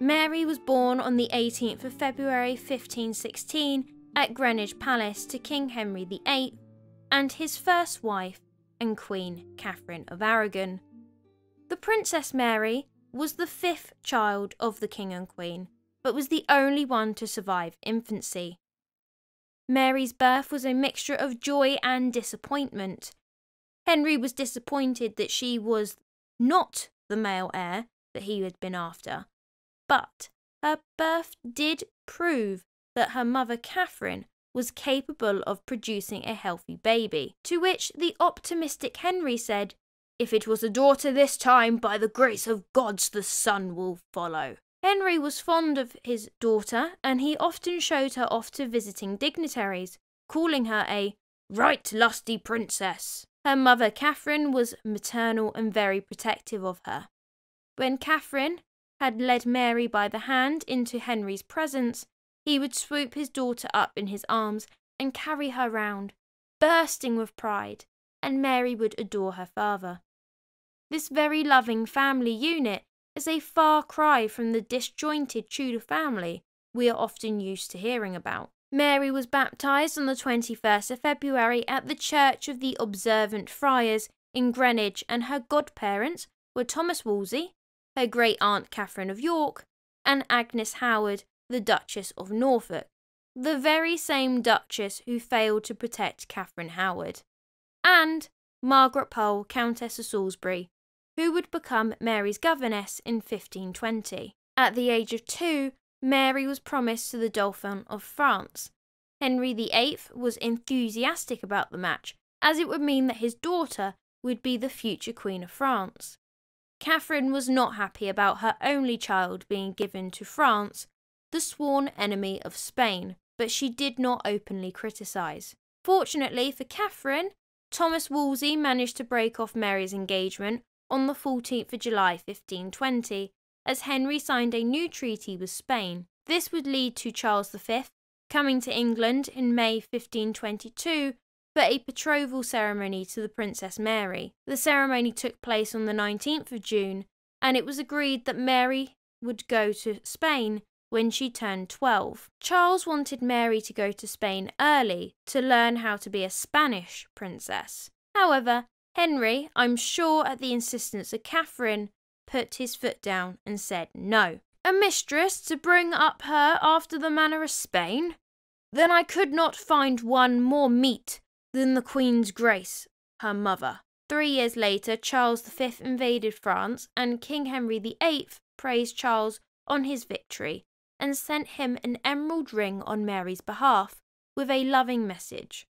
Mary was born on the 18th of February 1516 at Greenwich Palace to King Henry VIII and his first wife and Queen Catherine of Aragon. The Princess Mary was the fifth child of the King and Queen, but was the only one to survive infancy. Mary's birth was a mixture of joy and disappointment. Henry was disappointed that she was not the male heir that he had been after, but her birth did prove that her mother Catherine was capable of producing a healthy baby, to which the optimistic Henry said, "If it was a daughter this time, by the grace of gods the son will follow." Henry was fond of his daughter, and he often showed her off to visiting dignitaries, calling her a right lusty princess. Her mother Catherine was maternal and very protective of her. When Catherine had led Mary by the hand into Henry's presence, he would swoop his daughter up in his arms and carry her round, bursting with pride, and Mary would adore her father. This very loving family unit is a far cry from the disjointed Tudor family we are often used to hearing about. Mary was baptised on the 21st of February at the Church of the Observant Friars in Greenwich, and her godparents were Thomas Wolsey, her great-aunt Catherine of York, and Agnes Howard, the Duchess of Norfolk, the very same Duchess who failed to protect Catherine Howard, and Margaret Pole, Countess of Salisbury, who would become Mary's governess in 1520. At the age of 2, Mary was promised to the Dauphin of France. Henry VIII was enthusiastic about the match, as it would mean that his daughter would be the future Queen of France. Catherine was not happy about her only child being given to France, the sworn enemy of Spain, but she did not openly criticise. Fortunately for Catherine, Thomas Wolsey managed to break off Mary's engagement on the 14th of July 1520, as Henry signed a new treaty with Spain. This would lead to Charles V coming to England in May 1522 for a betrothal ceremony to the Princess Mary. The ceremony took place on the 19th of June, and it was agreed that Mary would go to Spain when she turned 12. Charles wanted Mary to go to Spain early to learn how to be a Spanish princess. However, Henry, I'm sure at the insistence of Catherine, put his foot down and said no. A mistress to bring up her after the manner of Spain? Then I could not find one more meet than the Queen's Grace, her mother. 3 years later, Charles V invaded France, and King Henry VIII praised Charles on his victory and sent him an emerald ring on Mary's behalf with a loving message.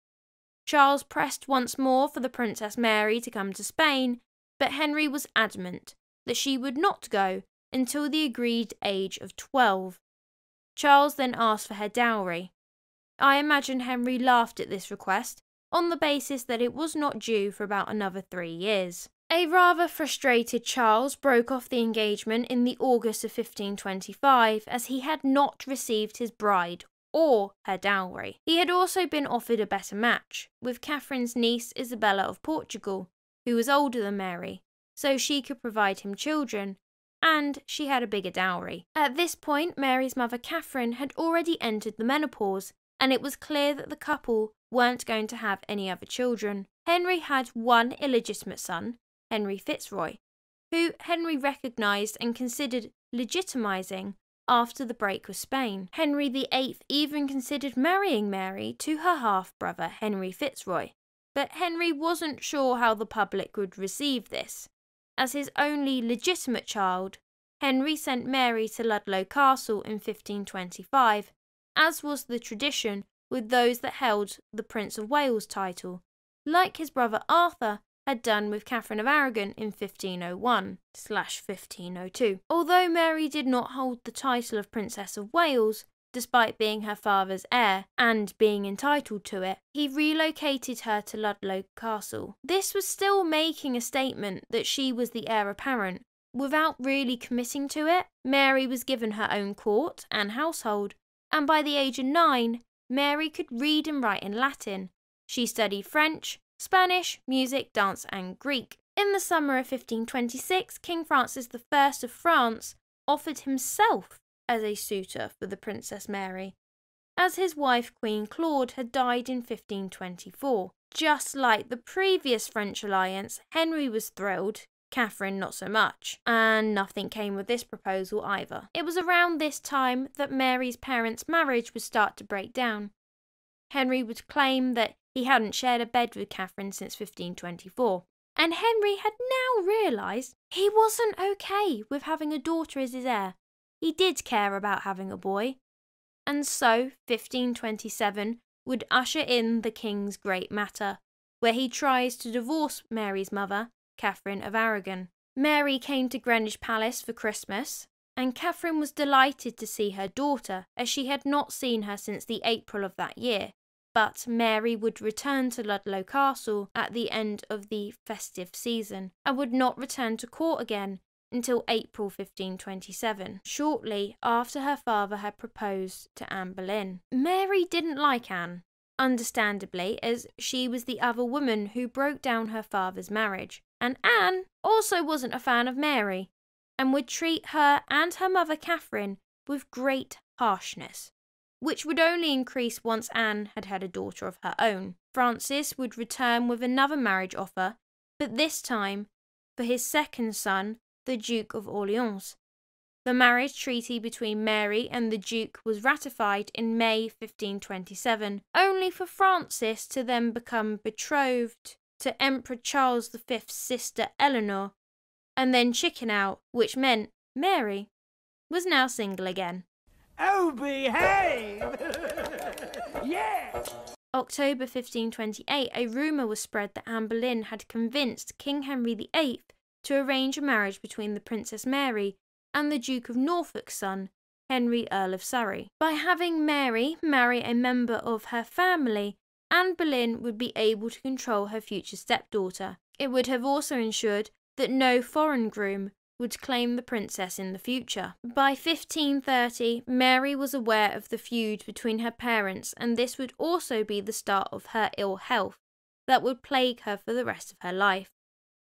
Charles pressed once more for the Princess Mary to come to Spain, but Henry was adamant that she would not go until the agreed age of 12. Charles then asked for her dowry. I imagine Henry laughed at this request on the basis that it was not due for about another 3 years. A rather frustrated Charles broke off the engagement in the August of 1525, as he had not received his bride or her dowry. He had also been offered a better match, with Catherine's niece Isabella of Portugal, who was older than Mary, so she could provide him children, and she had a bigger dowry. At this point, Mary's mother Catherine had already entered the menopause, and it was clear that the couple weren't going to have any other children. Henry had one illegitimate son, Henry Fitzroy, who Henry recognised and considered legitimising after the break with Spain. Henry VIII even considered marrying Mary to her half-brother Henry Fitzroy, but Henry wasn't sure how the public would receive this. As his only legitimate child, Henry sent Mary to Ludlow Castle in 1525, as was the tradition with those that held the Prince of Wales title, like his brother Arthur had done with Catherine of Aragon in 1501/1502. Although Mary did not hold the title of Princess of Wales, despite being her father's heir and being entitled to it, he relocated her to Ludlow Castle. This was still making a statement that she was the heir apparent, without really committing to it. Mary was given her own court and household, and by the age of 9, Mary could read and write in Latin. She studied French, Spanish, music, dance and Greek. In the summer of 1526, King Francis I of France offered himself as a suitor for the Princess Mary, as his wife Queen Claude had died in 1524. Just like the previous French alliance, Henry was thrilled, Catherine not so much, and nothing came of this proposal either. It was around this time that Mary's parents' marriage would start to break down. Henry would claim that he hadn't shared a bed with Catherine since 1524, and Henry had now realised he wasn't okay with having a daughter as his heir. He did care about having a boy, and so 1527 would usher in the king's great matter, where he tries to divorce Mary's mother, Catherine of Aragon. Mary came to Greenwich Palace for Christmas, and Catherine was delighted to see her daughter, as she had not seen her since the April of that year. But Mary would return to Ludlow Castle at the end of the festive season, and would not return to court again until April 1527, shortly after her father had proposed to Anne Boleyn. Mary didn't like Anne, understandably, as she was the other woman who broke down her father's marriage. And Anne also wasn't a fan of Mary, and would treat her and her mother Catherine with great harshness, which would only increase once Anne had had a daughter of her own. Francis would return with another marriage offer, but this time for his second son, the Duke of Orleans. The marriage treaty between Mary and the Duke was ratified in May 1527, only for Francis to then become betrothed to Emperor Charles V's sister Eleanor, and then chicken out, which meant Mary was now single again. Oh, behave! Yeah! October 1528, a rumour was spread that Anne Boleyn had convinced King Henry VIII to arrange a marriage between the Princess Mary and the Duke of Norfolk's son, Henry, Earl of Surrey. By having Mary marry a member of her family, Anne Boleyn would be able to control her future stepdaughter. It would have also ensured that no foreign groom would claim the princess in the future. By 1530, Mary was aware of the feud between her parents, and this would also be the start of her ill health that would plague her for the rest of her life.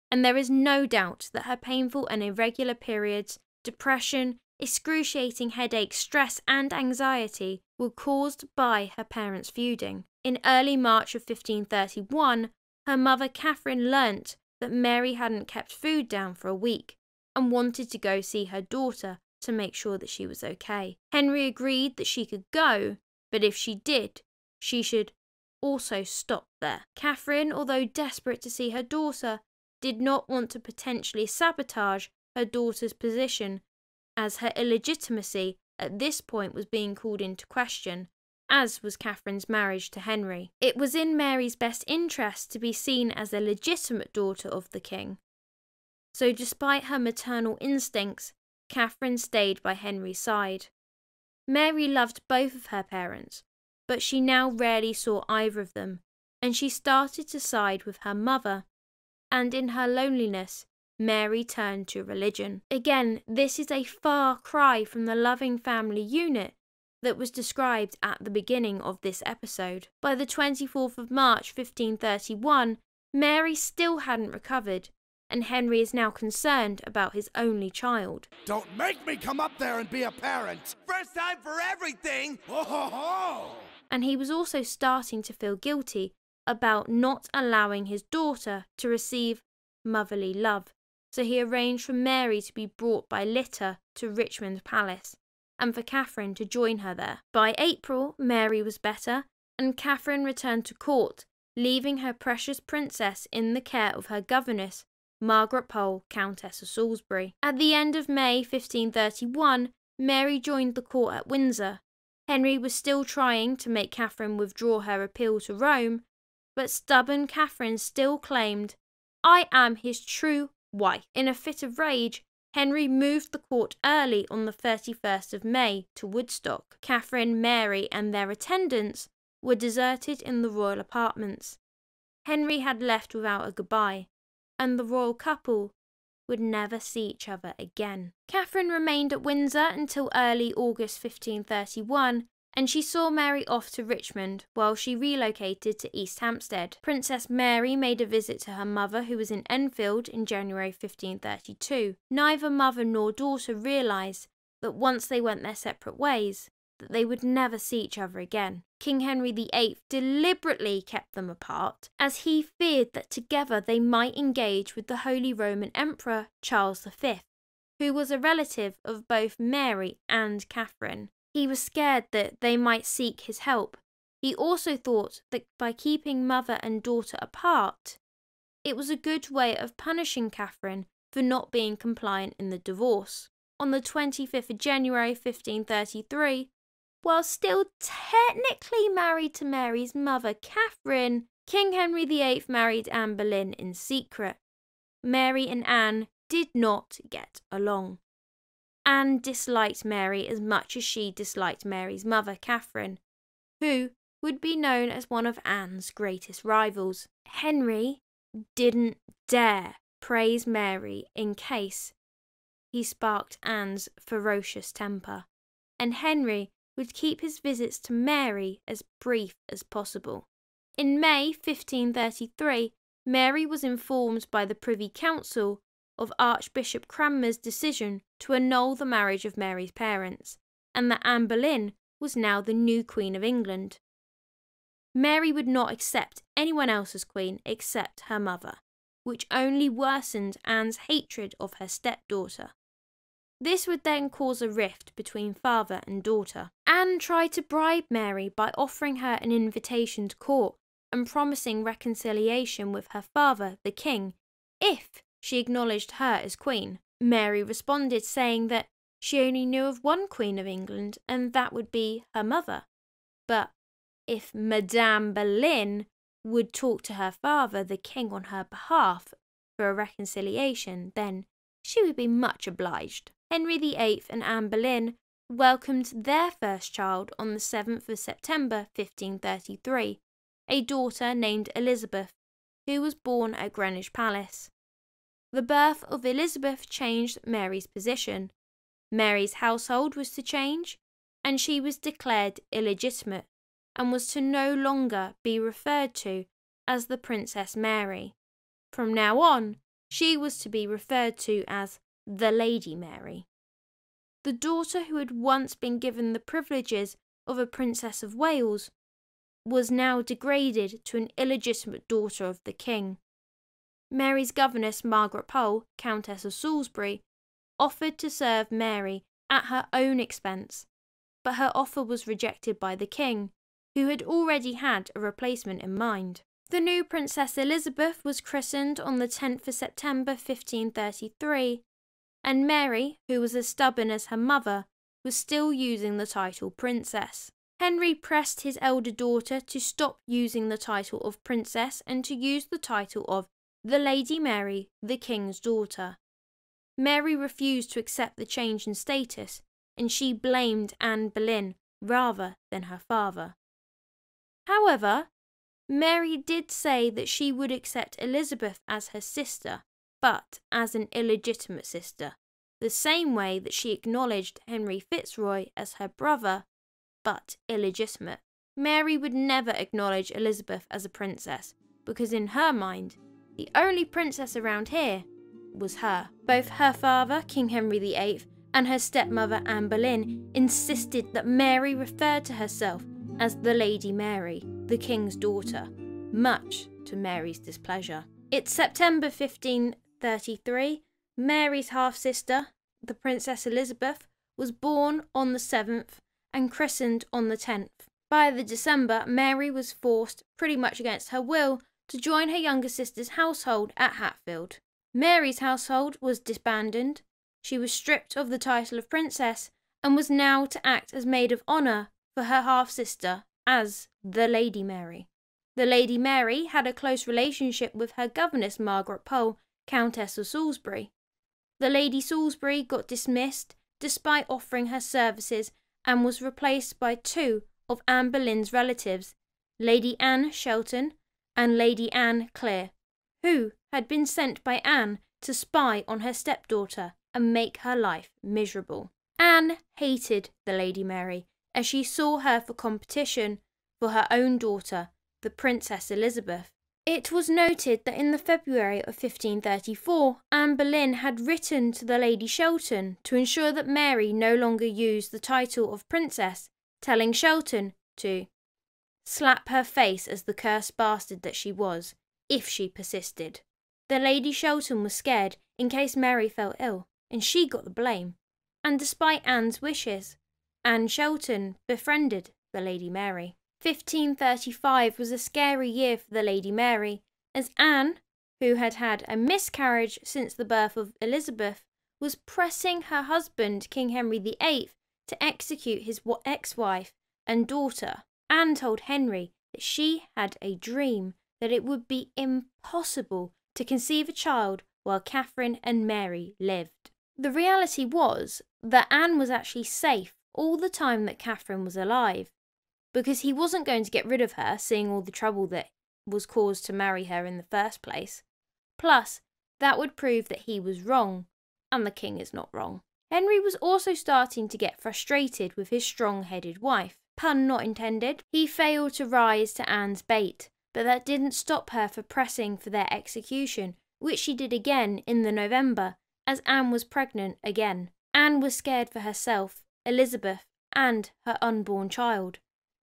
And there is no doubt that her painful and irregular periods, depression, excruciating headaches, stress and anxiety were caused by her parents' feuding. In early March of 1531, her mother Catherine learnt that Mary hadn't kept food down for a week and wanted to go see her daughter to make sure that she was okay. Henry agreed that she could go, but if she did, she should also stop there. Catherine, although desperate to see her daughter, did not want to potentially sabotage her daughter's position, as her illegitimacy at this point was being called into question, as was Catherine's marriage to Henry. It was in Mary's best interest to be seen as a legitimate daughter of the king. So despite her maternal instincts, Catherine stayed by Henry's side. Mary loved both of her parents, but she now rarely saw either of them, and she started to side with her mother. And in her loneliness, Mary turned to religion. Again, this is a far cry from the loving family unit that was described at the beginning of this episode. By the 24th of March 1531, Mary still hadn't recovered, and Henry is now concerned about his only child. Don't make me come up there and be a parent! First time for everything! Ho ho ho! And he was also starting to feel guilty about not allowing his daughter to receive motherly love, so he arranged for Mary to be brought by litter to Richmond Palace, and for Catherine to join her there. By April, Mary was better, and Catherine returned to court, leaving her precious princess in the care of her governess, Margaret Pole, Countess of Salisbury. At the end of May 1531, Mary joined the court at Windsor. Henry was still trying to make Catherine withdraw her appeal to Rome, but stubborn Catherine still claimed, "I am his true wife." In a fit of rage, Henry moved the court early on the 31st of May to Woodstock. Catherine, Mary and their attendants were deserted in the royal apartments. Henry had left without a goodbye, and the royal couple would never see each other again. Catherine remained at Windsor until early August 1531, and she saw Mary off to Richmond while she relocated to East Hampstead. Princess Mary made a visit to her mother, who was in Enfield, in January 1532. Neither mother nor daughter realised that once they went their separate ways, that they would never see each other again. King Henry VIII deliberately kept them apart, as he feared that together they might engage with the Holy Roman Emperor Charles V, who was a relative of both Mary and Catherine. He was scared that they might seek his help. He also thought that by keeping mother and daughter apart, it was a good way of punishing Catherine for not being compliant in the divorce. On the 25th of January 1533, while still technically married to Mary's mother, Catherine, King Henry VIII married Anne Boleyn in secret. Mary and Anne did not get along. Anne disliked Mary as much as she disliked Mary's mother, Catherine, who would be known as one of Anne's greatest rivals. Henry didn't dare praise Mary in case he sparked Anne's ferocious temper, and Henry would keep his visits to Mary as brief as possible. In May 1533, Mary was informed by the Privy Council of Archbishop Cranmer's decision to annul the marriage of Mary's parents, and that Anne Boleyn was now the new Queen of England. Mary would not accept anyone else as queen except her mother, which only worsened Anne's hatred of her stepdaughter. This would then cause a rift between father and daughter. Anne tried to bribe Mary by offering her an invitation to court and promising reconciliation with her father, the king, if she acknowledged her as queen. Mary responded saying that she only knew of one Queen of England, and that would be her mother. But if Madame Boleyn would talk to her father, the king, on her behalf for a reconciliation, then she would be much obliged. Henry VIII and Anne Boleyn welcomed their first child on the 7th of September 1533, a daughter named Elizabeth, who was born at Greenwich Palace. The birth of Elizabeth changed Mary's position. Mary's household was to change, and she was declared illegitimate and was to no longer be referred to as the Princess Mary. From now on, she was to be referred to as the Lady Mary. The daughter who had once been given the privileges of a Princess of Wales was now degraded to an illegitimate daughter of the king. Mary's governess, Margaret, Countess of Salisbury, offered to serve Mary at her own expense, but her offer was rejected by the king, who had already had a replacement in mind. The new Princess Elizabeth was christened on the 10th of September 1533, and Mary, who was as stubborn as her mother, was still using the title princess. Henry pressed his elder daughter to stop using the title of princess and to use the title of the Lady Mary, the king's daughter. Mary refused to accept the change in status, and she blamed Anne Boleyn rather than her father. However, Mary did say that she would accept Elizabeth as her sister, but as an illegitimate sister, the same way that she acknowledged Henry Fitzroy as her brother, but illegitimate. Mary would never acknowledge Elizabeth as a princess, because in her mind, the only princess around here was her. Both her father, King Henry VIII, and her stepmother, Anne Boleyn, insisted that Mary referred to herself as the Lady Mary, the king's daughter, much to Mary's displeasure. It's September 1533. Mary's half-sister, the Princess Elizabeth, was born on the 7th and christened on the 10th. By the December, Mary was forced, pretty much against her will, to join her younger sister's household at Hatfield. Mary's household was disbanded. She was stripped of the title of princess and was now to act as maid of honour for her half-sister as the Lady Mary. The Lady Mary had a close relationship with her governess Margaret, Countess of Salisbury. The Lady Salisbury got dismissed despite offering her services and was replaced by two of Anne Boleyn's relatives, Lady Anne Shelton and Lady Anne Clear, who had been sent by Anne to spy on her stepdaughter and make her life miserable. Anne hated the Lady Mary, as she saw her for competition for her own daughter, the Princess Elizabeth, It was noted that in the February of 1534, Anne Boleyn had written to the Lady Shelton to ensure that Mary no longer used the title of princess, telling Shelton to slap her face as the cursed bastard that she was, if she persisted. The Lady Shelton was scared in case Mary fell ill, and she got the blame. And despite Anne's wishes, Anne Shelton befriended the Lady Mary. 1535 was a scary year for the Lady Mary, as Anne, who had had a miscarriage since the birth of Elizabeth, was pressing her husband, King Henry VIII, to execute his ex-wife and daughter. Anne told Henry that she had a dream that it would be impossible to conceive a child while Catherine and Mary lived. The reality was that Anne was actually safe all the time that Catherine was alive, because he wasn't going to get rid of her, seeing all the trouble that was caused to marry her in the first place. Plus, that would prove that he was wrong, and the king is not wrong. Henry was also starting to get frustrated with his strong-headed wife. Pun not intended. He failed to rise to Anne's bait, but that didn't stop her from pressing for their execution, which she did again in the November, as Anne was pregnant again. Anne was scared for herself, Elizabeth, and her unborn child.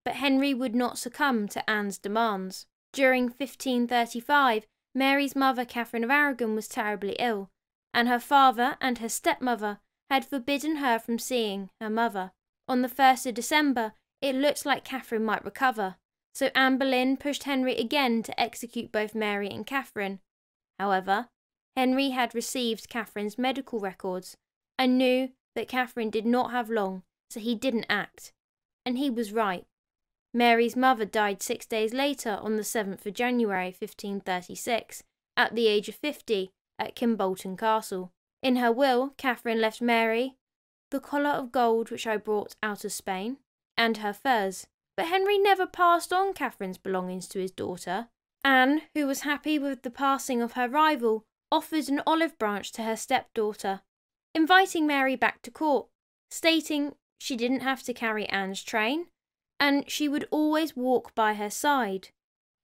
But Henry would not succumb to Anne's demands. During 1535, Mary's mother, Catherine of Aragon, was terribly ill, and her father and her stepmother had forbidden her from seeing her mother. On the 1st of December, it looked like Catherine might recover, so Anne Boleyn pushed Henry again to execute both Mary and Catherine. However, Henry had received Catherine's medical records and knew that Catherine did not have long, so he didn't act. And he was right. Mary's mother died 6 days later on the 7th of January 1536, at the age of 50, at Kimbolton Castle. In her will, Catherine left Mary the collar of gold which I brought out of Spain, and her furs. But Henry never passed on Catherine's belongings to his daughter. Anne, who was happy with the passing of her rival, offered an olive branch to her stepdaughter, inviting Mary back to court, stating she didn't have to carry Anne's train, and she would always walk by her side,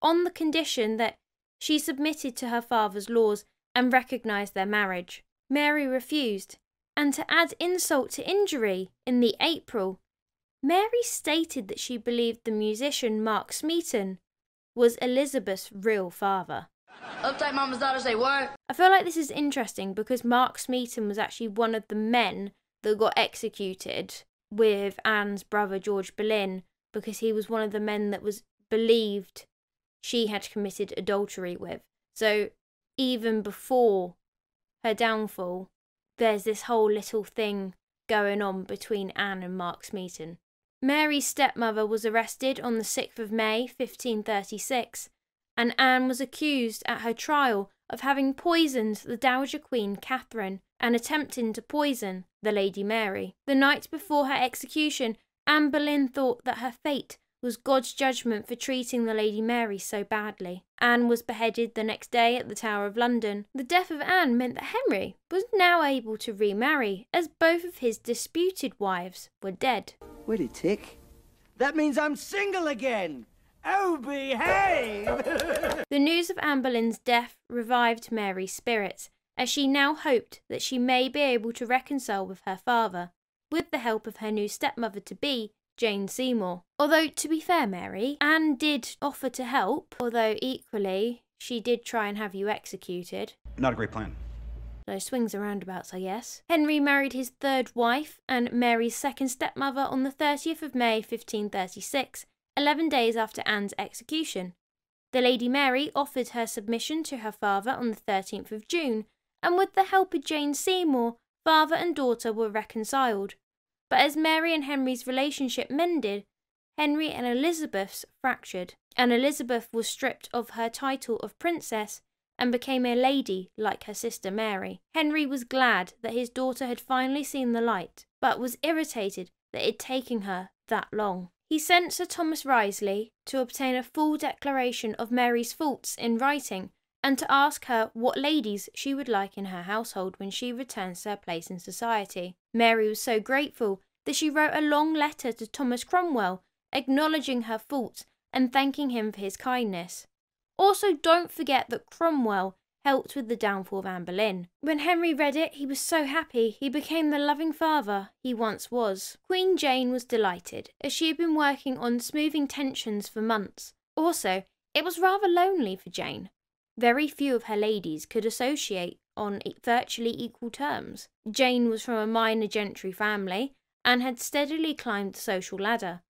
on the condition that she submitted to her father's laws and recognised their marriage. Mary refused, and to add insult to injury, in the April, Mary stated that she believed the musician Mark Smeaton was Elizabeth's real father. Uptight mama's daughter say what? I feel like this is interesting because Mark Smeaton was actually one of the men that got executed with Anne's brother George Boleyn, because he was one of the men that was believed she had committed adultery with. So even before her downfall, there's this whole little thing going on between Anne and Mark Smeaton. Mary's stepmother was arrested on the 6th of May 1536, and Anne was accused at her trial of having poisoned the Dowager Queen Catherine and attempting to poison the Lady Mary. The night before her execution, Anne Boleyn thought that her fate was God's judgment for treating the Lady Mary so badly. Anne was beheaded the next day at the Tower of London. The death of Anne meant that Henry was now able to remarry, as both of his disputed wives were dead. Where'd it tick? That means I'm single again! Oh, behave! The news of Anne Boleyn's death revived Mary's spirits, as she now hoped that she may be able to reconcile with her father, with the help of her new stepmother-to-be, Jane Seymour. Although, to be fair, Mary, Anne did offer to help, although equally, she did try and have you executed. Not a great plan. So swings and roundabouts, I guess. Henry married his third wife and Mary's second stepmother on the 30th of May 1536, 11 days after Anne's execution. The Lady Mary offered her submission to her father on the 13th of June, and with the help of Jane Seymour, father and daughter were reconciled. But as Mary and Henry's relationship mended, Henry and Elizabeth's fractured, and Elizabeth was stripped of her title of princess and became a lady like her sister Mary. Henry was glad that his daughter had finally seen the light, but was irritated that it had taken her that long. He sent Sir Thomas Wriothesley to obtain a full declaration of Mary's faults in writing, and to ask her what ladies she would like in her household when she returns to her place in society. Mary was so grateful that she wrote a long letter to Thomas Cromwell, acknowledging her faults and thanking him for his kindness. Also, don't forget that Cromwell helped with the downfall of Anne Boleyn. When Henry read it, he was so happy he became the loving father he once was. Queen Jane was delighted, as she had been working on smoothing tensions for months. Also, it was rather lonely for Jane. Very few of her ladies could associate on virtually equal terms. Jane was from a minor gentry family and had steadily climbed the social ladder,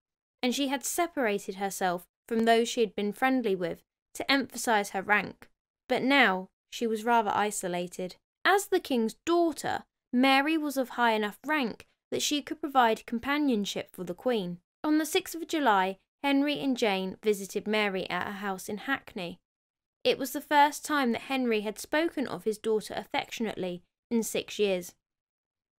and she had separated herself from those she had been friendly with to emphasise her rank. But now she was rather isolated. As the king's daughter, Mary was of high enough rank that she could provide companionship for the Queen. On the 6th of July, Henry and Jane visited Mary at her house in Hackney. It was the first time that Henry had spoken of his daughter affectionately in 6 years.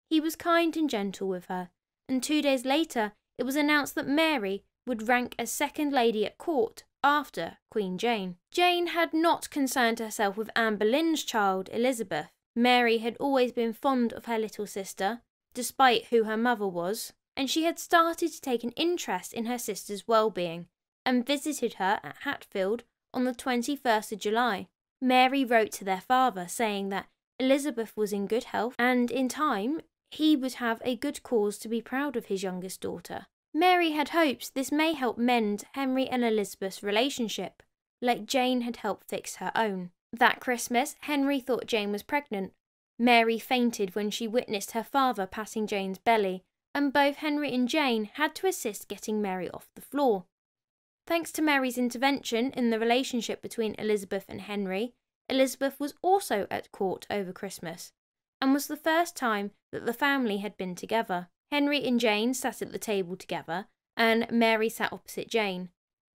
He was kind and gentle with her, and 2 days later it was announced that Mary would rank as second lady at court after Queen Jane. Jane had not concerned herself with Anne Boleyn's child, Elizabeth. Mary had always been fond of her little sister, despite who her mother was, and she had started to take an interest in her sister's well-being and visited her at Hatfield on the 21st of July. Mary wrote to their father saying that Elizabeth was in good health and in time he would have a good cause to be proud of his youngest daughter. Mary had hopes this may help mend Henry and Elizabeth's relationship, like Jane had helped fix her own. That Christmas, Henry thought Jane was pregnant. Mary fainted when she witnessed her father patting Jane's belly, and both Henry and Jane had to assist getting Mary off the floor. Thanks to Mary's intervention in the relationship between Elizabeth and Henry, Elizabeth was also at court over Christmas, and was the first time that the family had been together. Henry and Jane sat at the table together, and Mary sat opposite Jane.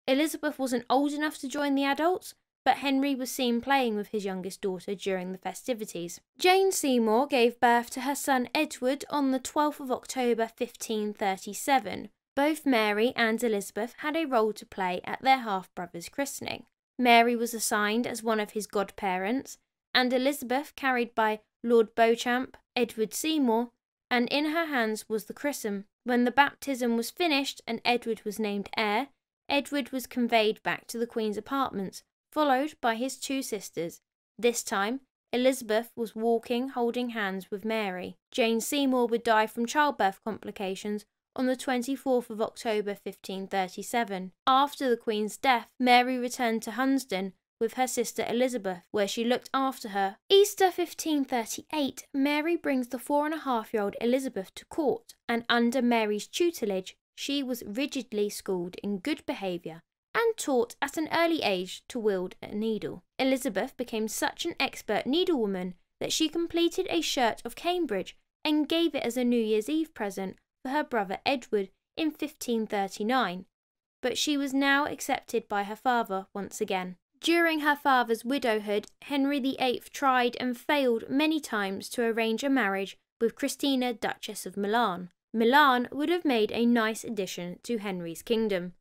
Elizabeth wasn't old enough to join the adults, but Henry was seen playing with his youngest daughter during the festivities. Jane Seymour gave birth to her son Edward on the 12th of October 1537. Both Mary and Elizabeth had a role to play at their half-brother's christening. Mary was assigned as one of his godparents, and Elizabeth carried by Lord Beauchamp, Edward Seymour, and in her hands was the chrism. When the baptism was finished and Edward was named heir, Edward was conveyed back to the Queen's apartments, followed by his two sisters. This time, Elizabeth was walking holding hands with Mary. Jane Seymour would die from childbirth complications on the 24th of October 1537. After the Queen's death, Mary returned to Hunsdon with her sister Elizabeth, where she looked after her. Easter 1538, Mary brings the 4.5-year-old Elizabeth to court, and under Mary's tutelage, she was rigidly schooled in good behaviour and taught at an early age to wield a needle. Elizabeth became such an expert needlewoman that she completed a shirt of Cambridge and gave it as a New Year's Eve present for her brother Edward in 1539, but she was now accepted by her father once again. During her father's widowhood, Henry VIII tried and failed many times to arrange a marriage with Christina, Duchess of Milan. Milan would have made a nice addition to Henry's kingdom.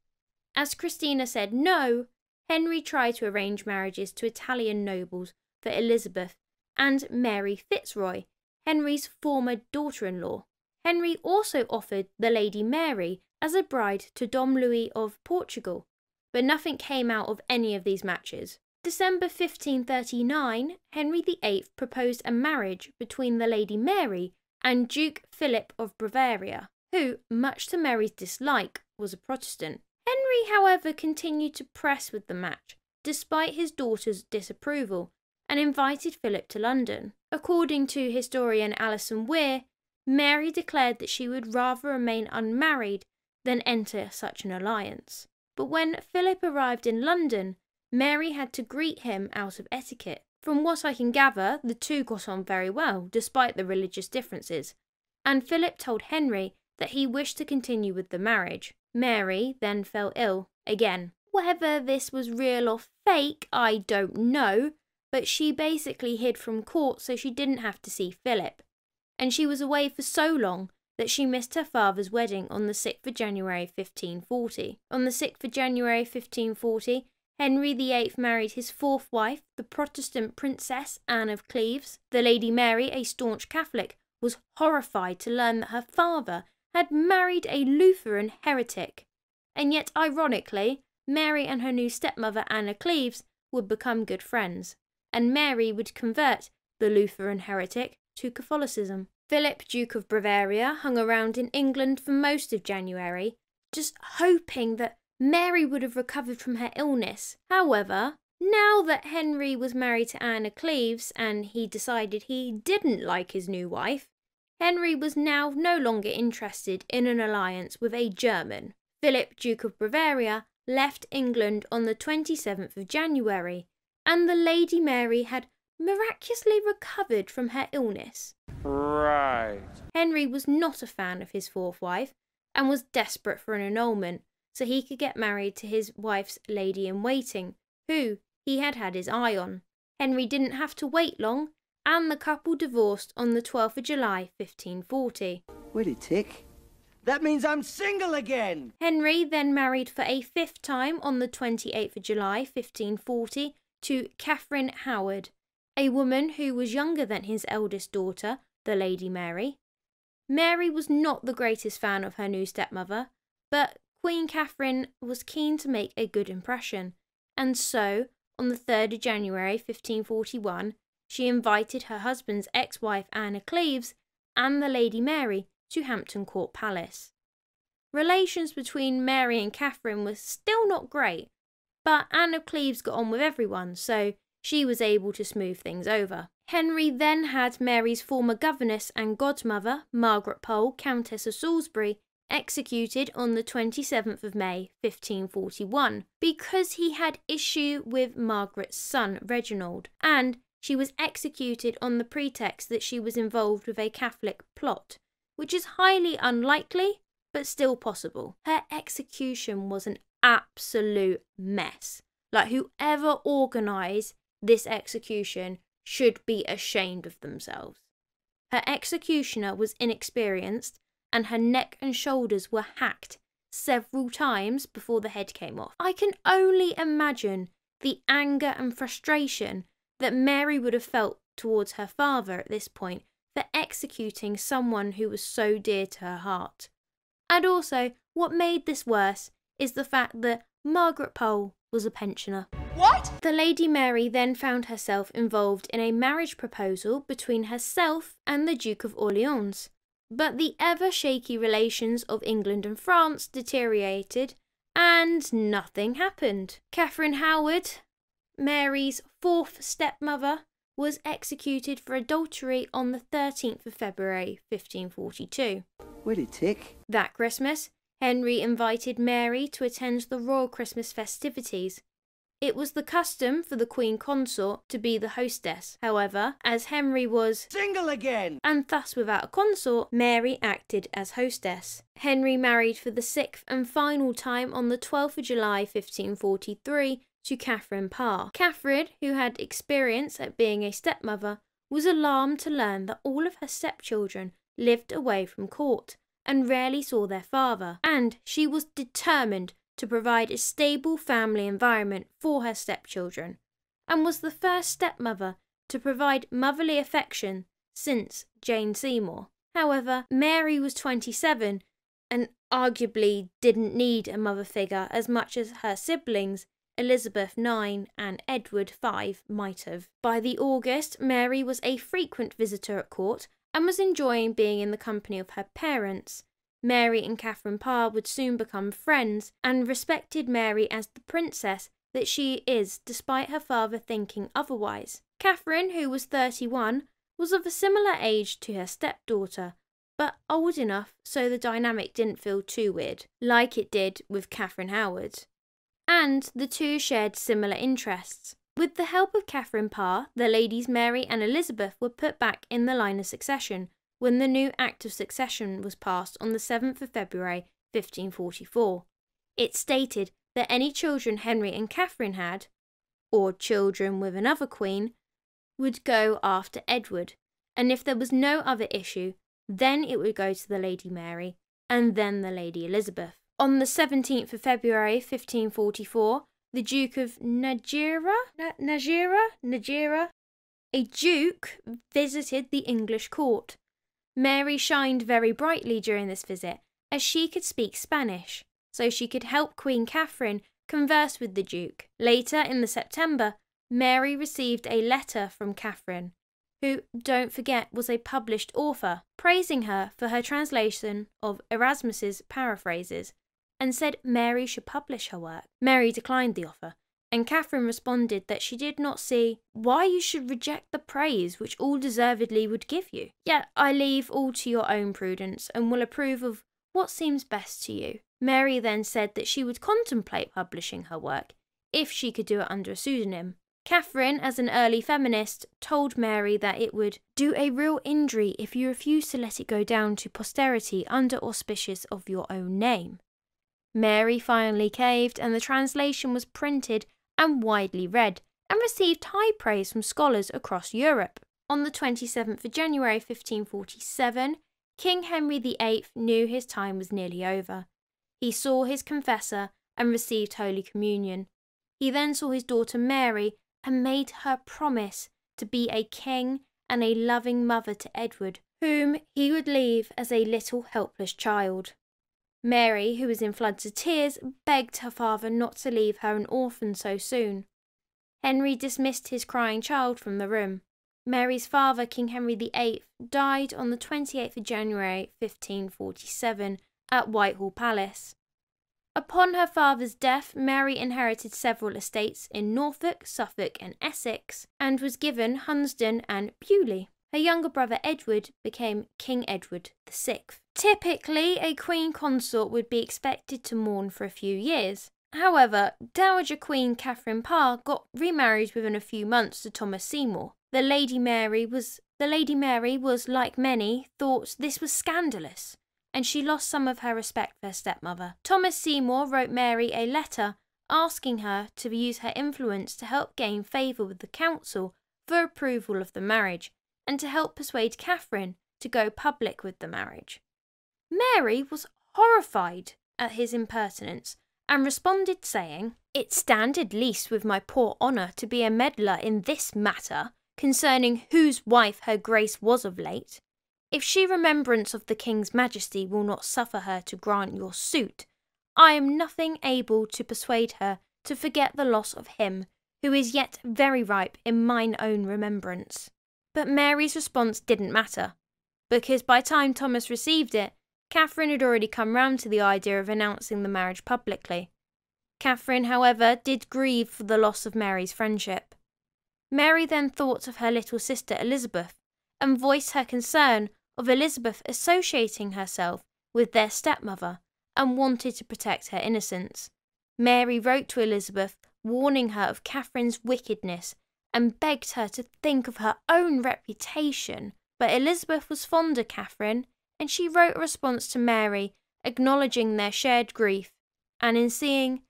As Christina said no, Henry tried to arrange marriages to Italian nobles for Elizabeth and Mary Fitzroy, Henry's former daughter-in-law. Henry also offered the Lady Mary as a bride to Dom Louis of Portugal, but nothing came out of any of these matches. December 1539, Henry VIII proposed a marriage between the Lady Mary and Duke Philip of Bavaria, who, much to Mary's dislike, was a Protestant. Henry, however, continued to press with the match, despite his daughter's disapproval, and invited Philip to London. According to historian Alison Weir, Mary declared that she would rather remain unmarried than enter such an alliance. But when Philip arrived in London, Mary had to greet him out of etiquette. From what I can gather, the two got on very well, despite the religious differences, and Philip told Henry that he wished to continue with the marriage. Mary then fell ill again. Whether this was real or fake, I don't know, but she basically hid from court so she didn't have to see Philip. And she was away for so long that she missed her father's wedding on the 6th of January 1540. On the 6th of January 1540, Henry VIII married his fourth wife, the Protestant Princess Anne of Cleves. The Lady Mary, a staunch Catholic, was horrified to learn that her father had married a Lutheran heretic. And yet, ironically, Mary and her new stepmother Anne of Cleves would become good friends, and Mary would convert the Lutheran heretic to Catholicism. Philip, Duke of Bavaria, hung around in England for most of January, just hoping that Mary would have recovered from her illness. However, now that Henry was married to Anne of Cleves and he decided he didn't like his new wife, Henry was now no longer interested in an alliance with a German. Philip, Duke of Bavaria, left England on the 27th of January, and the Lady Mary had miraculously recovered from her illness. Right. Henry was not a fan of his fourth wife and was desperate for an annulment so he could get married to his wife's lady-in-waiting, who he had had his eye on. Henry didn't have to wait long, and the couple divorced on the 12th of July 1540. Will it tick? That means I'm single again! Henry then married for a fifth time on the 28th of July 1540 to Catherine Howard, a woman who was younger than his eldest daughter, the Lady Mary. Mary was not the greatest fan of her new stepmother, but Queen Catherine was keen to make a good impression, and so, on the 3rd of January 1541, she invited her husband's ex-wife Anne of Cleves and the Lady Mary to Hampton Court Palace. Relations between Mary and Catherine were still not great, but Anne of Cleves got on with everyone, so she was able to smooth things over. Henry then had Mary's former governess and godmother, Margaret Pole, Countess of Salisbury, executed on the 27th of May 1541 because he had issue with Margaret's son Reginald, and she was executed on the pretext that she was involved with a Catholic plot, which is highly unlikely but still possible. Her execution was an absolute mess. Like, whoever organised this execution should be ashamed of themselves. Her executioner was inexperienced, and her neck and shoulders were hacked several times before the head came off. I can only imagine the anger and frustration that Mary would have felt towards her father at this point for executing someone who was so dear to her heart. And also, what made this worse is the fact that Margaret Pole was a pensioner. What? The Lady Mary then found herself involved in a marriage proposal between herself and the Duke of Orleans, but the ever-shaky relations of England and France deteriorated, and nothing happened. Catherine Howard, Mary's fourth stepmother, was executed for adultery on the 13th of February 1542. Will it tick? That Christmas, Henry invited Mary to attend the royal Christmas festivities. It was the custom for the Queen Consort to be the hostess. However, as Henry was single again, and thus without a consort, Mary acted as hostess. Henry married for the sixth and final time on the 12th of July 1543 to Catherine Parr. Catherine, who had experience at being a stepmother, was alarmed to learn that all of her stepchildren lived away from court and rarely saw their father, and she was determined to provide a stable family environment for her stepchildren, and was the first stepmother to provide motherly affection since Jane Seymour. However, Mary was 27 and arguably didn't need a mother figure as much as her siblings Elizabeth IX and Edward V might have. By the August, Mary was a frequent visitor at court and was enjoying being in the company of her parents. Mary and Catherine Parr would soon become friends and respected Mary as the princess that she is, despite her father thinking otherwise. Catherine, who was 31, was of a similar age to her stepdaughter, but old enough so the dynamic didn't feel too weird, like it did with Catherine Howard. And the two shared similar interests. With the help of Catherine Parr, the ladies Mary and Elizabeth were put back in the line of succession when the new Act of Succession was passed on the 7th of February 1544. It stated that any children Henry and Catherine had, or children with another queen, would go after Edward, and if there was no other issue, then it would go to the Lady Mary, and then the Lady Elizabeth. On the 17th of February 1544, the Duke of Najera, a duke, visited the English court. Mary shined very brightly during this visit, as she could speak Spanish, so she could help Queen Catherine converse with the Duke. Later in the September, Mary received a letter from Catherine, who, don't forget, was a published author, praising her for her translation of Erasmus's paraphrases, and said Mary should publish her work. Mary declined the offer, and Catherine responded that she did not see why you should reject the praise which all deservedly would give you. Yet I leave all to your own prudence, and will approve of what seems best to you. Mary then said that she would contemplate publishing her work, if she could do it under a pseudonym. Catherine, as an early feminist, told Mary that it would do a real injury if you refused to let it go down to posterity under auspices of your own name. Mary finally caved, and the translation was printed and widely read, and received high praise from scholars across Europe. On the 27th of January 1547, King Henry VIII knew his time was nearly over. He saw his confessor and received Holy Communion. He then saw his daughter Mary and made her promise to be a king and a loving mother to Edward, whom he would leave as a little helpless child. Mary, who was in floods of tears, begged her father not to leave her an orphan so soon. Henry dismissed his crying child from the room. Mary's father, King Henry VIII, died on the 28th of January 1547 at Whitehall Palace. Upon her father's death, Mary inherited several estates in Norfolk, Suffolk and Essex, and was given Hunsdon and Beaulieu. Her younger brother Edward became King Edward VI. Typically, a queen consort would be expected to mourn for a few years. However, Dowager Queen Catherine Parr got remarried within a few months to Thomas Seymour. The Lady Mary was, like many, thought this was scandalous, and she lost some of her respect for her stepmother. Thomas Seymour wrote Mary a letter asking her to use her influence to help gain favour with the council for approval of the marriage, and to help persuade Catherine to go public with the marriage. Mary was horrified at his impertinence and responded saying, "It standeth least with my poor honour to be a meddler in this matter, concerning whose wife her grace was of late. If she remembrance of the king's majesty will not suffer her to grant your suit, I am nothing able to persuade her to forget the loss of him who is yet very ripe in mine own remembrance." But Mary's response didn't matter, because by the time Thomas received it, Catherine had already come round to the idea of announcing the marriage publicly. Catherine, however, did grieve for the loss of Mary's friendship. Mary then thought of her little sister Elizabeth, and voiced her concern of Elizabeth associating herself with their stepmother, and wanted to protect her innocence. Mary wrote to Elizabeth, warning her of Catherine's wickedness, and begged her to think of her own reputation. But Elizabeth was fond of Catherine, and she wrote a response to Mary, acknowledging their shared grief, and in seeing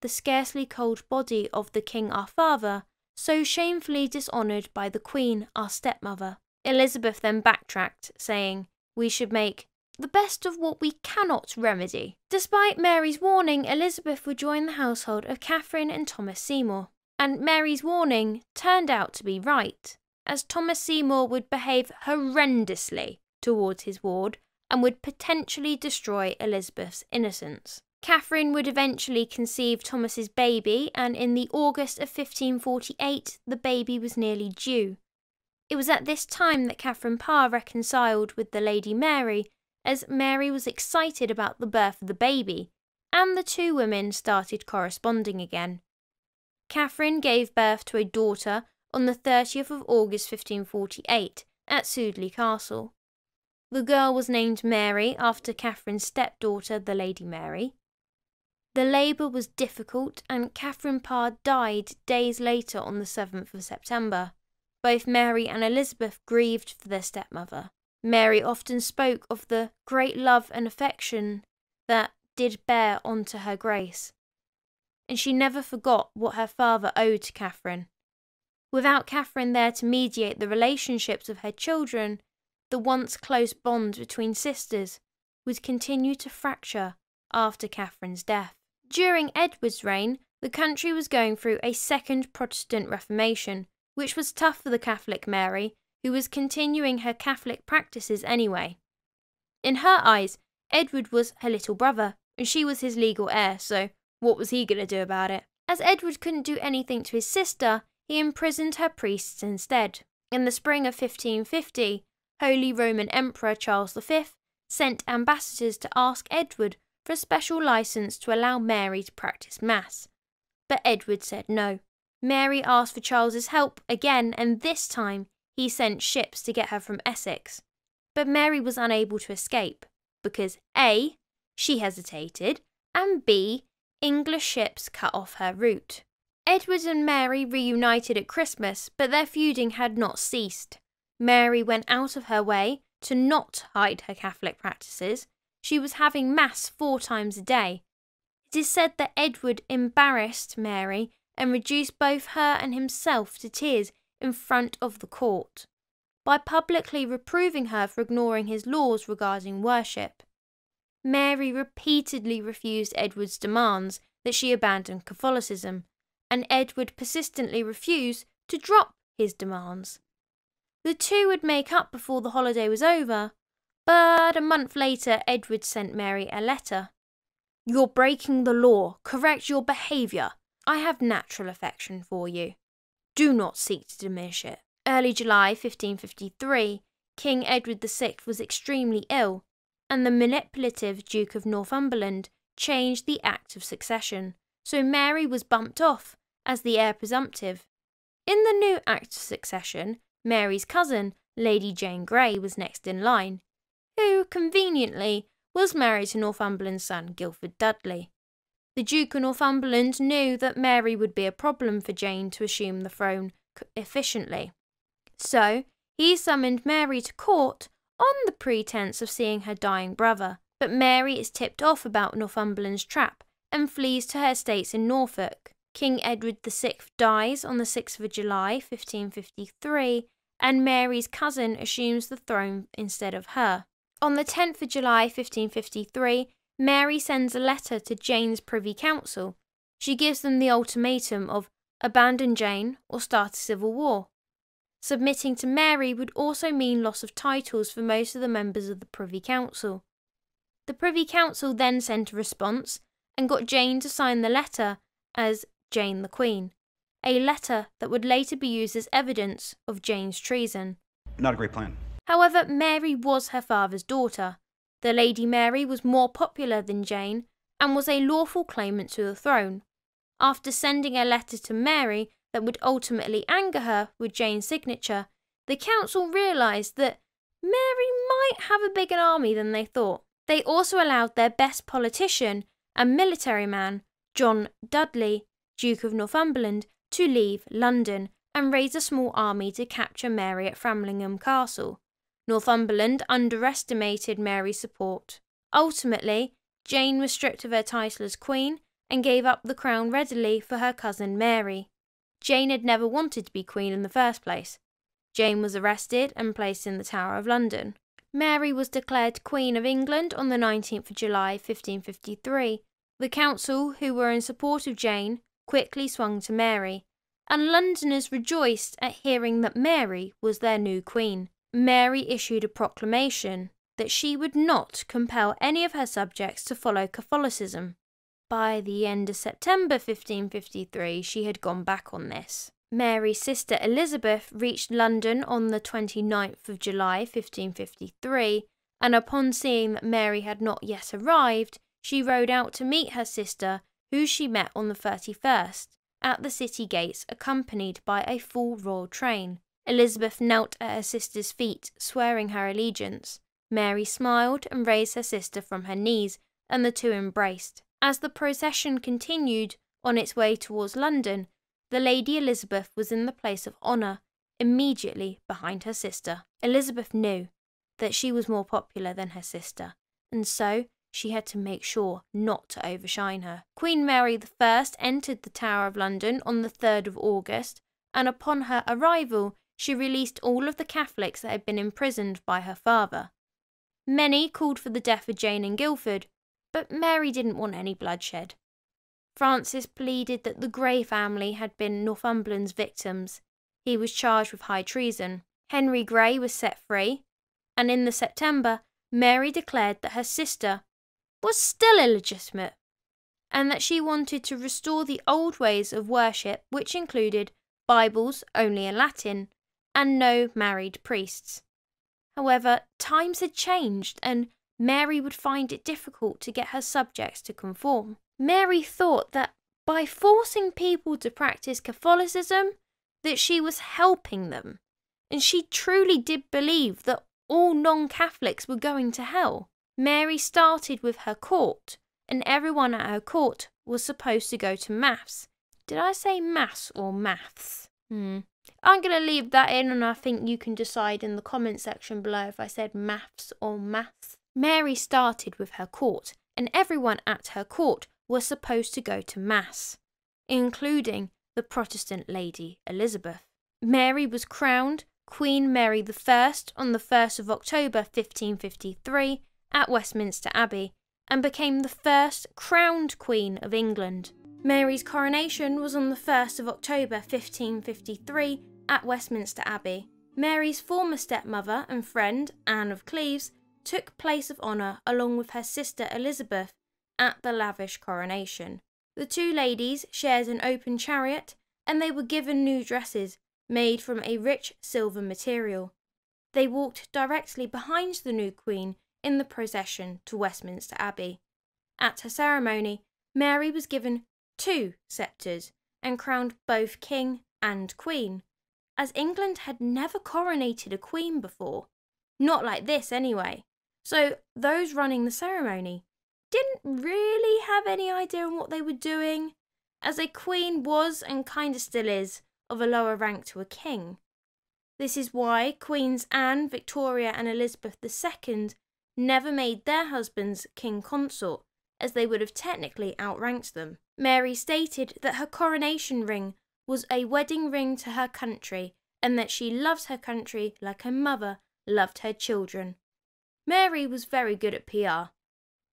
the scarcely cold body of the king our father, so shamefully dishonoured by the queen our stepmother. Elizabeth then backtracked, saying, "We should make the best of what we cannot remedy." Despite Mary's warning, Elizabeth would join the household of Catherine and Thomas Seymour. And Mary's warning turned out to be right, as Thomas Seymour would behave horrendously towards his ward and would potentially destroy Elizabeth's innocence. Catherine would eventually conceive Thomas's baby, and in the August of 1548, the baby was nearly due. It was at this time that Catherine Parr reconciled with the Lady Mary, as Mary was excited about the birth of the baby, and the two women started corresponding again. Catherine gave birth to a daughter on the 30th of August 1548 at Sudeley Castle. The girl was named Mary after Catherine's stepdaughter, the Lady Mary. The labour was difficult, and Catherine Parr died days later on the 7th of September. Both Mary and Elizabeth grieved for their stepmother. Mary often spoke of the great love and affection that did bear onto her grace, and she never forgot what her father owed to Catherine. Without Catherine there to mediate the relationships of her children, the once close bond between sisters would continue to fracture after Catherine's death. During Edward's reign, the country was going through a second Protestant Reformation, which was tough for the Catholic Mary, who was continuing her Catholic practices anyway. In her eyes, Edward was her little brother, and she was his legal heir, so what was he going to do about it? As Edward couldn't do anything to his sister, he imprisoned her priests instead. In the spring of 1550, Holy Roman Emperor Charles V sent ambassadors to ask Edward for a special license to allow Mary to practice Mass. But Edward said no. Mary asked for Charles's help again, and this time he sent ships to get her from Essex. But Mary was unable to escape because A, she hesitated, and B, English ships cut off her route. Edward and Mary reunited at Christmas, but their feuding had not ceased. Mary went out of her way to not hide her Catholic practices. She was having Mass 4 times a day. It is said that Edward embarrassed Mary and reduced both her and himself to tears in front of the court by publicly reproving her for ignoring his laws regarding worship. Mary repeatedly refused Edward's demands that she abandon Catholicism, and Edward persistently refused to drop his demands. The two would make up before the holiday was over, but a month later Edward sent Mary a letter. "You're breaking the law. Correct your behaviour. I have natural affection for you. Do not seek to diminish it." Early July 1553, King Edward VI was extremely ill, and the manipulative Duke of Northumberland changed the Act of Succession, so Mary was bumped off as the heir presumptive. In the new Act of Succession, Mary's cousin, Lady Jane Grey, was next in line, who, conveniently, was married to Northumberland's son Guildford Dudley. The Duke of Northumberland knew that Mary would be a problem for Jane to assume the throne efficiently. So, he summoned Mary to court on the pretense of seeing her dying brother, but Mary is tipped off about Northumberland's trap and flees to her estates in Norfolk. King Edward VI dies on the 6th of July 1553, and Mary's cousin assumes the throne instead of her. On the 10th of July 1553, Mary sends a letter to Jane's Privy Council. She gives them the ultimatum of abandon Jane or start a civil war. Submitting to Mary would also mean loss of titles for most of the members of the Privy Council. The Privy Council then sent a response and got Jane to sign the letter as Jane the Queen, a letter that would later be used as evidence of Jane's treason. Not a great plan. However, Mary was her father's daughter. The Lady Mary was more popular than Jane and was a lawful claimant to the throne. After sending a letter to Mary that would ultimately anger her with Jane's signature, the council realised that Mary might have a bigger army than they thought. They also allowed their best politician and military man, John Dudley, Duke of Northumberland, to leave London and raise a small army to capture Mary at Framlingham Castle. Northumberland underestimated Mary's support. Ultimately, Jane was stripped of her title as Queen and gave up the crown readily for her cousin Mary. Jane had never wanted to be Queen in the first place. Jane was arrested and placed in the Tower of London. Mary was declared Queen of England on the 19th of July 1553. The council, who were in support of Jane, quickly swung to Mary, and Londoners rejoiced at hearing that Mary was their new queen. Mary issued a proclamation that she would not compel any of her subjects to follow Catholicism. By the end of September 1553, she had gone back on this. Mary's sister Elizabeth reached London on the 29th of July 1553, and upon seeing that Mary had not yet arrived, she rode out to meet her sister, who she met on the 31st, at the city gates accompanied by a full royal train. Elizabeth knelt at her sister's feet, swearing her allegiance. Mary smiled and raised her sister from her knees, and the two embraced. As the procession continued on its way towards London, the Lady Elizabeth was in the place of honour, immediately behind her sister. Elizabeth knew that she was more popular than her sister, and so she had to make sure not to overshine her. Queen Mary I entered the Tower of London on the 3rd of August, and upon her arrival, she released all of the Catholics that had been imprisoned by her father. Many called for the death of Jane and Guildford, but Mary didn't want any bloodshed. Francis pleaded that the Grey family had been Northumberland's victims. He was charged with high treason. Henry Grey was set free, and in the September, Mary declared that her sister was still illegitimate, and that she wanted to restore the old ways of worship, which included Bibles only in Latin, and no married priests. However, times had changed and Mary would find it difficult to get her subjects to conform. Mary thought that by forcing people to practice Catholicism, that she was helping them, and she truly did believe that all non-Catholics were going to hell. Mary started with her court, and everyone at her court was supposed to go to maths. Did I say maths or maths? I'm going to leave that in, and I think you can decide in the comment section below if I said maths or maths. Mary started with her court, and everyone at her court was supposed to go to mass, including the Protestant lady Elizabeth. Mary was crowned Queen Mary I on the 1st of October 1553 at Westminster Abbey, and became the first crowned Queen of England. Mary's coronation was on the 1st of October 1553 at Westminster Abbey. Mary's former stepmother and friend, Anne of Cleves, took place of honour along with her sister Elizabeth at the lavish coronation. The two ladies shared an open chariot, and they were given new dresses made from a rich silver material. They walked directly behind the new queen in the procession to Westminster Abbey. At her ceremony, Mary was given 2 sceptres and crowned both king and queen, as England had never coronated a queen before. Not like this anyway. So those running the ceremony didn't really have any idea on what they were doing, as a queen was, and kinda still is, of a lower rank to a king. This is why Queens Anne, Victoria and Elizabeth II never made their husbands king consort, as they would have technically outranked them. Mary stated that her coronation ring was a wedding ring to her country, and that she loves her country like her mother loved her children. Mary was very good at PR.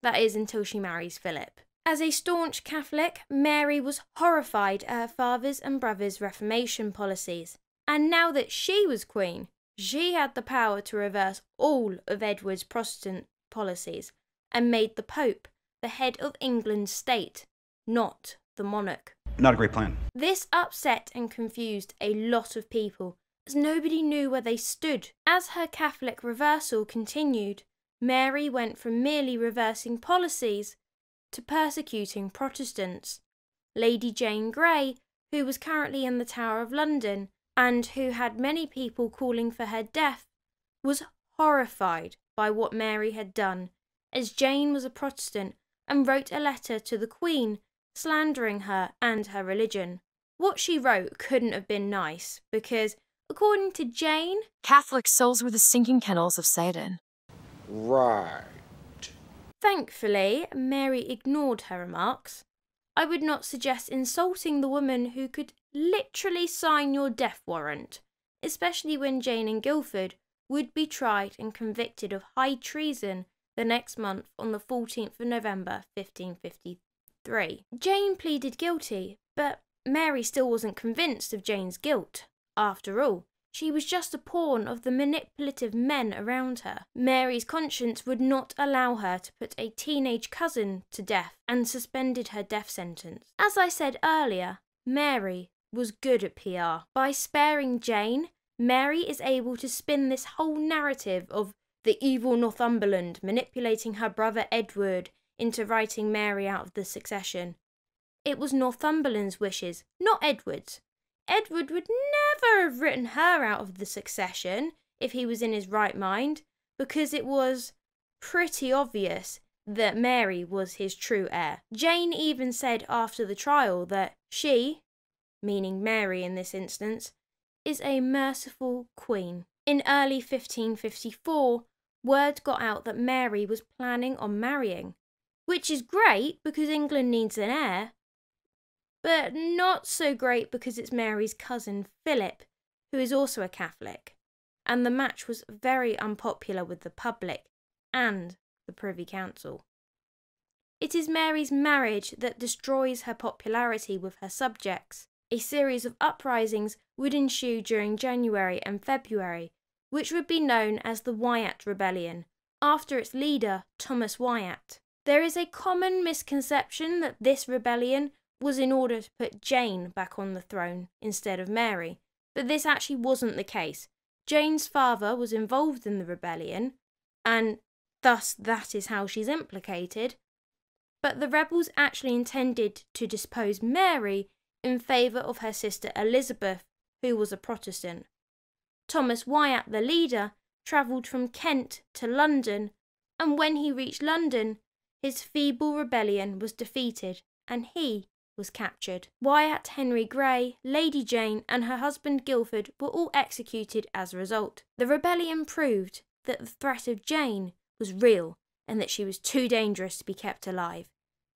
That is, until she marries Philip. As a staunch Catholic, Mary was horrified at her father's and brother's Reformation policies. And now that she was queen, she had the power to reverse all of Edward's Protestant policies and made the Pope the head of England's state, not the monarch. Not a great plan. This upset and confused a lot of people, as nobody knew where they stood. As her Catholic reversal continued, Mary went from merely reversing policies to persecuting Protestants. Lady Jane Grey, who was currently in the Tower of London and who had many people calling for her death, was horrified by what Mary had done, as Jane was a Protestant and wrote a letter to the Queen slandering her and her religion. What she wrote couldn't have been nice because, according to Jane, Catholic souls were the sinking kennels of Satan. Right. Thankfully, Mary ignored her remarks. I would not suggest insulting the woman who could literally sign your death warrant, especially when Jane and Guildford would be tried and convicted of high treason the next month on the 14th of November 1553. Jane pleaded guilty, but Mary still wasn't convinced of Jane's guilt. After all, she was just a pawn of the manipulative men around her. Mary's conscience would not allow her to put a teenage cousin to death and suspended her death sentence. As I said earlier, Mary was good at PR. By sparing Jane, Mary is able to spin this whole narrative of the evil Northumberland manipulating her brother Edward into writing Mary out of the succession. It was Northumberland's wishes, not Edward's. Edward would never have written her out of the succession if he was in his right mind, because it was pretty obvious that Mary was his true heir. Jane even said after the trial that she, meaning Mary in this instance, is a merciful queen. In early 1554, word got out that Mary was planning on marrying, which is great because England needs an heir, but not so great because it's Mary's cousin Philip, who is also a Catholic, and the match was very unpopular with the public and the Privy Council. It is Mary's marriage that destroys her popularity with her subjects. A series of uprisings would ensue during January and February, which would be known as the Wyatt Rebellion, after its leader, Thomas Wyatt. There is a common misconception that this rebellion was in order to put Jane back on the throne instead of Mary, but this actually wasn't the case. Jane's father was involved in the rebellion, and thus that is how she's implicated, but the rebels actually intended to depose Mary in favour of her sister Elizabeth, who was a Protestant. Thomas Wyatt, the leader, travelled from Kent to London, and when he reached London, his feeble rebellion was defeated and he was captured. Wyatt, Henry Grey, Lady Jane and her husband Guildford were all executed as a result. The rebellion proved that the threat of Jane was real and that she was too dangerous to be kept alive,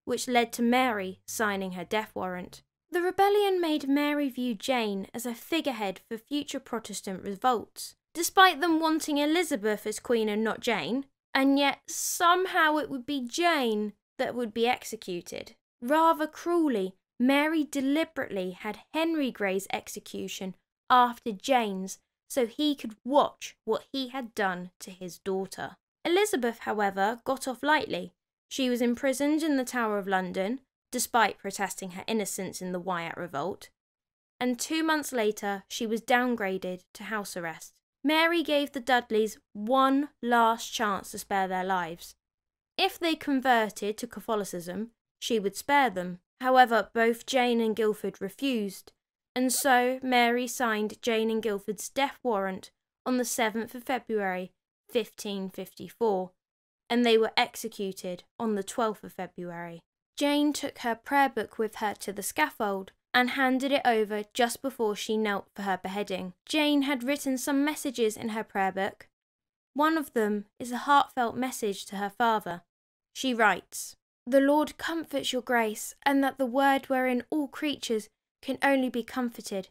which led to Mary signing her death warrant. The rebellion made Mary view Jane as a figurehead for future Protestant revolts, despite them wanting Elizabeth as queen and not Jane, and yet somehow it would be Jane that would be executed. Rather cruelly, Mary deliberately had Henry Grey's execution after Jane's so he could watch what he had done to his daughter. Elizabeth, however, got off lightly. She was imprisoned in the Tower of London, despite protesting her innocence in the Wyatt revolt, and 2 months later she was downgraded to house arrest. Mary gave the Dudleys one last chance to spare their lives. If they converted to Catholicism, she would spare them. However, both Jane and Guildford refused, and so Mary signed Jane and Guildford's death warrant on the 7th of February 1554, and they were executed on the 12th of February. Jane took her prayer book with her to the scaffold and handed it over just before she knelt for her beheading. Jane had written some messages in her prayer book. One of them is a heartfelt message to her father. She writes, "The Lord comforts your grace, and that the word wherein all creatures can only be comforted.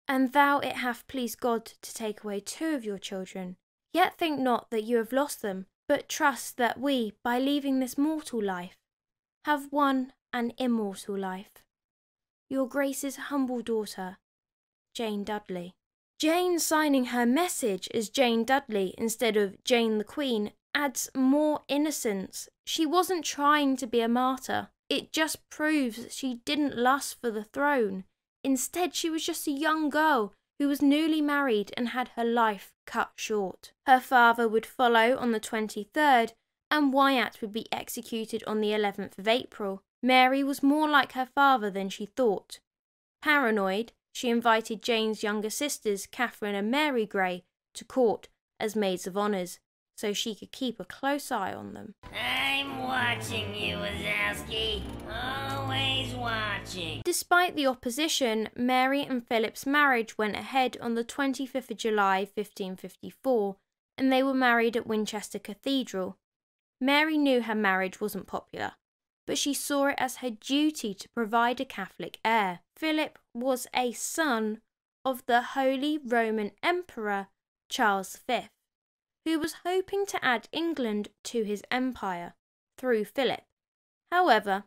And thou it hath pleased God to take away 2 of your children. Yet think not that you have lost them, but trust that we, by leaving this mortal life, have won an immortal life. Your Grace's humble daughter, Jane Dudley." Jane signing her message as Jane Dudley instead of Jane the Queen adds more innocence. She wasn't trying to be a martyr. It just proves she didn't lust for the throne. Instead, she was just a young girl who was newly married and had her life cut short. Her father would follow on the 23rd, and Wyatt would be executed on the 11th of April. Mary was more like her father than she thought. Paranoid, she invited Jane's younger sisters, Catherine and Mary Grey, to court as maids of honours, so she could keep a close eye on them. I'm watching you, Wazowski. Always watching. Despite the opposition, Mary and Philip's marriage went ahead on the 25th of July 1554, and they were married at Winchester Cathedral. Mary knew her marriage wasn't popular, but she saw it as her duty to provide a Catholic heir. Philip was a son of the Holy Roman Emperor Charles V, who was hoping to add England to his empire through Philip. However,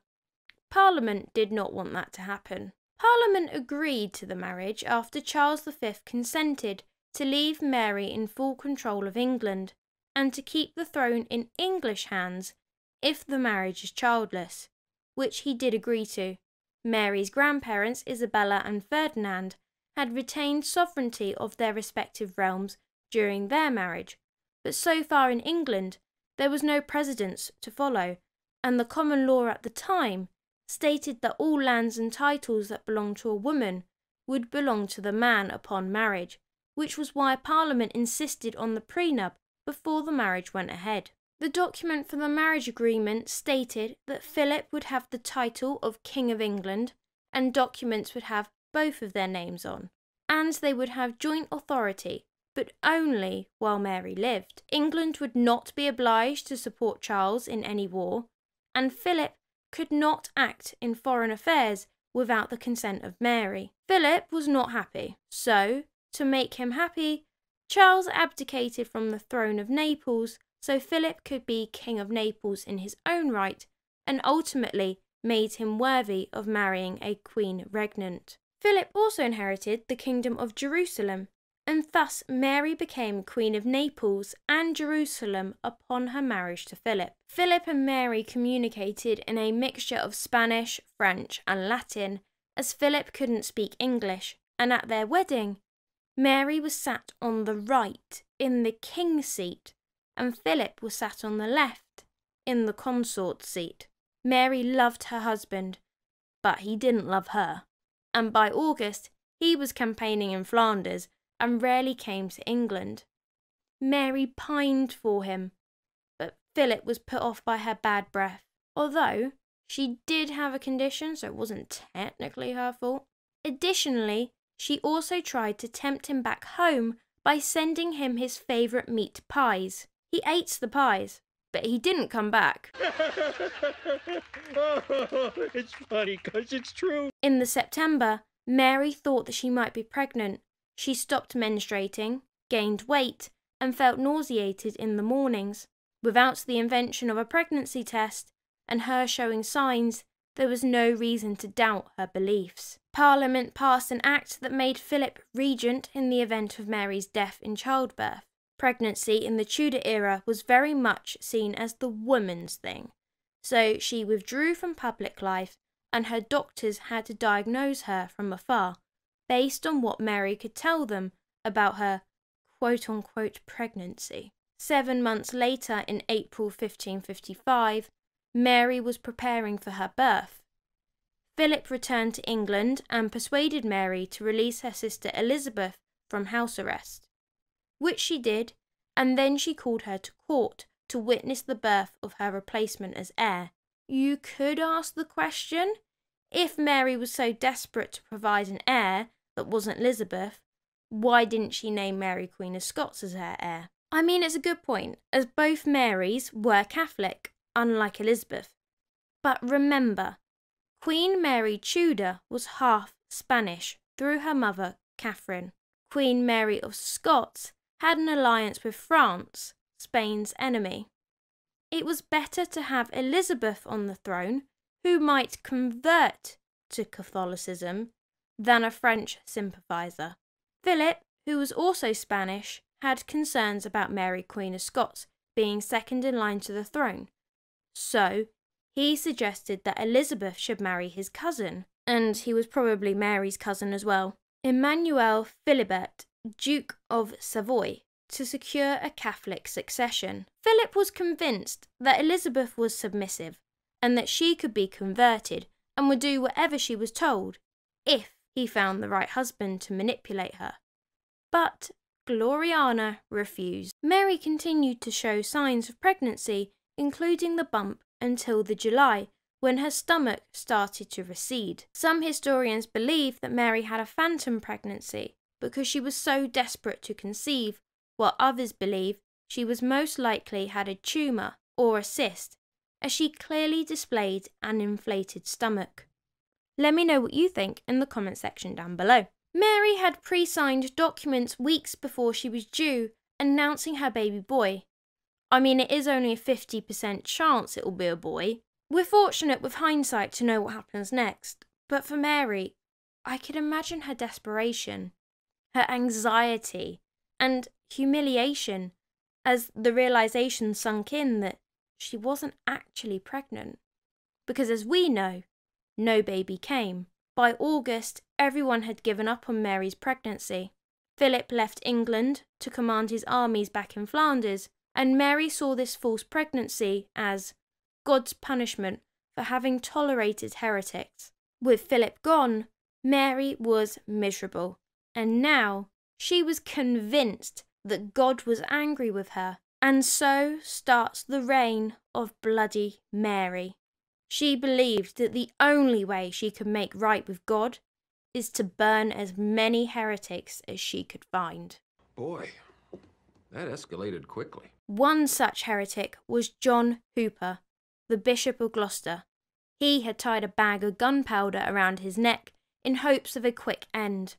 Parliament did not want that to happen. Parliament agreed to the marriage after Charles V consented to leave Mary in full control of England and to keep the throne in English hands if the marriage is childless, which he did agree to. Mary's grandparents, Isabella and Ferdinand, had retained sovereignty of their respective realms during their marriage, but so far in England there was no precedence to follow, and the common law at the time stated that all lands and titles that belonged to a woman would belong to the man upon marriage, which was why Parliament insisted on the prenup before the marriage went ahead. The document for the marriage agreement stated that Philip would have the title of King of England, and documents would have both of their names on, and they would have joint authority, but only while Mary lived. England would not be obliged to support Charles in any war, and Philip could not act in foreign affairs without the consent of Mary. Philip was not happy, so, to make him happy, Charles abdicated from the throne of Naples so Philip could be King of Naples in his own right, and ultimately made him worthy of marrying a queen regnant. Philip also inherited the kingdom of Jerusalem, and thus Mary became Queen of Naples and Jerusalem upon her marriage to Philip. Philip and Mary communicated in a mixture of Spanish, French and Latin, as Philip couldn't speak English, and at their wedding, Mary was sat on the right in the king's seat, and Philip was sat on the left in the consort's seat. Mary loved her husband, but he didn't love her, and by August he was campaigning in Flanders and rarely came to England. Mary pined for him, but Philip was put off by her bad breath, although she did have a condition, so it wasn't technically her fault. Additionally, she also tried to tempt him back home by sending him his favourite meat pies. He ate the pies, but he didn't come back. It's funny because it's true. In the September, Mary thought that she might be pregnant. She stopped menstruating, gained weight, and felt nauseated in the mornings. Without the invention of a pregnancy test and her showing signs, there was no reason to doubt her beliefs. Parliament passed an act that made Philip regent in the event of Mary's death in childbirth. Pregnancy in the Tudor era was very much seen as the woman's thing, so she withdrew from public life and her doctors had to diagnose her from afar, based on what Mary could tell them about her quote-unquote pregnancy. 7 months later, in April 1555, Mary was preparing for her birth. Philip returned to England and persuaded Mary to release her sister Elizabeth from house arrest, which she did, and then she called her to court to witness the birth of her replacement as heir. You could ask the question, if Mary was so desperate to provide an heir that wasn't Elizabeth, why didn't she name Mary Queen of Scots as her heir? I mean, it's a good point, as both Marys were Catholic, unlike Elizabeth. But remember, Queen Mary Tudor was half Spanish through her mother, Catherine. Queen Mary of Scots had an alliance with France, Spain's enemy. It was better to have Elizabeth on the throne, who might convert to Catholicism, than a French sympathiser. Philip, who was also Spanish, had concerns about Mary Queen of Scots being second in line to the throne, so he suggested that Elizabeth should marry his cousin, and he was probably Mary's cousin as well, Emmanuel Philibert, Duke of Savoy, to secure a Catholic succession. Philip was convinced that Elizabeth was submissive, and that she could be converted and would do whatever she was told, if he found the right husband to manipulate her. But Gloriana refused. Mary continued to show signs of pregnancy, including the bump, until the July, when her stomach started to recede. Some historians believe that Mary had a phantom pregnancy because she was so desperate to conceive, while others believe she was most likely had a tumour or a cyst, as she clearly displayed an inflated stomach. Let me know what you think in the comment section down below. Mary had pre-signed documents weeks before she was due, announcing her baby boy. I mean, it is only a 50% chance it will be a boy. We're fortunate with hindsight to know what happens next, but for Mary, I could imagine her desperation, her anxiety, and humiliation as the realisation sunk in that she wasn't actually pregnant. Because as we know, no baby came. By August, everyone had given up on Mary's pregnancy. Philip left England to command his armies back in Flanders, and Mary saw this false pregnancy as God's punishment for having tolerated heretics. With Philip gone, Mary was miserable, and now she was convinced that God was angry with her, and so starts the reign of Bloody Mary. She believed that the only way she could make right with God is to burn as many heretics as she could find. Boy, that escalated quickly. One such heretic was John Hooper, the Bishop of Gloucester. He had tied a bag of gunpowder around his neck in hopes of a quick end,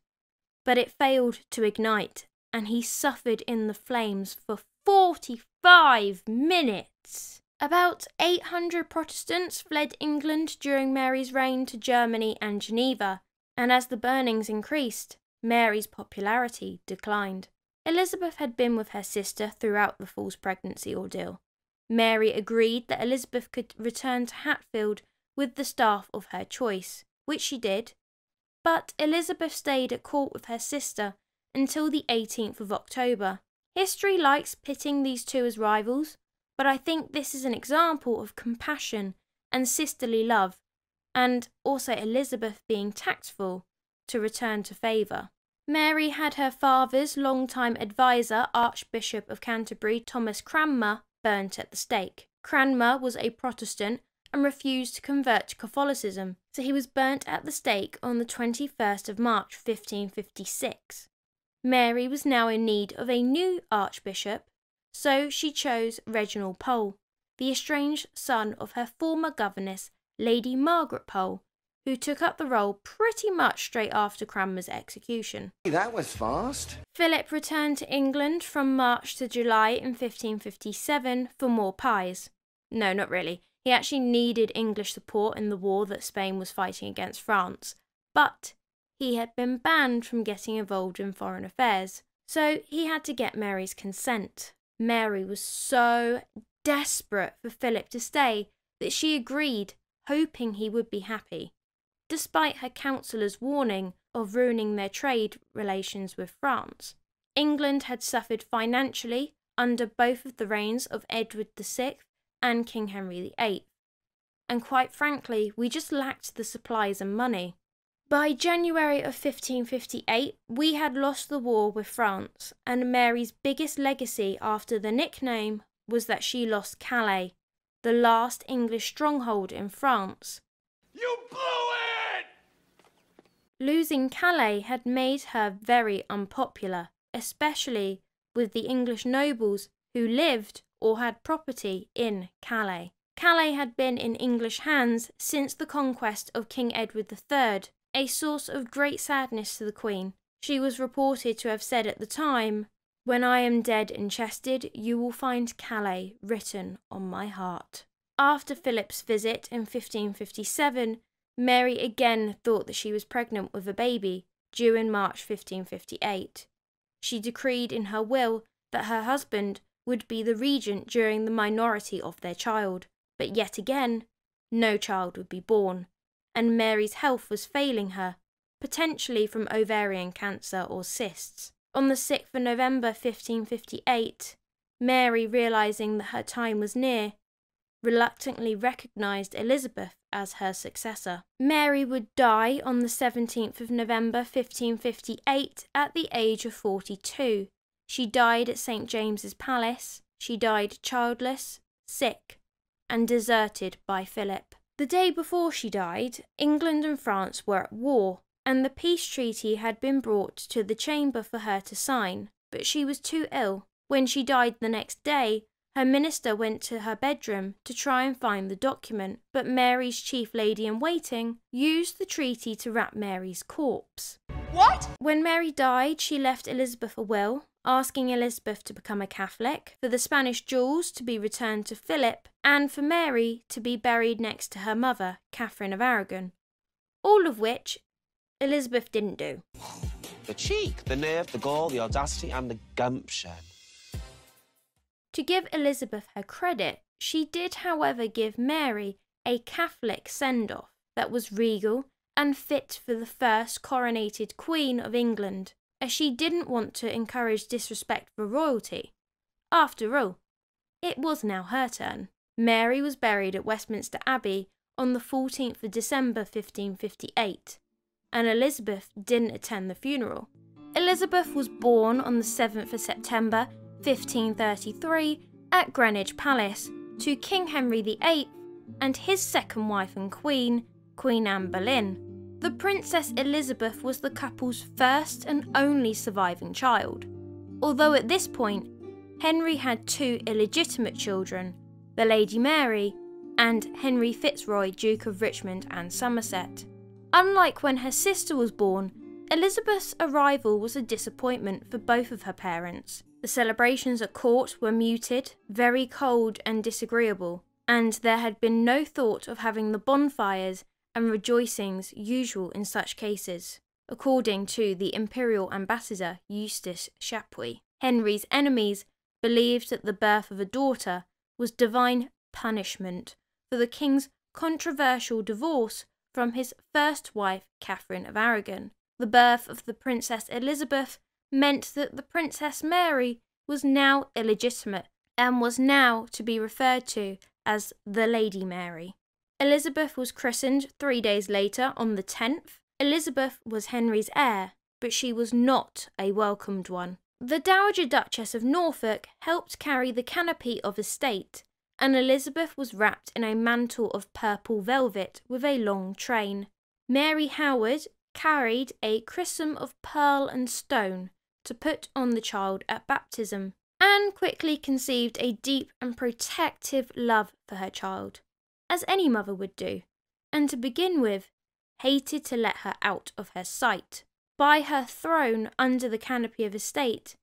but it failed to ignite, and he suffered in the flames for 45 minutes. About 800 Protestants fled England during Mary's reign to Germany and Geneva, and as the burnings increased, Mary's popularity declined. Elizabeth had been with her sister throughout the false pregnancy ordeal. Mary agreed that Elizabeth could return to Hatfield with the staff of her choice, which she did, but Elizabeth stayed at court with her sister until the 18th of October. History likes pitting these two as rivals, but I think this is an example of compassion and sisterly love, and also Elizabeth being tactful to return to favour. Mary had her father's longtime adviser, Archbishop of Canterbury Thomas Cranmer, burnt at the stake. Cranmer was a Protestant and refused to convert to Catholicism, so he was burnt at the stake on the 21st of March 1556. Mary was now in need of a new archbishop, so she chose Reginald Pole, the estranged son of her former governess, Lady Margaret Pole, who took up the role pretty much straight after Cranmer's execution. That was fast. Philip returned to England from March to July in 1557 for more pies. No, not really. He actually needed English support in the war that Spain was fighting against France, but he had been banned from getting involved in foreign affairs, so he had to get Mary's consent. Mary was so desperate for Philip to stay that she agreed, hoping he would be happy, despite her counsellor's warning of ruining their trade relations with France. England had suffered financially under both of the reigns of Edward VI and King Henry VIII, and quite frankly, we just lacked the supplies and money. By January of 1558, we had lost the war with France, and Mary's biggest legacy after the nickname was that she lost Calais, the last English stronghold in France. You blew it! Losing Calais had made her very unpopular, especially with the English nobles who lived or had property in Calais. Calais had been in English hands since the conquest of King Edward III, a source of great sadness to the Queen. She was reported to have said at the time, "When I am dead and chested, you will find Calais written on my heart." After Philip's visit in 1557, Mary again thought that she was pregnant with a baby, due in March 1558. She decreed in her will that her husband would be the regent during the minority of their child, but yet again, no child would be born, and Mary's health was failing her, potentially from ovarian cancer or cysts. On the 6th of November 1558, Mary, realising that her time was near, reluctantly recognised Elizabeth as her successor. Mary would die on the 17th of November 1558 at the age of 42. She died at St James's Palace. She died childless, sick, and deserted by Philip. The day before she died, England and France were at war, and the peace treaty had been brought to the chamber for her to sign, but she was too ill. When she died the next day, her minister went to her bedroom to try and find the document, but Mary's chief lady-in-waiting used the treaty to wrap Mary's corpse. What? When Mary died, she left Elizabeth a will, asking Elizabeth to become a Catholic, for the Spanish jewels to be returned to Philip, and for Mary to be buried next to her mother, Catherine of Aragon. All of which Elizabeth didn't do. The cheek, the nerve, the gall, the audacity and the gumption. To give Elizabeth her credit, she did, however, give Mary a Catholic send-off that was regal and fit for the first coronated Queen of England, as she didn't want to encourage disrespect for royalty. After all, it was now her turn. Mary was buried at Westminster Abbey on the 14th of December 1558, and Elizabeth didn't attend the funeral. Elizabeth was born on the 7th of September 1533 at Greenwich Palace to King Henry VIII and his second wife and queen, Queen Anne Boleyn. The Princess Elizabeth was the couple's first and only surviving child, although at this point Henry had two illegitimate children, the Lady Mary and Henry Fitzroy, Duke of Richmond and Somerset. Unlike when her sister was born, Elizabeth's arrival was a disappointment for both of her parents. The celebrations at court were muted, very cold and disagreeable, and there had been no thought of having the bonfires and rejoicings usual in such cases. according to the imperial ambassador Eustace Chapuis. Henry's enemies believed that the birth of a daughter was divine punishment for the king's controversial divorce from his first wife, Catherine of Aragon. The birth of the Princess Elizabeth meant that the Princess Mary was now illegitimate and was now to be referred to as the Lady Mary. Elizabeth was christened 3 days later on the 10th. Elizabeth was Henry's heir, but she was not a welcomed one. The Dowager Duchess of Norfolk helped carry the canopy of estate, and Elizabeth was wrapped in a mantle of purple velvet with a long train. Mary Howard carried a chrisom of pearl and stone to put on the child at baptism. Anne quickly conceived a deep and protective love for her child, as any mother would do, and to begin with, hated to let her out of her sight. By her throne under the canopy of estate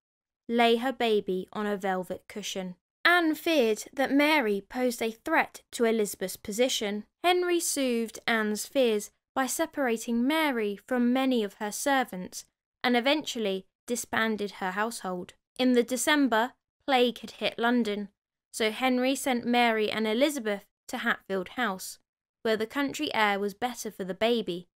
lay her baby on a velvet cushion. Anne feared that Mary posed a threat to Elizabeth's position. Henry soothed Anne's fears by separating Mary from many of her servants and eventually disbanded her household. In the December, plague had hit London, so Henry sent Mary and Elizabeth to Hatfield House, where the country air was better for the baby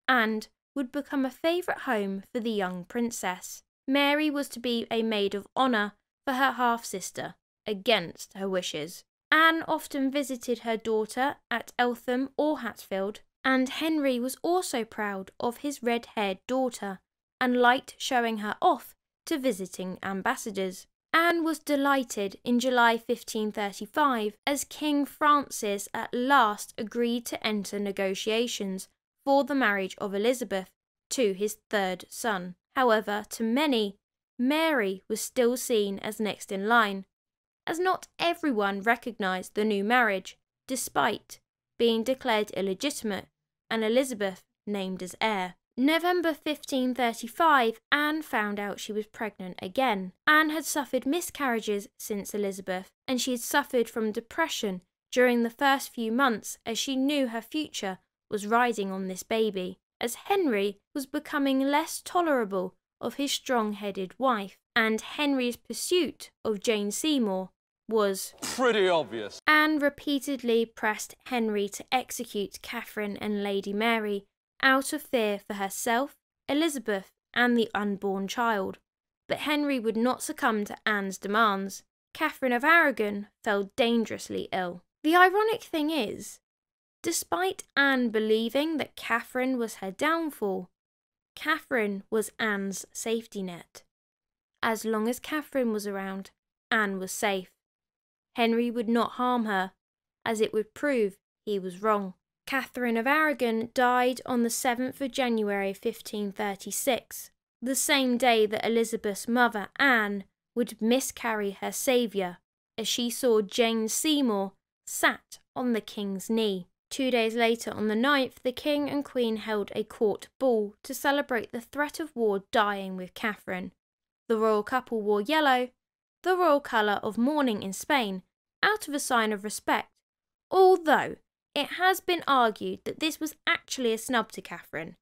and would become a favourite home for the young princess. Mary was to be a maid of honour for her half-sister, against her wishes. Anne often visited her daughter at Eltham or Hatfield, and Henry was also proud of his red-haired daughter and liked showing her off to visiting ambassadors. Anne was delighted in July 1535 as King Francis at last agreed to enter negotiations for the marriage of Elizabeth to his third son. However, to many, Mary was still seen as next in line, as not everyone recognised the new marriage, despite being declared illegitimate and Elizabeth named as heir. November 1535, Anne found out she was pregnant again. Anne had suffered miscarriages since Elizabeth, and she had suffered from depression during the first few months as she knew her future was riding on this baby, as Henry was becoming less tolerable of his strong-headed wife, and Henry's pursuit of Jane Seymour was pretty obvious. Anne repeatedly pressed Henry to execute Catherine and Lady Mary out of fear for herself, Elizabeth, and the unborn child, but Henry would not succumb to Anne's demands. Catherine of Aragon fell dangerously ill. The ironic thing is, despite Anne believing that Catherine was her downfall, Catherine was Anne's safety net. As long as Catherine was around, Anne was safe. Henry would not harm her, as it would prove he was wrong. Catherine of Aragon died on the 7th of January 1536, the same day that Elizabeth's mother, Anne, would miscarry her saviour, as she saw Jane Seymour sat on the king's knee. 2 days later, on the 9th, the king and queen held a court ball to celebrate the threat of war dying with Catherine. The royal couple wore yellow, the royal colour of mourning in Spain, out of a sign of respect, although it has been argued that this was actually a snub to Catherine,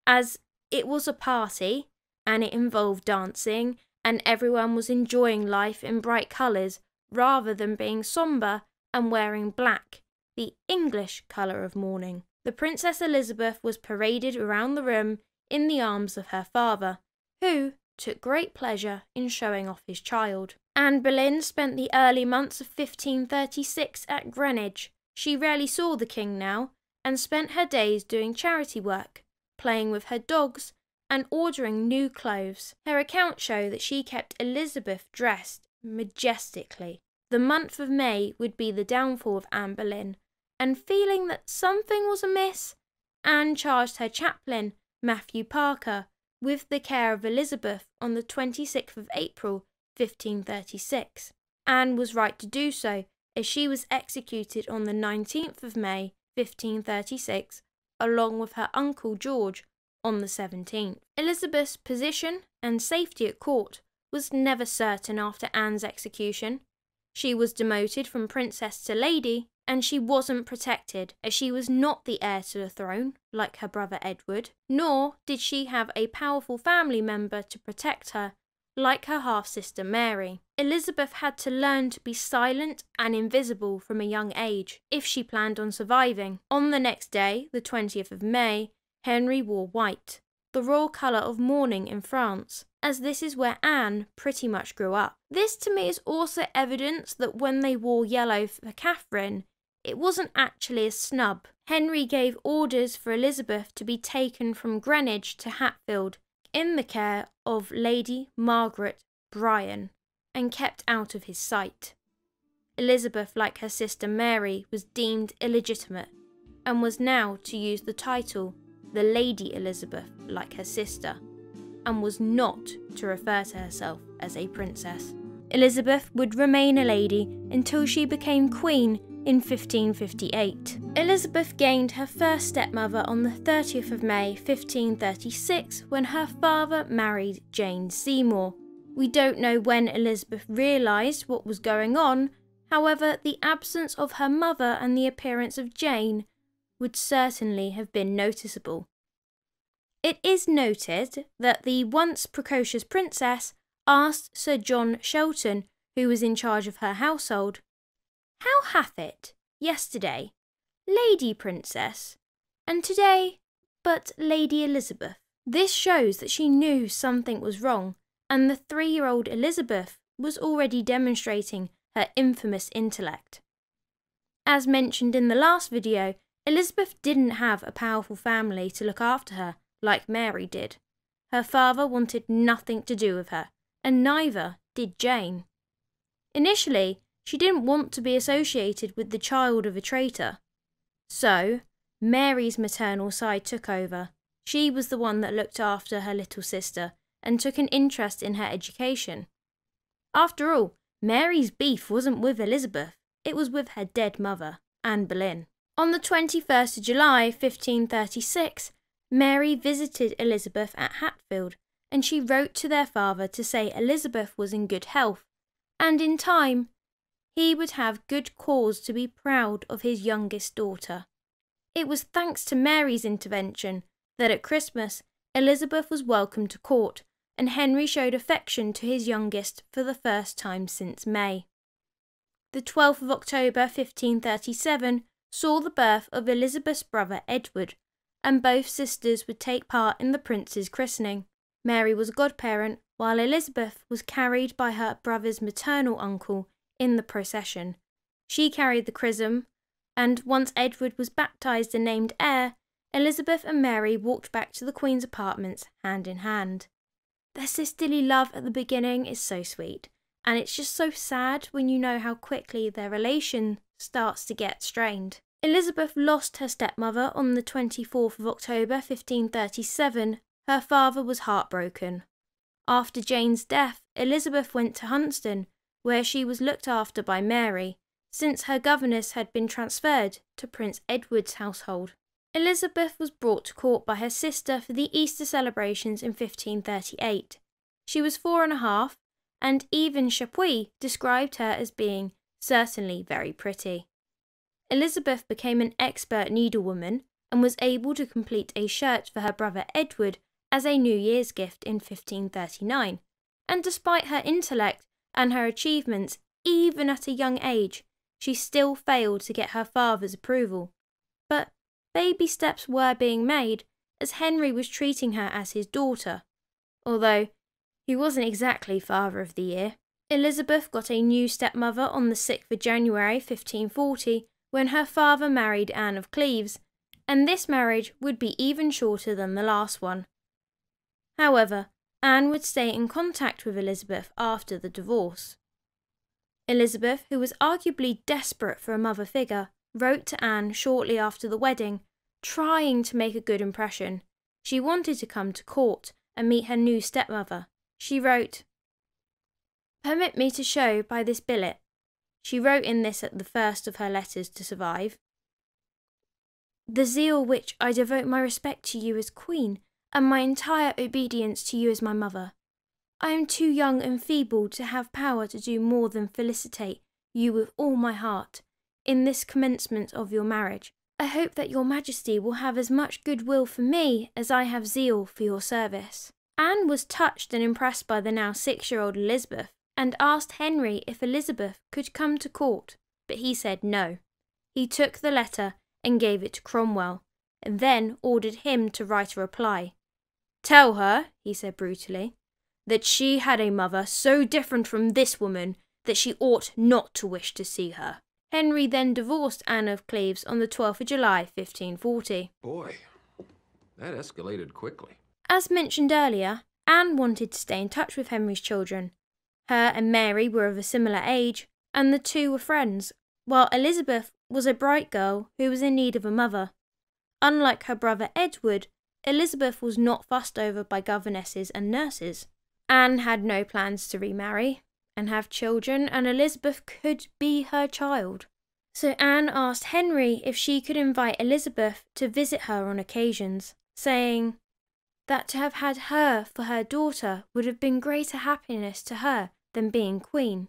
as it was a party and it involved dancing and everyone was enjoying life in bright colours rather than being sombre and wearing black, the English colour of mourning. The Princess Elizabeth was paraded around the room in the arms of her father, who took great pleasure in showing off his child. Anne Boleyn spent the early months of 1536 at Greenwich. She rarely saw the king now, and spent her days doing charity work, playing with her dogs, and ordering new clothes. Her accounts show that she kept Elizabeth dressed majestically. The month of May would be the downfall of Anne Boleyn, and feeling that something was amiss, Anne charged her chaplain, Matthew Parker, with the care of Elizabeth on the 26th of April 1536. Anne was right to do so, as she was executed on the 19th of May 1536, along with her uncle George on the 17th. Elizabeth's position and safety at court was never certain after Anne's execution. She was demoted from princess to lady, and she wasn't protected as she was not the heir to the throne like her brother Edward, nor did she have a powerful family member to protect her like her half-sister Mary. Elizabeth had to learn to be silent and invisible from a young age if she planned on surviving. On the next day, the 20th of May, Henry wore white, the royal colour of mourning in France, as this is where Anne pretty much grew up. This to me is also evidence that when they wore yellow for Catherine, it wasn't actually a snub. Henry gave orders for Elizabeth to be taken from Greenwich to Hatfield in the care of Lady Margaret Bryan and kept out of his sight. Elizabeth, like her sister Mary, was deemed illegitimate and was now to use the title the Lady Elizabeth like her sister, and was not to refer to herself as a princess. Elizabeth would remain a lady until she became queen in 1558. Elizabeth gained her first stepmother on the 30th of May 1536 when her father married Jane Seymour. We don't know when Elizabeth realised what was going on, however the absence of her mother and the appearance of Jane would certainly have been noticeable. It is noted that the once precocious princess asked Sir John Shelton, who was in charge of her household, "How hath it, yesterday, Lady Princess, and today but Lady Elizabeth?" This shows that she knew something was wrong, and the 3-year-old Elizabeth was already demonstrating her infamous intellect. As mentioned in the last video, Elizabeth didn't have a powerful family to look after her like Mary did. Her father wanted nothing to do with her, and neither did Jane. Initially, she didn't want to be associated with the child of a traitor. So, Mary's maternal side took over. She was the one that looked after her little sister and took an interest in her education. After all, Mary's beef wasn't with Elizabeth, it was with her dead mother, Anne Boleyn. On the 21st of July 1536, Mary visited Elizabeth at Hatfield, and she wrote to their father to say Elizabeth was in good health, and in time he would have good cause to be proud of his youngest daughter. It was thanks to Mary's intervention that at Christmas Elizabeth was welcomed to court, and Henry showed affection to his youngest for the first time since May. The 12th of October 1537 saw the birth of Elizabeth's brother Edward, and both sisters would take part in the prince's christening. Mary was a godparent, while Elizabeth was carried by her brother's maternal uncle in the procession. She carried the chrism, and once Edward was baptised and named heir, Elizabeth and Mary walked back to the Queen's apartments hand in hand. Their sisterly love at the beginning is so sweet, and it's just so sad when you know how quickly their relation starts to get strained. Elizabeth lost her stepmother on the 24th of October 1537. Her father was heartbroken. After Jane's death, Elizabeth went to Huntston, where she was looked after by Mary, since her governess had been transferred to Prince Edward's household. Elizabeth was brought to court by her sister for the Easter celebrations in 1538. She was 4.5, and even Chapuis described her as being certainly very pretty. Elizabeth became an expert needlewoman and was able to complete a shirt for her brother Edward as a New Year's gift in 1539, and despite her intellect and her achievements, even at a young age, she still failed to get her father's approval. But baby steps were being made, as Henry was treating her as his daughter, although he wasn't exactly Father of the Year. Elizabeth got a new stepmother on the 6th of January 1540, when her father married Anne of Cleves, and this marriage would be even shorter than the last one. However, Anne would stay in contact with Elizabeth after the divorce. Elizabeth, who was arguably desperate for a mother figure, wrote to Anne shortly after the wedding, trying to make a good impression. She wanted to come to court and meet her new stepmother. She wrote, "Permit me to show by this billet," she wrote in this at the first of her letters to survive, "the zeal which I devote my respect to you as queen, and my entire obedience to you as my mother. I am too young and feeble to have power to do more than felicitate you with all my heart in this commencement of your marriage. I hope that your Majesty will have as much goodwill for me as I have zeal for your service." Anne was touched and impressed by the now 6-year-old Elizabeth, and asked Henry if Elizabeth could come to court, but he said no. He took the letter and gave it to Cromwell, and then ordered him to write a reply. "Tell her," he said brutally, "that she had a mother so different from this woman that she ought not to wish to see her." Henry then divorced Anne of Cleves on the 12th of July, 1540. Boy, that escalated quickly. As mentioned earlier, Anne wanted to stay in touch with Henry's children. Her and Mary were of a similar age, and the two were friends, while Elizabeth was a bright girl who was in need of a mother. Unlike her brother Edward, Elizabeth was not fussed over by governesses and nurses. Anne had no plans to remarry and have children, and Elizabeth could be her child. So Anne asked Henry if she could invite Elizabeth to visit her on occasions, saying that to have had her for her daughter would have been greater happiness to her than being queen.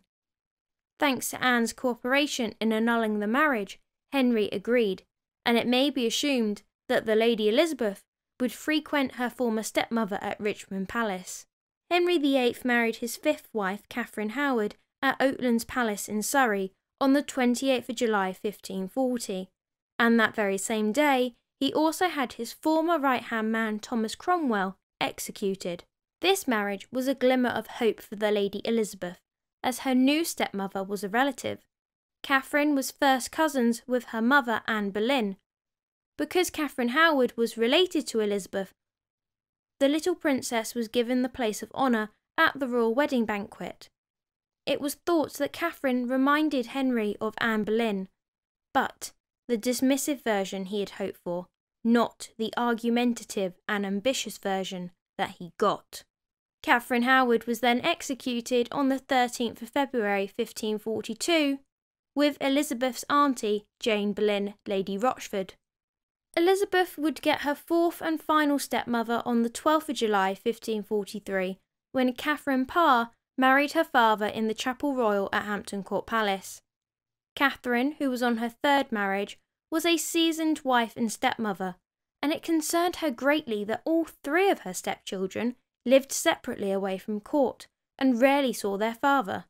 Thanks to Anne's cooperation in annulling the marriage, Henry agreed, and it may be assumed that the Lady Elizabeth would frequent her former stepmother at Richmond Palace. Henry VIII married his 5th wife, Catherine Howard, at Oatlands Palace in Surrey on the 28th of July 1540, and that very same day he also had his former right-hand man Thomas Cromwell executed. This marriage was a glimmer of hope for the Lady Elizabeth, as her new stepmother was a relative. Catherine was first cousins with her mother Anne Boleyn. Because Catherine Howard was related to Elizabeth, the little princess was given the place of honour at the royal wedding banquet. It was thought that Catherine reminded Henry of Anne Boleyn, but the dismissive version he had hoped for, not the argumentative and ambitious version that he got. Catherine Howard was then executed on the 13th of February 1542, with Elizabeth's auntie, Jane Boleyn, Lady Rochford. Elizabeth would get her 4th and final stepmother on the 12th of July 1543, when Catherine Parr married her father in the Chapel Royal at Hampton Court Palace. Catherine, who was on her 3rd marriage, was a seasoned wife and stepmother, and it concerned her greatly that all 3 of her stepchildren lived separately away from court and rarely saw their father.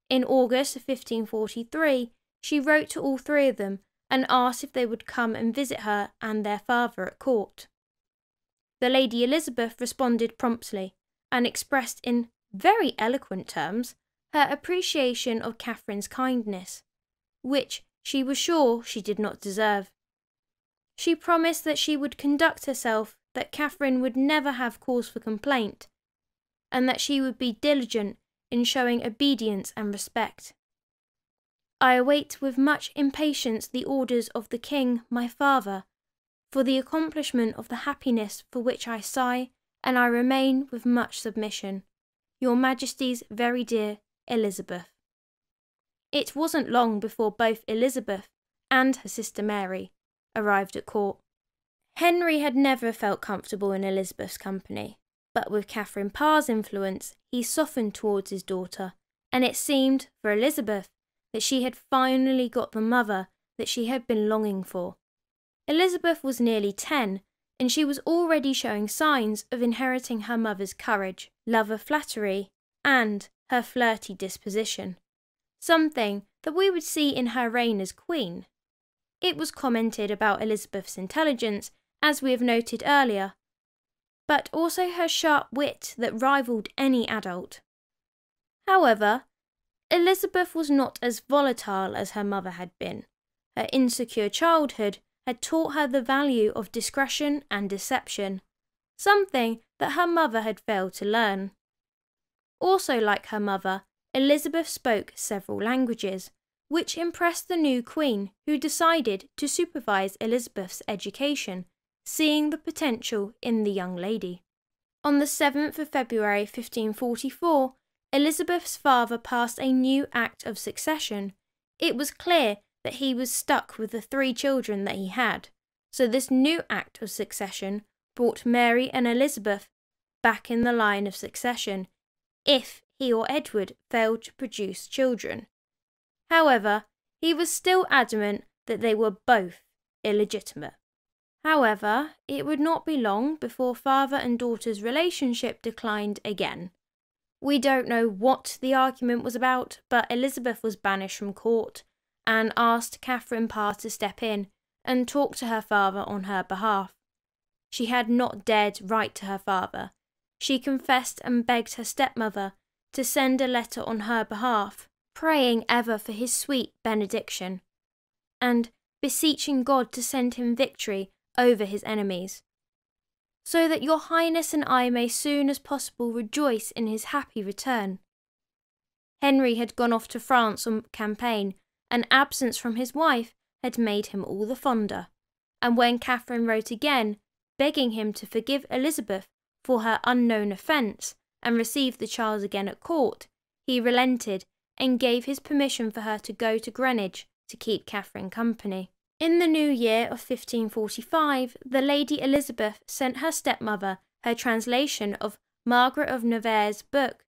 In August of 1543, she wrote to all 3 of them and asked if they would come and visit her and their father at court. The Lady Elizabeth responded promptly and expressed in very eloquent terms her appreciation of Catherine's kindness, which she was sure she did not deserve. She promised that she would conduct herself that Catherine would never have cause for complaint, and that she would be diligent in showing obedience and respect. I await with much impatience the orders of the King, my father, for the accomplishment of the happiness for which I sigh, and I remain with much submission. Your Majesty's very dear Elizabeth. It wasn't long before both Elizabeth and her sister Mary arrived at court. Henry had never felt comfortable in Elizabeth's company, but with Catherine Parr's influence he softened towards his daughter, and it seemed, for Elizabeth, that she had finally got the mother that she had been longing for. Elizabeth was nearly 10, and she was already showing signs of inheriting her mother's courage, love of flattery, and her flirty disposition, something that we would see in her reign as queen. It was commented about Elizabeth's intelligence, as we have noted earlier, but also her sharp wit that rivalled any adult. However, Elizabeth was not as volatile as her mother had been. Her insecure childhood had taught her the value of discretion and deception, something that her mother had failed to learn. Also, like her mother, Elizabeth spoke several languages, which impressed the new queen, who decided to supervise Elizabeth's education, seeing the potential in the young lady. On the 7th of February 1544, Elizabeth's father passed a new Act of Succession. It was clear that he was stuck with the 3 children that he had, so this new Act of Succession brought Mary and Elizabeth back in the line of succession, if he or Edward failed to produce children. However, he was still adamant that they were both illegitimate. However, it would not be long before father and daughter's relationship declined again. We don't know what the argument was about, but Elizabeth was banished from court and asked Catherine Parr to step in and talk to her father on her behalf. She had not dared write to her father. She confessed and begged her stepmother to send a letter on her behalf, praying ever for his sweet benediction, and beseeching God to send him victory over his enemies, so that your highness and I may soon as possible rejoice in his happy return. Henry had gone off to France on campaign, and absence from his wife had made him all the fonder, and when Catherine wrote again, begging him to forgive Elizabeth for her unknown offence and receive the child again at court, he relented and gave his permission for her to go to Greenwich to keep Catherine company. In the new year of 1545, the Lady Elizabeth sent her stepmother her translation of Margaret of Nevers' book,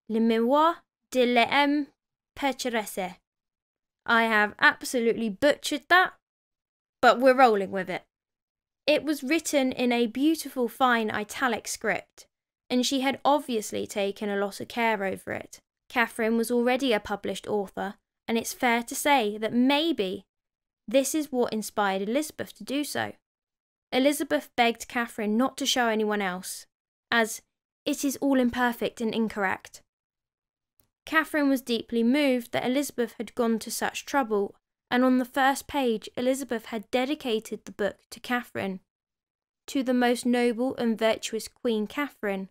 Les Mémoires de l'M. Pécheresse. I have absolutely butchered that, but we're rolling with it. It was written in a beautiful fine italic script, and she had obviously taken a lot of care over it. Catherine was already a published author, and it's fair to say that maybe this is what inspired Elizabeth to do so. Elizabeth begged Catherine not to show anyone else, as it is all imperfect and incorrect. Catherine was deeply moved that Elizabeth had gone to such trouble, and on the first page Elizabeth had dedicated the book to Catherine. To the most noble and virtuous Queen Catherine,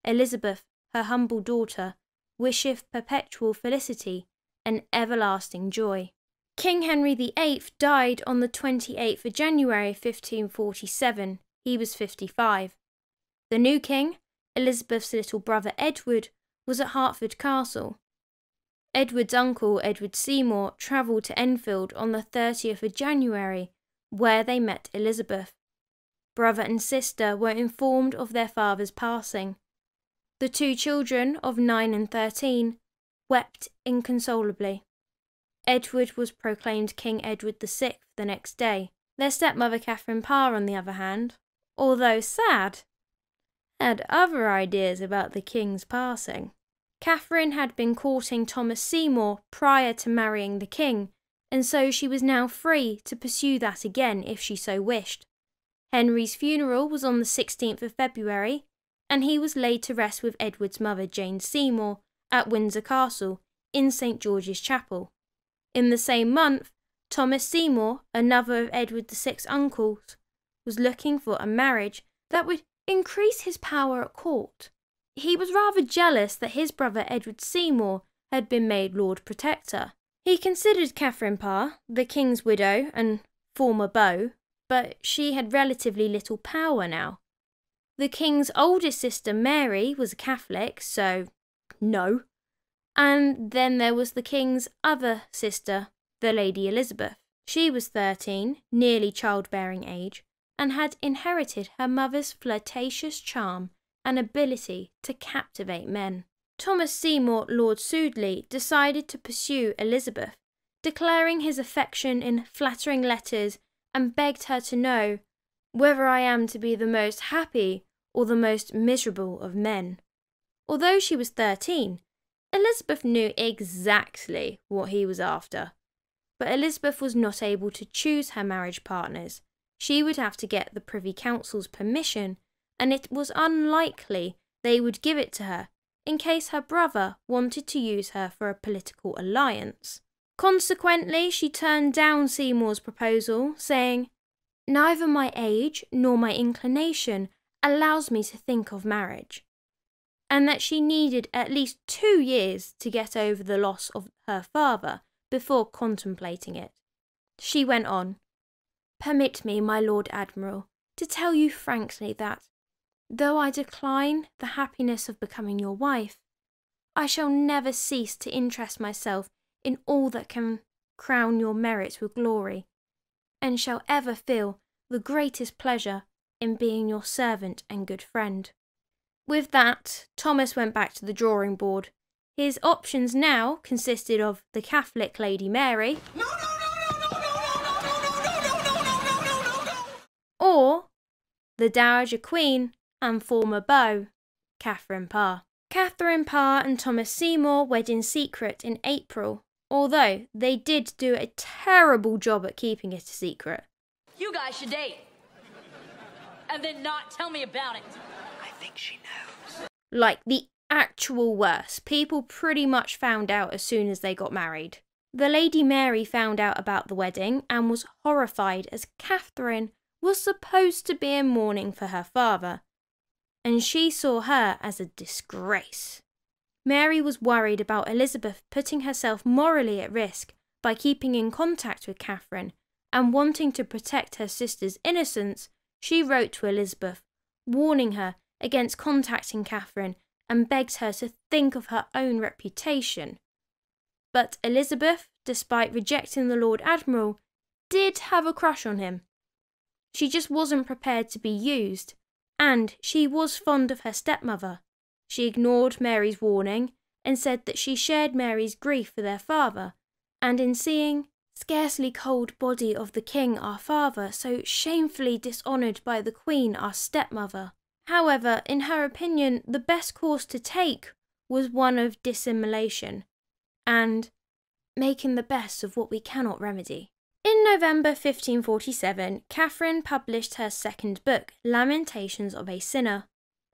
Elizabeth, her humble daughter, wisheth perpetual felicity and everlasting joy. King Henry VIII died on the 28th of January 1547. He was 55. The new king, Elizabeth's little brother Edward, was at Hertford Castle. Edward's uncle, Edward Seymour, travelled to Enfield on the 30th of January, where they met Elizabeth. Brother and sister were informed of their father's passing. The two children, of 9 and 13, wept inconsolably. Edward was proclaimed King Edward VI the next day. Their stepmother Catherine Parr, on the other hand, although sad, had other ideas about the king's passing. Catherine had been courting Thomas Seymour prior to marrying the king, and so she was now free to pursue that again if she so wished. Henry's funeral was on the 16th of February, and he was laid to rest with Edward's mother Jane Seymour at Windsor Castle in St. George's Chapel. In the same month, Thomas Seymour, another of Edward VI's uncles, was looking for a marriage that would increase his power at court. He was rather jealous that his brother Edward Seymour had been made Lord Protector. He considered Catherine Parr, the king's widow and former beau, but she had relatively little power now. The king's oldest sister Mary was a Catholic, so no. And then there was the king's other sister, the Lady Elizabeth. She was 13, nearly childbearing age, and had inherited her mother's flirtatious charm and ability to captivate men. Thomas Seymour, Lord Sudeley, decided to pursue Elizabeth, declaring his affection in flattering letters, and begged her to know whether I am to be the most happy or the most miserable of men. Although she was 13, Elizabeth knew exactly what he was after. But Elizabeth was not able to choose her marriage partners. She would have to get the Privy Council's permission, and it was unlikely they would give it to her in case her brother wanted to use her for a political alliance. Consequently, she turned down Seymour's proposal, saying, "Neither my age nor my inclination allows me to think of marriage," and that she needed at least 2 years to get over the loss of her father before contemplating it. She went on, "Permit me, my Lord Admiral, to tell you frankly that, though I decline the happiness of becoming your wife, I shall never cease to interest myself in all that can crown your merits with glory, and shall ever feel the greatest pleasure in being your servant and good friend." With that, Thomas went back to the drawing board. His options now consisted of the Catholic Lady Mary, or the Dowager Queen and former beau, Catherine Parr. Catherine Parr and Thomas Seymour wed in secret in April, although they did do a terrible job at keeping it a secret. You guys should date. And then not tell me about it. I think she knows. Like the actual worst. People pretty much found out as soon as they got married. The Lady Mary found out about the wedding and was horrified as Catherine was supposed to be in mourning for her father, and she saw her as a disgrace. Mary was worried about Elizabeth putting herself morally at risk by keeping in contact with Catherine, and wanting to protect her sister's innocence, she wrote to Elizabeth, warning her against contacting Catherine and begged her to think of her own reputation. But Elizabeth, despite rejecting the Lord Admiral, did have a crush on him. She just wasn't prepared to be used, and she was fond of her stepmother. She ignored Mary's warning and said that she shared Mary's grief for their father, and in seeing scarcely cold body of the king our father so shamefully dishonoured by the queen our stepmother. However, in her opinion, the best course to take was one of dissimulation, and making the best of what we cannot remedy. In November 1547, Catherine published her second book, Lamentations of a Sinner.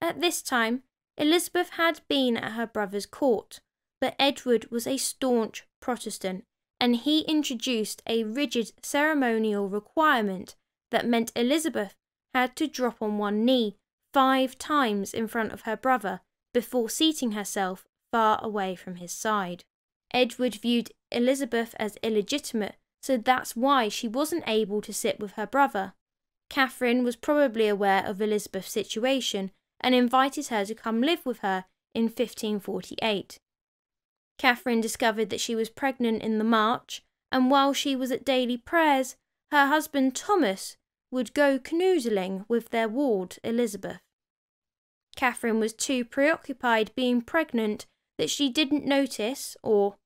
At this time, Elizabeth had been at her brother's court, but Edward was a staunch Protestant, and he introduced a rigid ceremonial requirement that meant Elizabeth had to drop on one knee 5 times in front of her brother before seating herself far away from his side. Edward viewed Elizabeth as illegitimate, so that's why she wasn't able to sit with her brother. Catherine was probably aware of Elizabeth's situation and invited her to come live with her in 1548. Catherine discovered that she was pregnant in the March, and while she was at daily prayers, her husband Thomas would go canoodling with their ward Elizabeth. Catherine was too preoccupied being pregnant that she didn't notice, or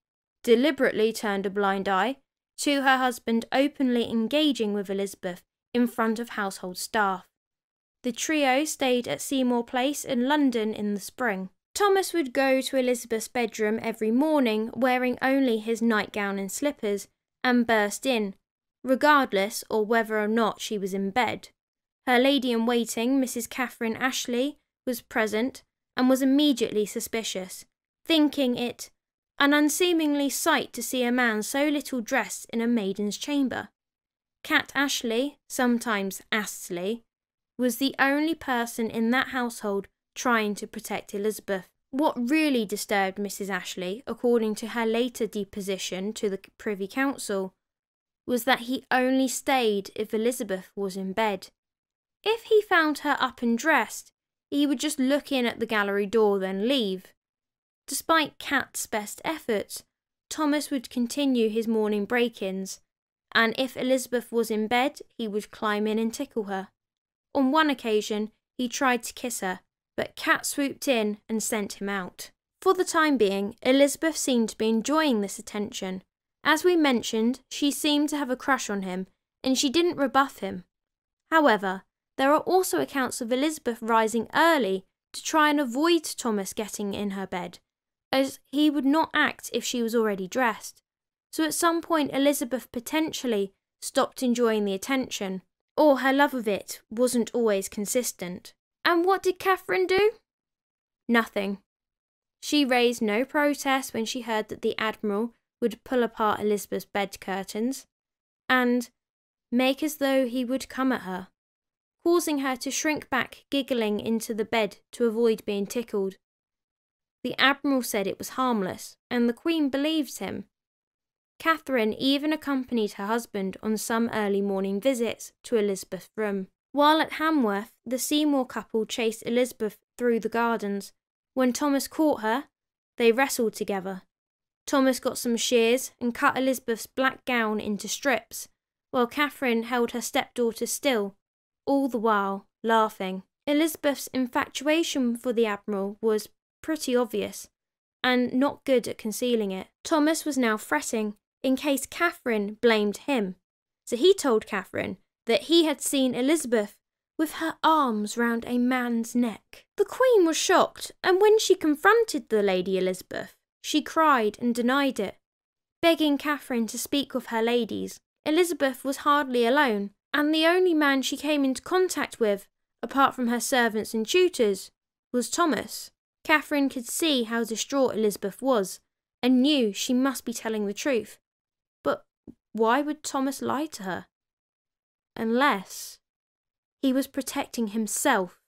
deliberately turned a blind eye, to her husband openly engaging with Elizabeth in front of household staff. The trio stayed at Seymour Place in London in the spring. Thomas would go to Elizabeth's bedroom every morning wearing only his nightgown and slippers and burst in, regardless of whether or not she was in bed. Her lady-in-waiting, Mrs. Catherine Ashley, was present and was immediately suspicious, thinking it an unseemly sight to see a man so little dressed in a maiden's chamber. Cat Ashley, sometimes Astley, was the only person in that household trying to protect Elizabeth. What really disturbed Mrs. Ashley, according to her later deposition to the Privy Council, was that he only stayed if Elizabeth was in bed. If he found her up and dressed, he would just look in at the gallery door then leave. Despite Cat's best efforts, Thomas would continue his morning break-ins, and if Elizabeth was in bed, he would climb in and tickle her. On one occasion, he tried to kiss her, but Cat swooped in and sent him out. For the time being, Elizabeth seemed to be enjoying this attention. As we mentioned, she seemed to have a crush on him, and she didn't rebuff him. However, there are also accounts of Elizabeth rising early to try and avoid Thomas getting in her bed, as he would not act if she was already dressed. So at some point Elizabeth potentially stopped enjoying the attention, or her love of it wasn't always consistent. And what did Catherine do? Nothing. She raised no protest when she heard that the Admiral would pull apart Elizabeth's bed curtains and make as though he would come at her, causing her to shrink back giggling into the bed to avoid being tickled. The Admiral said it was harmless, and the Queen believed him. Catherine even accompanied her husband on some early morning visits to Elizabeth's room. While at Hamworth, the Seymour couple chased Elizabeth through the gardens. When Thomas caught her, they wrestled together. Thomas got some shears and cut Elizabeth's black gown into strips, while Catherine held her stepdaughter still, all the while laughing. Elizabeth's infatuation for the Admiral was pretty obvious, and not good at concealing it. Thomas was now fretting in case Catherine blamed him, so he told Catherine that he had seen Elizabeth with her arms round a man's neck. The Queen was shocked, and when she confronted the Lady Elizabeth, she cried and denied it, begging Catherine to speak with her ladies. Elizabeth was hardly alone, and the only man she came into contact with, apart from her servants and tutors, was Thomas. Catherine could see how distraught Elizabeth was, and knew she must be telling the truth. But why would Thomas lie to her? Unless he was protecting himself.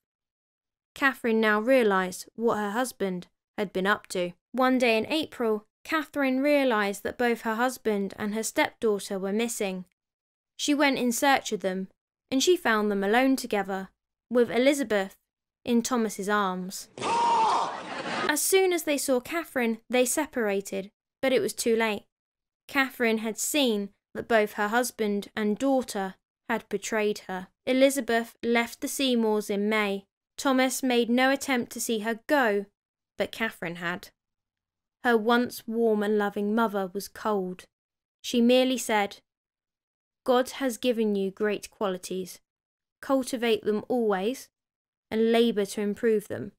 Catherine now realised what her husband had been up to. One day in April, Catherine realised that both her husband and her stepdaughter were missing. She went in search of them, and she found them alone together, with Elizabeth in Thomas's arms. As soon as they saw Catherine, they separated, but it was too late. Catherine had seen that both her husband and daughter had betrayed her. Elizabeth left the Seymours in May. Thomas made no attempt to see her go, but Catherine had. Her once warm and loving mother was cold. She merely said, "God has given you great qualities. Cultivate them always, and labour to improve them,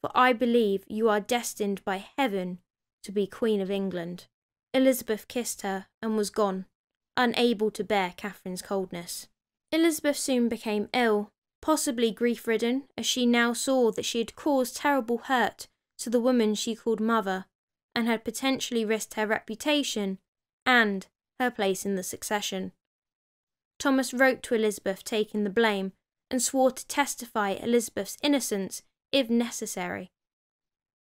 for I believe you are destined by heaven to be Queen of England." Elizabeth kissed her and was gone, unable to bear Catherine's coldness. Elizabeth soon became ill, possibly grief-ridden, as she now saw that she had caused terrible hurt to the woman she called mother, and had potentially risked her reputation and her place in the succession. Thomas wrote to Elizabeth taking the blame and swore to testify Elizabeth's innocence if necessary.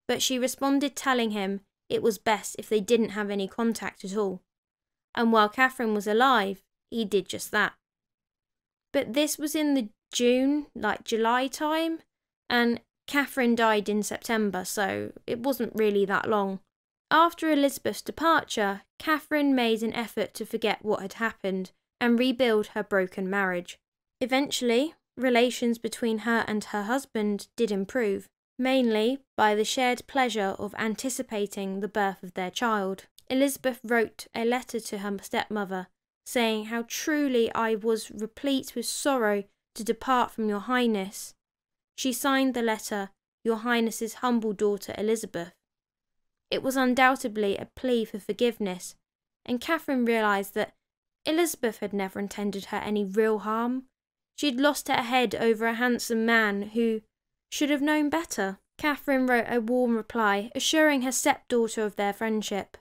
But she responded telling him it was best if they didn't have any contact at all, and while Catherine was alive, he did just that. But this was in the July time, and Catherine died in September, so it wasn't really that long. After Elizabeth's departure, Catherine made an effort to forget what had happened and rebuild her broken marriage. Eventually, relations between her and her husband did improve, mainly by the shared pleasure of anticipating the birth of their child. Elizabeth wrote a letter to her stepmother, saying how truly I was replete with sorrow to depart from your highness. She signed the letter, Your Highness's humble daughter Elizabeth. It was undoubtedly a plea for forgiveness, and Catherine realised that Elizabeth had never intended her any real harm. She had lost her head over a handsome man who should have known better. Catherine wrote a warm reply, assuring her stepdaughter of their friendship.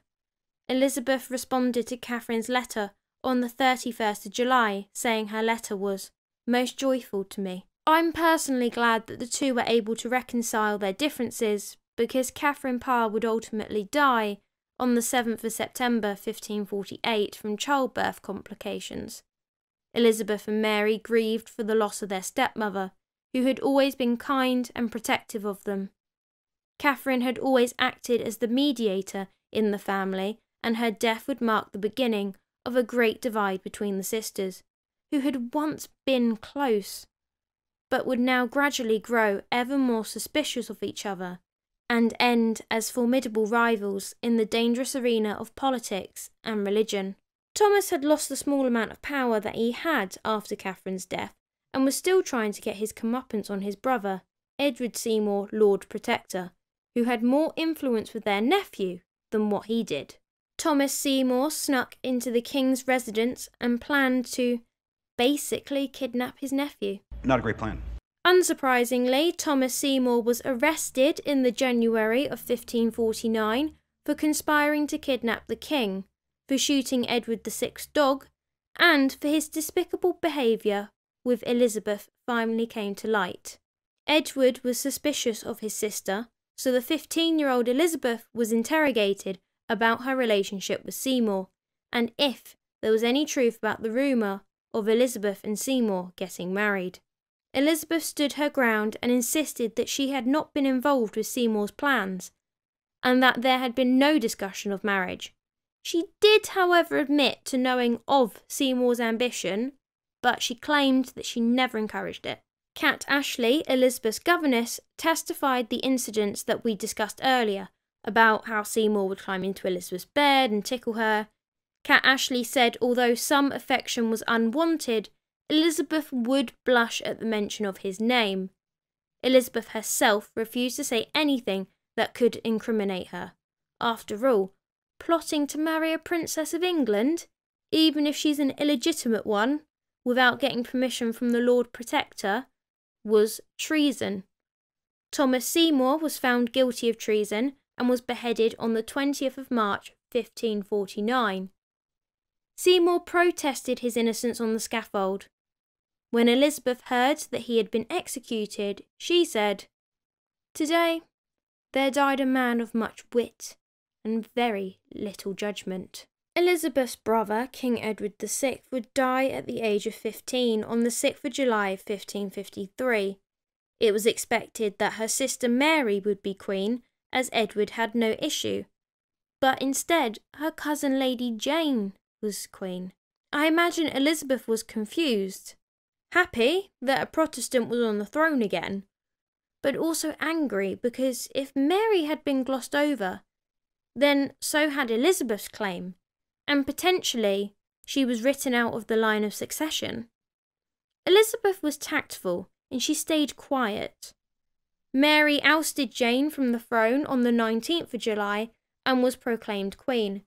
Elizabeth responded to Catherine's letter on the 31st of July, saying her letter was most joyful to me. I'm personally glad that the two were able to reconcile their differences, because Catherine Parr would ultimately die on the 7th of September 1548 from childbirth complications. Elizabeth and Mary grieved for the loss of their stepmother, who had always been kind and protective of them. Catherine had always acted as the mediator in the family, and her death would mark the beginning of a great divide between the sisters, who had once been close, but would now gradually grow ever more suspicious of each other, and end as formidable rivals in the dangerous arena of politics and religion. Thomas had lost the small amount of power that he had after Catherine's death, and was still trying to get his comeuppance on his brother, Edward Seymour, Lord Protector, who had more influence with their nephew than what he did. Thomas Seymour snuck into the king's residence and planned to basically kidnap his nephew. Not a great plan. Unsurprisingly, Thomas Seymour was arrested in the January of 1549 for conspiring to kidnap the king, for shooting Edward VI's dog, and for his despicable behaviour with Elizabeth finally came to light. Edward was suspicious of his sister, so the 15-year-old Elizabeth was interrogated about her relationship with Seymour, and if there was any truth about the rumour of Elizabeth and Seymour getting married. Elizabeth stood her ground and insisted that she had not been involved with Seymour's plans, and that there had been no discussion of marriage. She did, however, admit to knowing of Seymour's ambition, but she claimed that she never encouraged it. Kat Ashley, Elizabeth's governess, testified the incidents that we discussed earlier, about how Seymour would climb into Elizabeth's bed and tickle her. Kat Ashley said although some affection was unwanted, Elizabeth would blush at the mention of his name. Elizabeth herself refused to say anything that could incriminate her. After all, plotting to marry a princess of England, even if she's an illegitimate one, without getting permission from the Lord Protector, was treason. Thomas Seymour was found guilty of treason and was beheaded on the 20th of March 1549. Seymour protested his innocence on the scaffold. When Elizabeth heard that he had been executed, she said, "Today there died a man of much wit and very little judgment." Elizabeth's brother, King Edward VI, would die at the age of 15 on the 6th of July 1553. It was expected that her sister Mary would be queen, as Edward had no issue. But instead, her cousin Lady Jane was queen. I imagine Elizabeth was confused, happy that a Protestant was on the throne again, but also angry because if Mary had been glossed over, then so had Elizabeth's claim, and potentially she was written out of the line of succession. Elizabeth was tactful and she stayed quiet. Mary ousted Jane from the throne on the 19th of July and was proclaimed queen.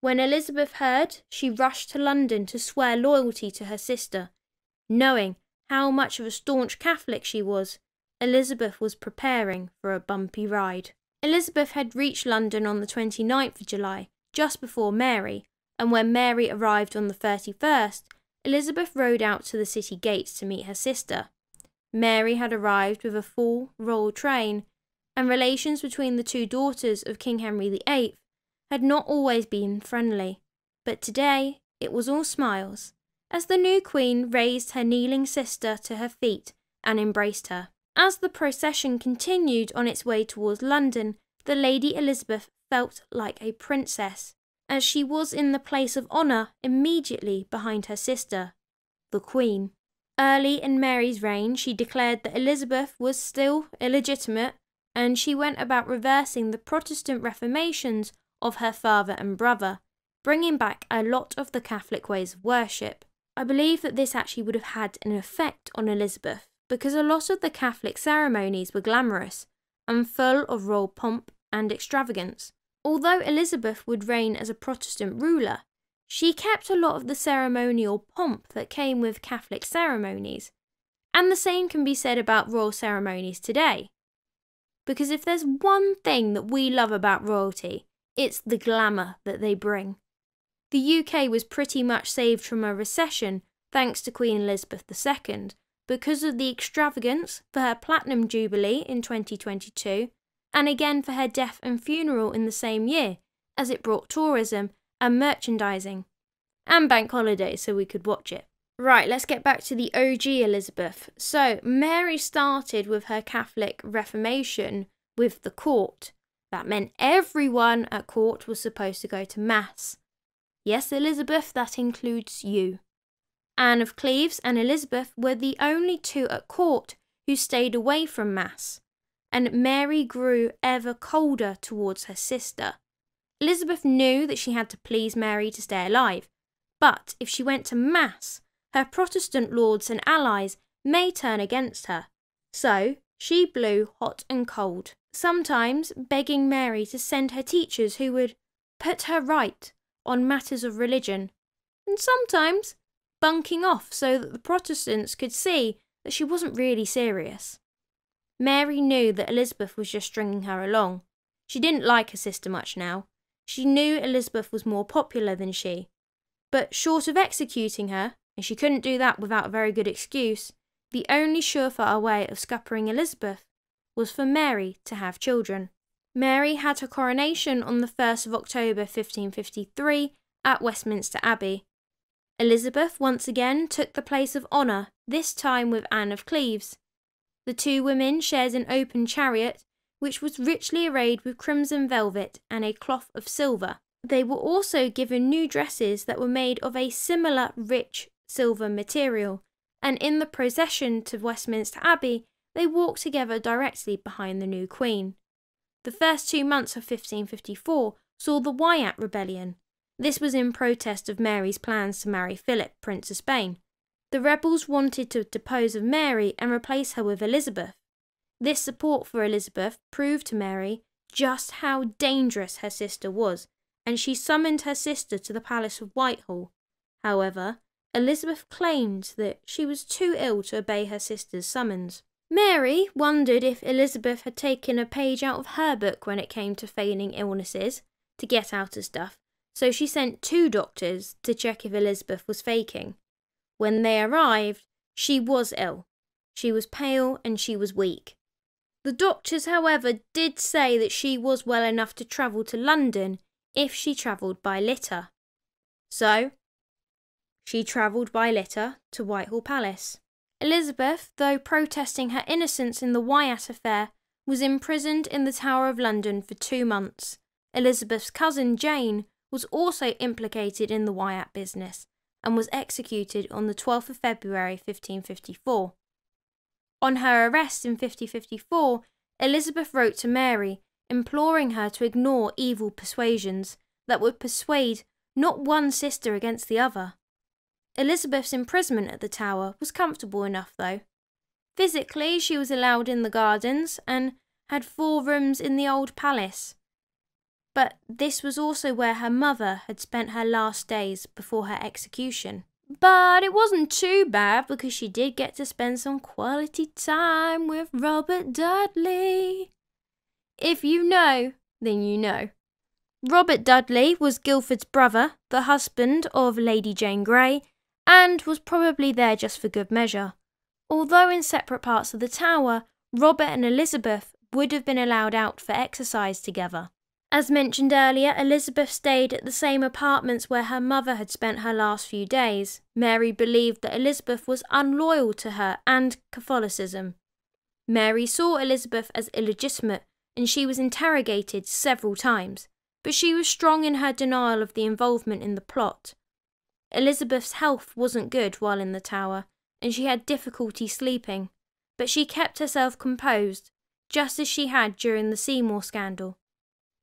When Elizabeth heard, she rushed to London to swear loyalty to her sister. Knowing how much of a staunch Catholic she was, Elizabeth was preparing for a bumpy ride. Elizabeth had reached London on the 29th of July, just before Mary, and when Mary arrived on the 31st, Elizabeth rode out to the city gates to meet her sister. Mary had arrived with a full royal train, and relations between the two daughters of King Henry VIII had not always been friendly, but today it was all smiles, as the new queen raised her kneeling sister to her feet and embraced her. As the procession continued on its way towards London, the Lady Elizabeth felt like a princess, as she was in the place of honour immediately behind her sister, the Queen. Early in Mary's reign, she declared that Elizabeth was still illegitimate, and she went about reversing the Protestant reformations of her father and brother, bringing back a lot of the Catholic ways of worship. I believe that this actually would have had an effect on Elizabeth, because a lot of the Catholic ceremonies were glamorous and full of royal pomp and extravagance. Although Elizabeth would reign as a Protestant ruler, she kept a lot of the ceremonial pomp that came with Catholic ceremonies, and the same can be said about royal ceremonies today. Because if there's one thing that we love about royalty, it's the glamour that they bring. The UK was pretty much saved from a recession thanks to Queen Elizabeth II, because of the extravagance for her Platinum Jubilee in 2022, and again for her death and funeral in the same year, as it brought tourism and merchandising, and bank holidays so we could watch it. Right, let's get back to the OG Elizabeth. So, Mary started with her Catholic Reformation with the court. That meant everyone at court was supposed to go to Mass. Yes, Elizabeth, that includes you. Anne of Cleves and Elizabeth were the only two at court who stayed away from Mass, and Mary grew ever colder towards her sister. Elizabeth knew that she had to please Mary to stay alive, but if she went to Mass, her Protestant lords and allies may turn against her. So she blew hot and cold, sometimes begging Mary to send her teachers who would put her right on matters of religion, and sometimes bunking off so that the Protestants could see that she wasn't really serious. Mary knew that Elizabeth was just stringing her along. She didn't like her sister much now. She knew Elizabeth was more popular than she. But short of executing her, and she couldn't do that without a very good excuse, the only surefire way of scuppering Elizabeth was for Mary to have children. Mary had her coronation on the 1st of October 1553 at Westminster Abbey. Elizabeth once again took the place of honour, this time with Anne of Cleves. The two women shared an open chariot, which was richly arrayed with crimson velvet and a cloth of silver. They were also given new dresses that were made of a similar rich silver material, and in the procession to Westminster Abbey, they walked together directly behind the new Queen. The first 2 months of 1554 saw the Wyatt Rebellion. This was in protest of Mary's plans to marry Philip, Prince of Spain. The rebels wanted to depose of Mary and replace her with Elizabeth. This support for Elizabeth proved to Mary just how dangerous her sister was, and she summoned her sister to the Palace of Whitehall. However, Elizabeth claimed that she was too ill to obey her sister's summons. Mary wondered if Elizabeth had taken a page out of her book when it came to feigning illnesses to get out of stuff, so she sent 2 doctors to check if Elizabeth was faking. When they arrived, she was ill. She was pale and she was weak. The doctors, however, did say that she was well enough to travel to London if she travelled by litter. So, she travelled by litter to Whitehall Palace. Elizabeth, though protesting her innocence in the Wyatt affair, was imprisoned in the Tower of London for 2 months. Elizabeth's cousin Jane was also implicated in the Wyatt business and was executed on the 12th of February 1554. On her arrest in 1554, Elizabeth wrote to Mary, imploring her to ignore evil persuasions that would persuade not one sister against the other. Elizabeth's imprisonment at the Tower was comfortable enough, though. Physically, she was allowed in the gardens and had 4 rooms in the old palace. But this was also where her mother had spent her last days before her execution. But it wasn't too bad because she did get to spend some quality time with Robert Dudley. If you know, then you know. Robert Dudley was Guildford's brother, the husband of Lady Jane Grey, and was probably there just for good measure. Although in separate parts of the Tower, Robert and Elizabeth would have been allowed out for exercise together. As mentioned earlier, Elizabeth stayed at the same apartments where her mother had spent her last few days. Mary believed that Elizabeth was unloyal to her and Catholicism. Mary saw Elizabeth as illegitimate and she was interrogated several times, but she was strong in her denial of the involvement in the plot. Elizabeth's health wasn't good while in the Tower and she had difficulty sleeping, but she kept herself composed, just as she had during the Seymour scandal.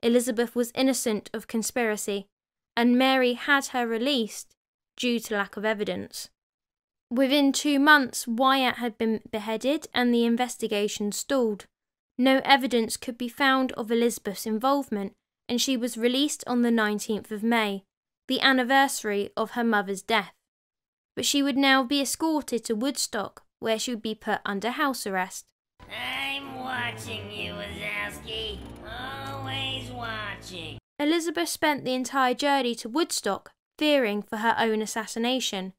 Elizabeth was innocent of conspiracy, and Mary had her released due to lack of evidence. Within 2 months, Wyatt had been beheaded and the investigation stalled. No evidence could be found of Elizabeth's involvement, and she was released on the 19th of May, the anniversary of her mother's death. But she would now be escorted to Woodstock, where she would be put under house arrest. I'm watching you, Wazowski. Always watching. Elizabeth spent the entire journey to Woodstock fearing for her own assassination,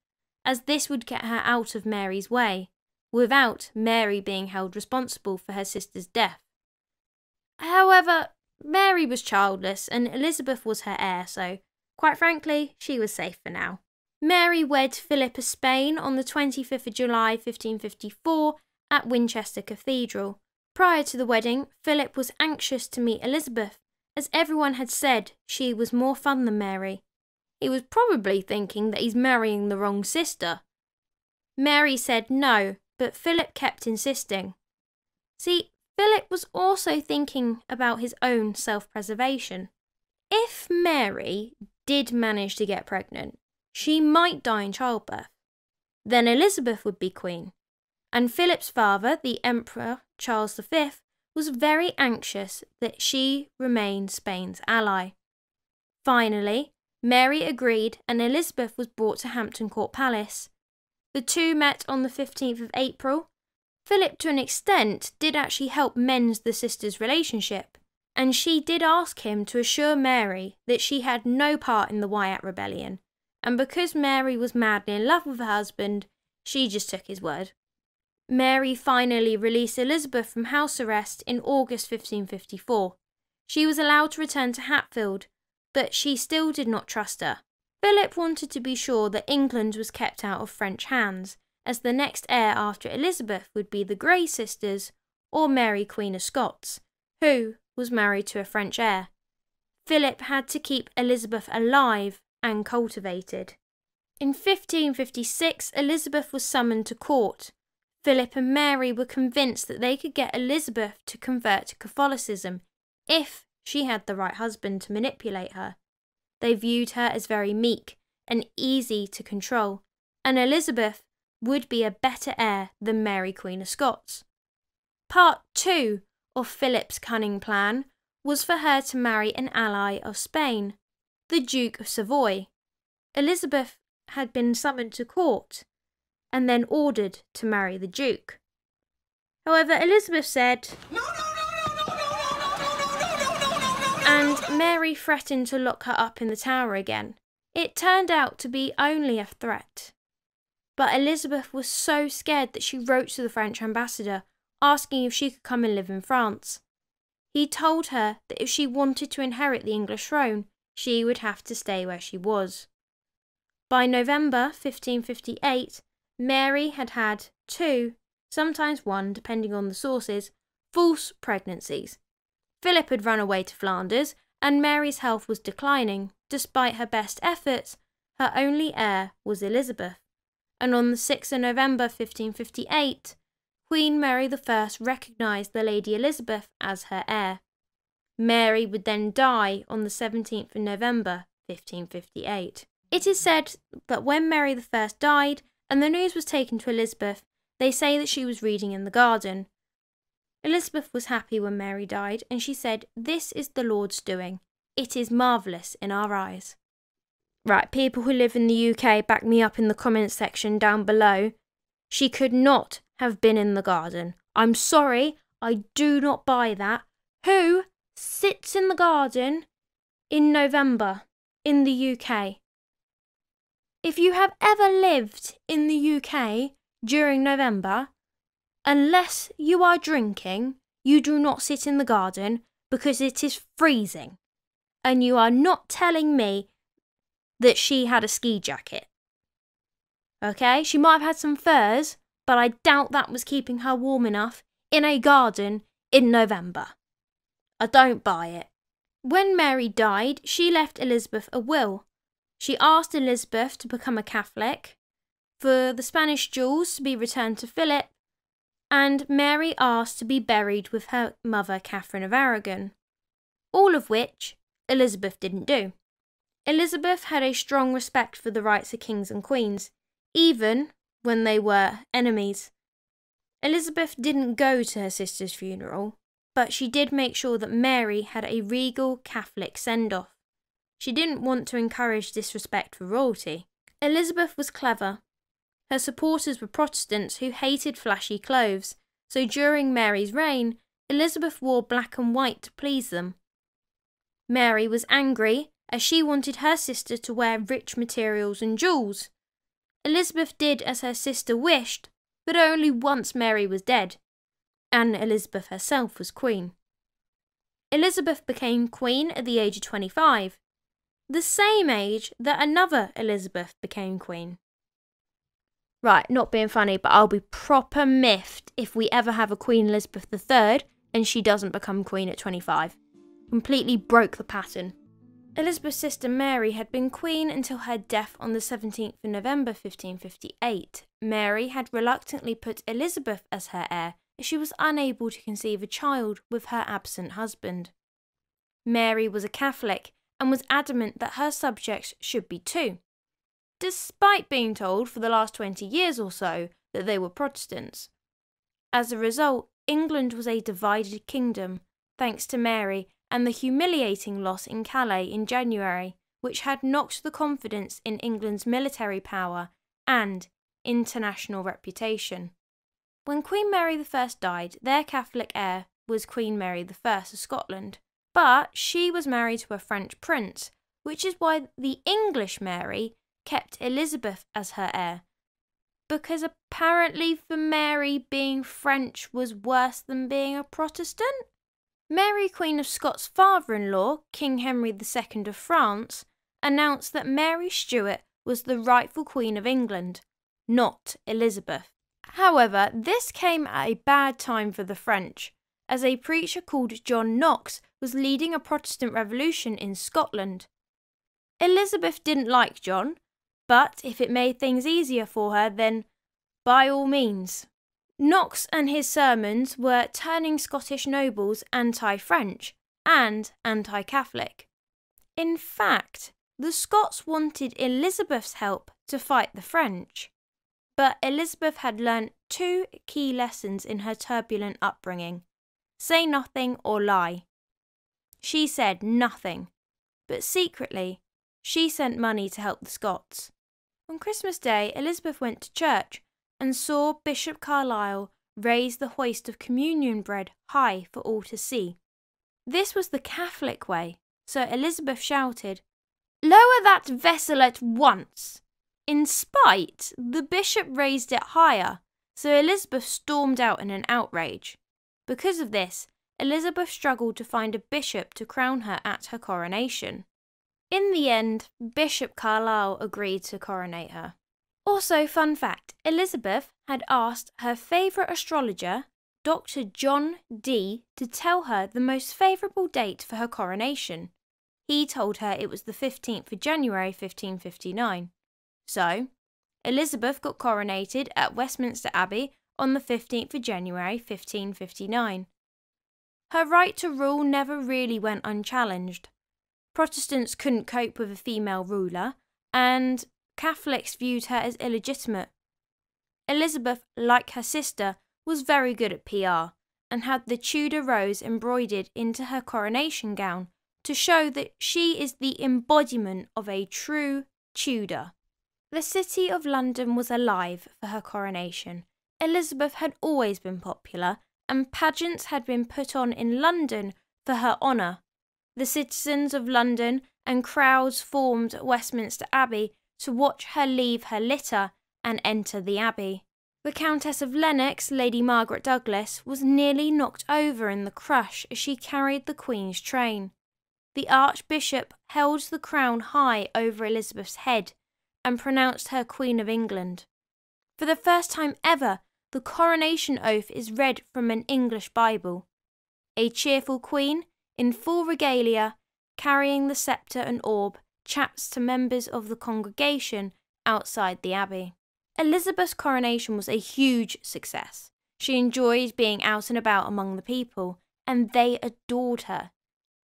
as this would get her out of Mary's way, without Mary being held responsible for her sister's death. However, Mary was childless and Elizabeth was her heir, so, quite frankly, she was safe for now. Mary wed Philip of Spain on the 25th of July 1554 at Winchester Cathedral. Prior to the wedding, Philip was anxious to meet Elizabeth, as everyone had said she was more fun than Mary. He was probably thinking that he's marrying the wrong sister. Mary said no, but Philip kept insisting. See, Philip was also thinking about his own self-preservation. If Mary did manage to get pregnant, she might die in childbirth. Then Elizabeth would be queen. And Philip's father, the Emperor Charles V, was very anxious that she remain Spain's ally. Finally, Mary agreed and Elizabeth was brought to Hampton Court Palace. The two met on the 15th of April. Philip, to an extent, did actually help mend the sisters' relationship, and she did ask him to assure Mary that she had no part in the Wyatt Rebellion, and because Mary was madly in love with her husband, she just took his word. Mary finally released Elizabeth from house arrest in August 1554. She was allowed to return to Hatfield, but she still did not trust her. Philip wanted to be sure that England was kept out of French hands, as the next heir after Elizabeth would be the Grey sisters or Mary Queen of Scots, who was married to a French heir. Philip had to keep Elizabeth alive and cultivated. In 1556, Elizabeth was summoned to court. Philip and Mary were convinced that they could get Elizabeth to convert to Catholicism if she had the right husband to manipulate her. They viewed her as very meek and easy to control, and Elizabeth would be a better heir than Mary Queen of Scots. Part 2 of Philip's cunning plan was for her to marry an ally of Spain, the Duke of Savoy. Elizabeth had been summoned to court and then ordered to marry the Duke. However, Elizabeth said no, and Mary threatened to lock her up in the tower again. It turned out to be only a threat. But Elizabeth was so scared that she wrote to the French ambassador asking if she could come and live in France. He told her that if she wanted to inherit the English throne, she would have to stay where she was. By November 1558, Mary had had 2, sometimes 1, depending on the sources, false pregnancies. Philip had run away to Flanders, and Mary's health was declining. Despite her best efforts, her only heir was Elizabeth. And on the 6th of November 1558, Queen Mary I recognised the Lady Elizabeth as her heir. Mary would then die on the 17th of November 1558. It is said that when Mary I died and the news was taken to Elizabeth, they say that she was reading in the garden. Elizabeth was happy when Mary died, and she said, "This is the Lord's doing. It is marvellous in our eyes." Right, people who live in the UK, back me up in the comments section down below. She could not have been in the garden. I'm sorry, I do not buy that. Who sits in the garden in November in the UK? If you have ever lived in the UK during November, unless you are drinking, you do not sit in the garden because it is freezing. And you are not telling me that she had a ski jacket. Okay, she might have had some furs, but I doubt that was keeping her warm enough in a garden in November. I don't buy it. When Mary died, she left Elizabeth a will. She asked Elizabeth to become a Catholic, for the Spanish jewels to be returned to Philip, and Mary asked to be buried with her mother Catherine of Aragon, all of which Elizabeth didn't do. Elizabeth had a strong respect for the rights of kings and queens, even when they were enemies. Elizabeth didn't go to her sister's funeral, but she did make sure that Mary had a regal Catholic send-off. She didn't want to encourage disrespect for royalty. Elizabeth was clever. Her supporters were Protestants who hated flashy clothes, so during Mary's reign, Elizabeth wore black and white to please them. Mary was angry as she wanted her sister to wear rich materials and jewels. Elizabeth did as her sister wished, but only once Mary was dead, and Elizabeth herself was queen. Elizabeth became queen at the age of 25, the same age that another Elizabeth became queen. Right, not being funny, but I'll be proper miffed if we ever have a Queen Elizabeth III and she doesn't become queen at 25. Completely broke the pattern. Elizabeth's sister Mary had been queen until her death on the 17th of November 1558. Mary had reluctantly put Elizabeth as her heir as she was unable to conceive a child with her absent husband. Mary was a Catholic and was adamant that her subjects should be too, despite being told for the last 20 years or so that they were Protestants. As a result, England was a divided kingdom, thanks to Mary and the humiliating loss in Calais in January, which had knocked the confidence in England's military power and international reputation. When Queen Mary I died, their Catholic heir was Queen Mary I of Scotland, but she was married to a French prince, which is why the English Mary kept Elizabeth as her heir, because apparently for Mary being French was worse than being a Protestant. Mary Queen of Scots' father-in-law, King Henry II of France, announced that Mary Stuart was the rightful Queen of England, not Elizabeth. However, this came at a bad time for the French, as a preacher called John Knox was leading a Protestant revolution in Scotland. Elizabeth didn't like John, but if it made things easier for her, then by all means. Knox and his sermons were turning Scottish nobles anti-French, and anti-Catholic. In fact, the Scots wanted Elizabeth's help to fight the French, but Elizabeth had learnt two key lessons in her turbulent upbringing: say nothing or lie. She said nothing, but secretly, she sent money to help the Scots. On Christmas Day, Elizabeth went to church and saw Bishop Carlisle raise the hoist of communion bread high for all to see. This was the Catholic way, so Elizabeth shouted, "Lower that vessel at once!" In spite, the bishop raised it higher, so Elizabeth stormed out in an outrage. Because of this, Elizabeth struggled to find a bishop to crown her at her coronation. In the end, Bishop Carlisle agreed to coronate her. Also, fun fact, Elizabeth had asked her favourite astrologer, Dr. John Dee, to tell her the most favourable date for her coronation. He told her it was the 15th of January 1559. So, Elizabeth got coronated at Westminster Abbey on the 15th of January 1559. Her right to rule never really went unchallenged. Protestants couldn't cope with a female ruler, and Catholics viewed her as illegitimate. Elizabeth, like her sister, was very good at PR and had the Tudor rose embroidered into her coronation gown to show that she is the embodiment of a true Tudor. The City of London was alive for her coronation. Elizabeth had always been popular, and pageants had been put on in London for her honour. The citizens of London and crowds formed at Westminster Abbey to watch her leave her litter and enter the Abbey. The Countess of Lennox, Lady Margaret Douglas, was nearly knocked over in the crush as she carried the Queen's train. The Archbishop held the crown high over Elizabeth's head and pronounced her Queen of England. For the first time ever, the coronation oath is read from an English Bible. A cheerful Queen, in full regalia, carrying the sceptre and orb, chats to members of the congregation outside the Abbey. Elizabeth's coronation was a huge success. She enjoyed being out and about among the people, and they adored her.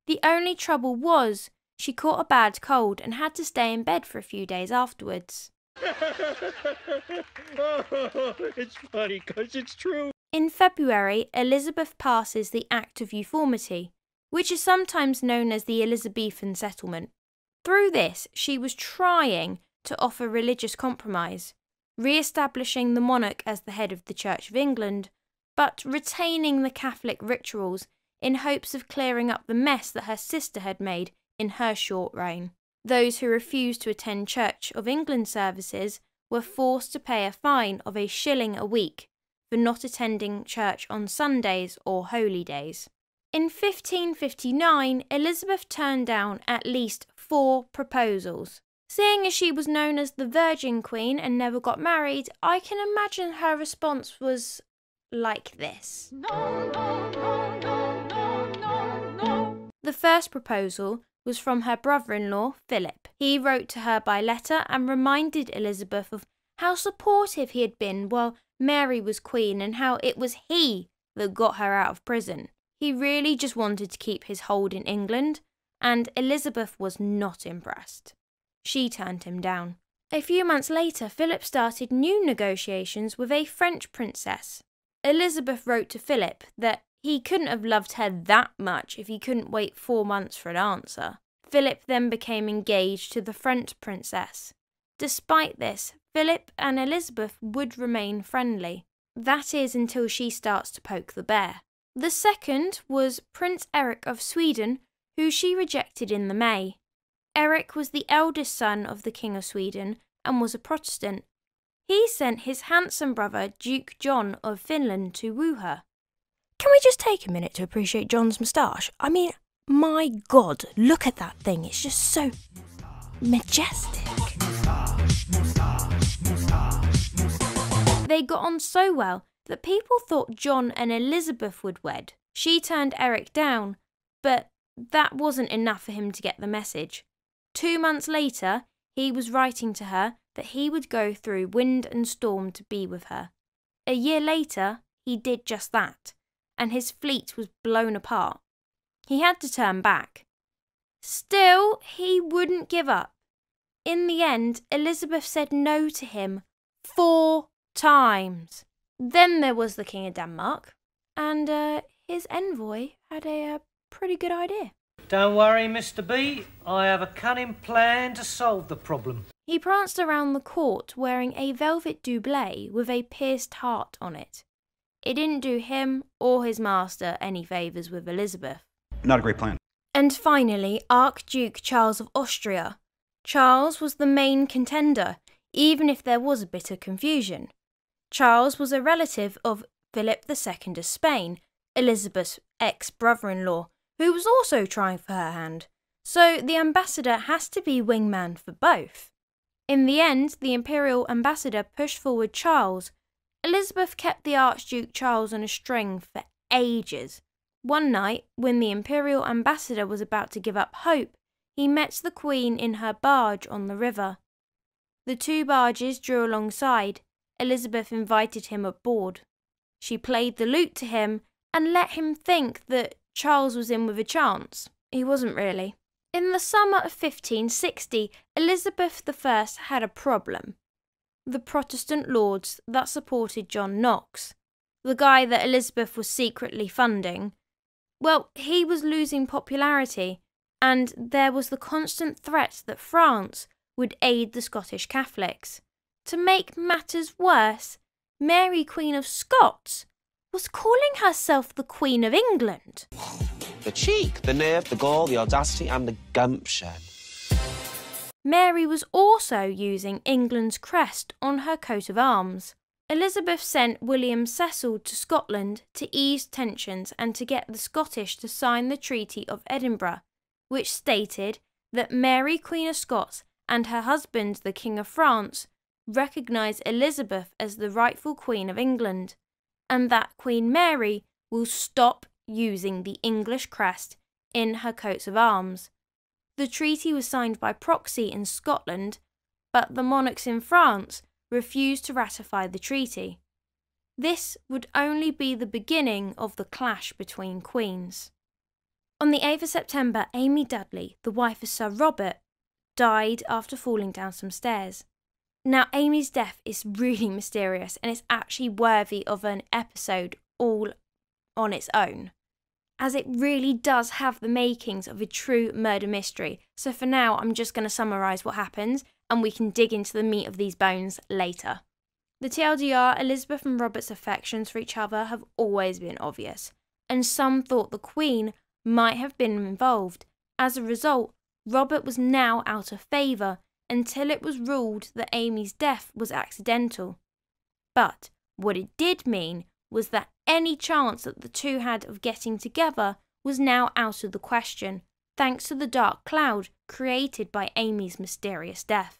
The only trouble was she caught a bad cold and had to stay in bed for a few days afterwards. It's funny because it's true. In February, Elizabeth passes the Act of Uniformity, which is sometimes known as the Elizabethan settlement. Through this, she was trying to offer religious compromise, re-establishing the monarch as the head of the Church of England, but retaining the Catholic rituals in hopes of clearing up the mess that her sister had made in her short reign. Those who refused to attend Church of England services were forced to pay a fine of £1 a week for not attending church on Sundays or holy days. In 1559, Elizabeth turned down at least 4 proposals. Seeing as she was known as the Virgin Queen and never got married, I can imagine her response was like this. No. The first proposal was from her brother-in-law, Philip. He wrote to her by letter and reminded Elizabeth of how supportive he had been while Mary was queen and how it was he that got her out of prison. He really just wanted to keep his hold in England, and Elizabeth was not impressed. She turned him down. A few months later, Philip started new negotiations with a French princess. Elizabeth wrote to Philip that he couldn't have loved her that much if he couldn't wait 4 months for an answer. Philip then became engaged to the French princess. Despite this, Philip and Elizabeth would remain friendly. That is until she starts to poke the bear. The second was Prince Eric of Sweden, who she rejected in the May. Eric was the eldest son of the King of Sweden and was a Protestant. He sent his handsome brother, Duke John of Finland, to woo her. Can we just take a minute to appreciate John's moustache? I mean, my God, look at that thing. It's just so majestic. They got on so well that people thought John and Elizabeth would wed. She turned Eric down, but that wasn't enough for him to get the message. 2 months later, he was writing to her that he would go through wind and storm to be with her. A year later, he did just that, and his fleet was blown apart. He had to turn back. Still, he wouldn't give up. In the end, Elizabeth said no to him 4 times. Then there was the King of Denmark, and his envoy had a pretty good idea. Don't worry, Mr. B. I have a cunning plan to solve the problem. He pranced around the court wearing a velvet doublet with a pierced heart on it. It didn't do him or his master any favours with Elizabeth. Not a great plan. And finally, Archduke Charles of Austria. Charles was the main contender, even if there was a bit of confusion. Charles was a relative of Philip II of Spain, Elizabeth's ex-brother-in-law, who was also trying for her hand, so the ambassador has to be wingman for both. In the end, the imperial ambassador pushed forward Charles. Elizabeth kept the Archduke Charles on a string for ages. One night, when the imperial ambassador was about to give up hope, he met the Queen in her barge on the river. The 2 barges drew alongside. Elizabeth invited him aboard. She played the lute to him and let him think that Charles was in with a chance. He wasn't really. In the summer of 1560, Elizabeth I had a problem. The Protestant lords that supported John Knox, the guy that Elizabeth was secretly funding, well, he was losing popularity, and there was the constant threat that France would aid the Scottish Catholics. To make matters worse, Mary, Queen of Scots, was calling herself the Queen of England. The cheek, the nerve, the gall, the audacity and the gumption. Mary was also using England's crest on her coat of arms. Elizabeth sent William Cecil to Scotland to ease tensions and to get the Scottish to sign the Treaty of Edinburgh, which stated that Mary, Queen of Scots, and her husband, the King of France, recognise Elizabeth as the rightful Queen of England, and that Queen Mary will stop using the English crest in her coats of arms. The treaty was signed by proxy in Scotland, but the monarchs in France refused to ratify the treaty. This would only be the beginning of the clash between queens. On the 8th of September, Amy Dudley, the wife of Sir Robert, died after falling down some stairs. Now, Amy's death is really mysterious and it's actually worthy of an episode all on its own, as it really does have the makings of a true murder mystery. So for now, I'm just going to summarise what happens and we can dig into the meat of these bones later. The TLDR, Elizabeth and Robert's affections for each other have always been obvious, and some thought the Queen might have been involved. As a result, Robert was now out of favour until it was ruled that Amy's death was accidental. But what it did mean was that any chance that the two had of getting together was now out of the question, thanks to the dark cloud created by Amy's mysterious death.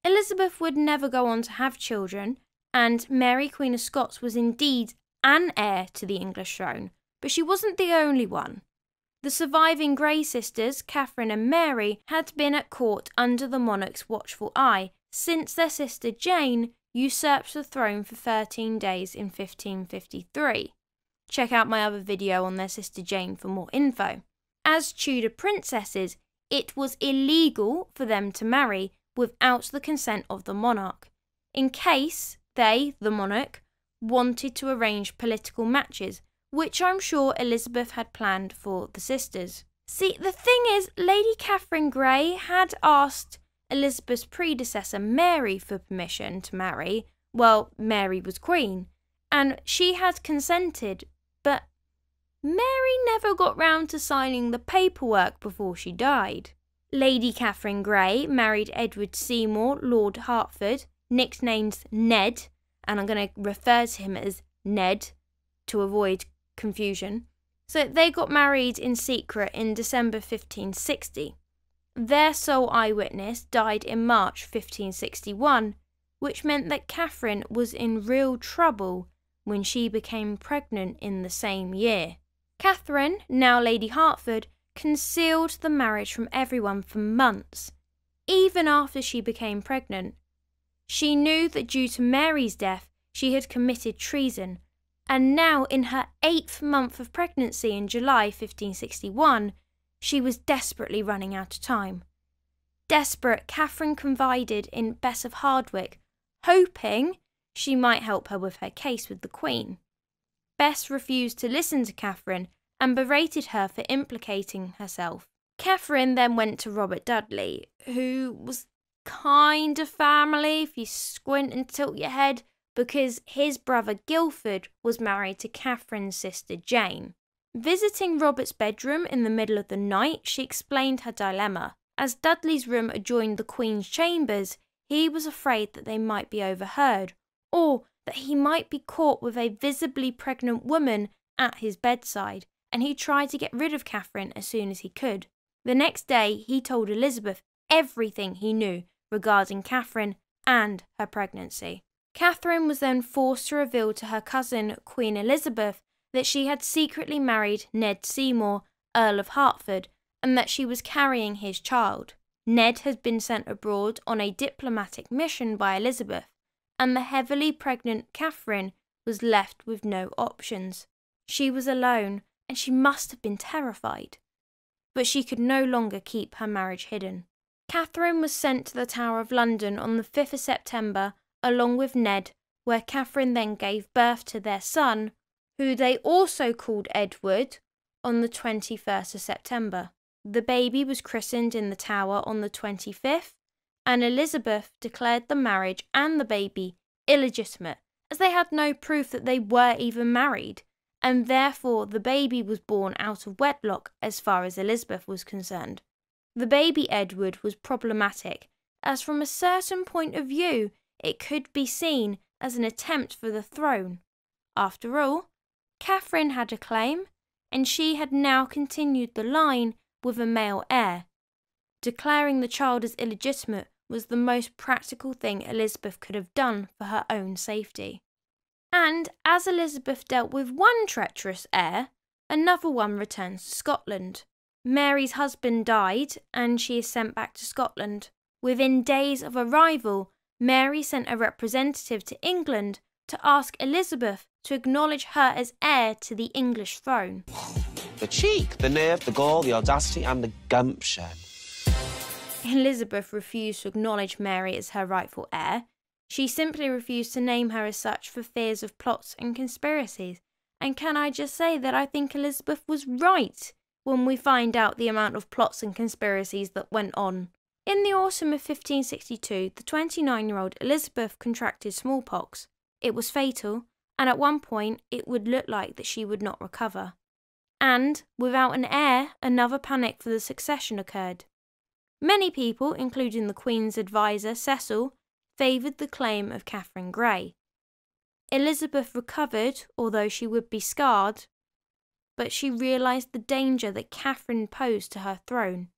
Elizabeth would never go on to have children, and Mary, Queen of Scots, was indeed an heir to the English throne, but she wasn't the only one. The surviving Grey sisters, Catherine and Mary, had been at court under the monarch's watchful eye since their sister Jane usurped the throne for 13 days in 1553. Check out my other video on their sister Jane for more info. As Tudor princesses, it was illegal for them to marry without the consent of the monarch, in case they, the monarch, wanted to arrange political matches, which I'm sure Elizabeth had planned for the sisters. See, the thing is, Lady Catherine Grey had asked Elizabeth's predecessor Mary for permission to marry. Well, Mary was queen, and she had consented, but Mary never got round to signing the paperwork before she died. Lady Catherine Grey married Edward Seymour, Lord Hertford, nicknamed Ned, and I'm going to refer to him as Ned to avoid confusion. So they got married in secret in December 1560. Their sole eyewitness died in March 1561, which meant that Catherine was in real trouble when she became pregnant in the same year. Catherine, now Lady Hertford, concealed the marriage from everyone for months, even after she became pregnant. She knew that due to Mary's death, she had committed treason, and now in her 8th month of pregnancy in July 1561, she was desperately running out of time. Desperate, Catherine confided in Bess of Hardwicke, hoping she might help her with her case with the Queen. Bess refused to listen to Catherine and berated her for implicating herself. Catherine then went to Robert Dudley, who was kind of family if you squint and tilt your head, because his brother Guildford was married to Catherine's sister Jane. Visiting Robert's bedroom in the middle of the night, she explained her dilemma. As Dudley's room adjoined the Queen's chambers, he was afraid that they might be overheard, or that he might be caught with a visibly pregnant woman at his bedside, and he tried to get rid of Catherine as soon as he could. The next day, he told Elizabeth everything he knew regarding Catherine and her pregnancy. Catherine was then forced to reveal to her cousin, Queen Elizabeth, that she had secretly married Ned Seymour, Earl of Hertford, and that she was carrying his child. Ned had been sent abroad on a diplomatic mission by Elizabeth, and the heavily pregnant Catherine was left with no options. She was alone, and she must have been terrified. But she could no longer keep her marriage hidden. Catherine was sent to the Tower of London on the 5th of September, along with Ned, where Catherine then gave birth to their son, who they also called Edward, on the 21st of September. The baby was christened in the Tower on the 25th, and Elizabeth declared the marriage and the baby illegitimate, as they had no proof that they were even married, and therefore the baby was born out of wedlock as far as Elizabeth was concerned. The baby Edward was problematic, as from a certain point of view it could be seen as an attempt for the throne. After all, Catherine had a claim, and she had now continued the line with a male heir. Declaring the child as illegitimate was the most practical thing Elizabeth could have done for her own safety. And as Elizabeth dealt with one treacherous heir, another one returns to Scotland. Mary's husband died, and she is sent back to Scotland. Within days of arrival, Mary sent a representative to England to ask Elizabeth to acknowledge her as heir to the English throne. The cheek, the nerve, the gall, the audacity and the gumption. Elizabeth refused to acknowledge Mary as her rightful heir. She simply refused to name her as such for fears of plots and conspiracies. And can I just say that I think Elizabeth was right when we find out the amount of plots and conspiracies that went on. In the autumn of 1562, the 29-year-old Elizabeth contracted smallpox. It was fatal, and at one point it would look like that she would not recover. And, without an heir, another panic for the succession occurred. Many people, including the Queen's advisor Cecil, favoured the claim of Catherine Grey. Elizabeth recovered, although she would be scarred, but she realised the danger that Catherine posed to her throne,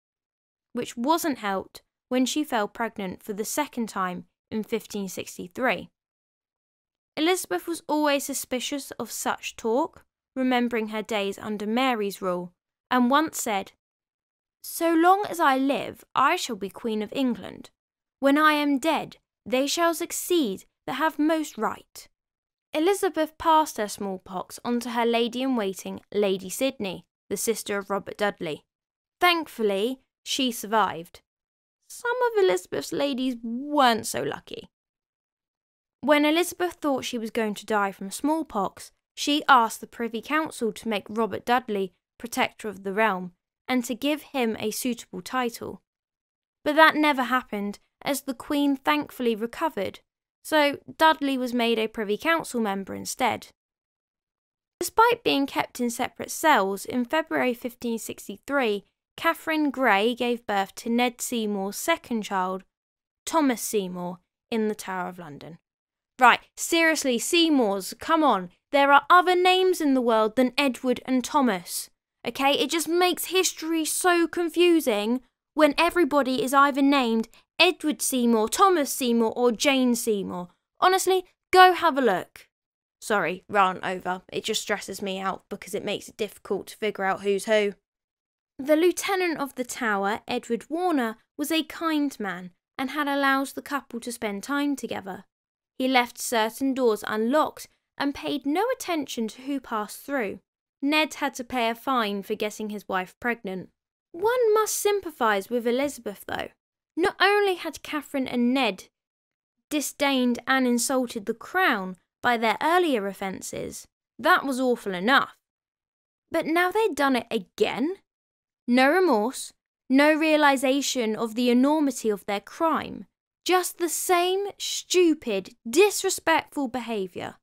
which wasn't helped when she fell pregnant for the second time in 1563. Elizabeth was always suspicious of such talk, remembering her days under Mary's rule, and once said, "So long as I live, I shall be Queen of England. When I am dead, they shall succeed that have most right." Elizabeth passed her smallpox on to her lady-in-waiting, Lady Sidney, the sister of Robert Dudley. Thankfully, she survived. Some of Elizabeth's ladies weren't so lucky. When Elizabeth thought she was going to die from smallpox, she asked the Privy Council to make Robert Dudley Protector of the Realm and to give him a suitable title. But that never happened, as the Queen thankfully recovered, so Dudley was made a Privy Council member instead. Despite being kept in separate cells, in February 1563, Catherine Grey gave birth to Ned Seymour's second child, Thomas Seymour, in the Tower of London. Right, seriously, Seymours, come on. There are other names in the world than Edward and Thomas. Okay, it just makes history so confusing when everybody is either named Edward Seymour, Thomas Seymour, or Jane Seymour. Honestly, go have a look. Sorry, rant over. It just stresses me out because it makes it difficult to figure out who's who. The Lieutenant of the Tower, Edward Warner, was a kind man and had allowed the couple to spend time together. He left certain doors unlocked and paid no attention to who passed through. Ned had to pay a fine for getting his wife pregnant. One must sympathise with Elizabeth, though. Not only had Catherine and Ned disdained and insulted the crown by their earlier offences, that was awful enough. But now they'd done it again? No remorse, no realisation of the enormity of their crime, just the same stupid, disrespectful behaviour.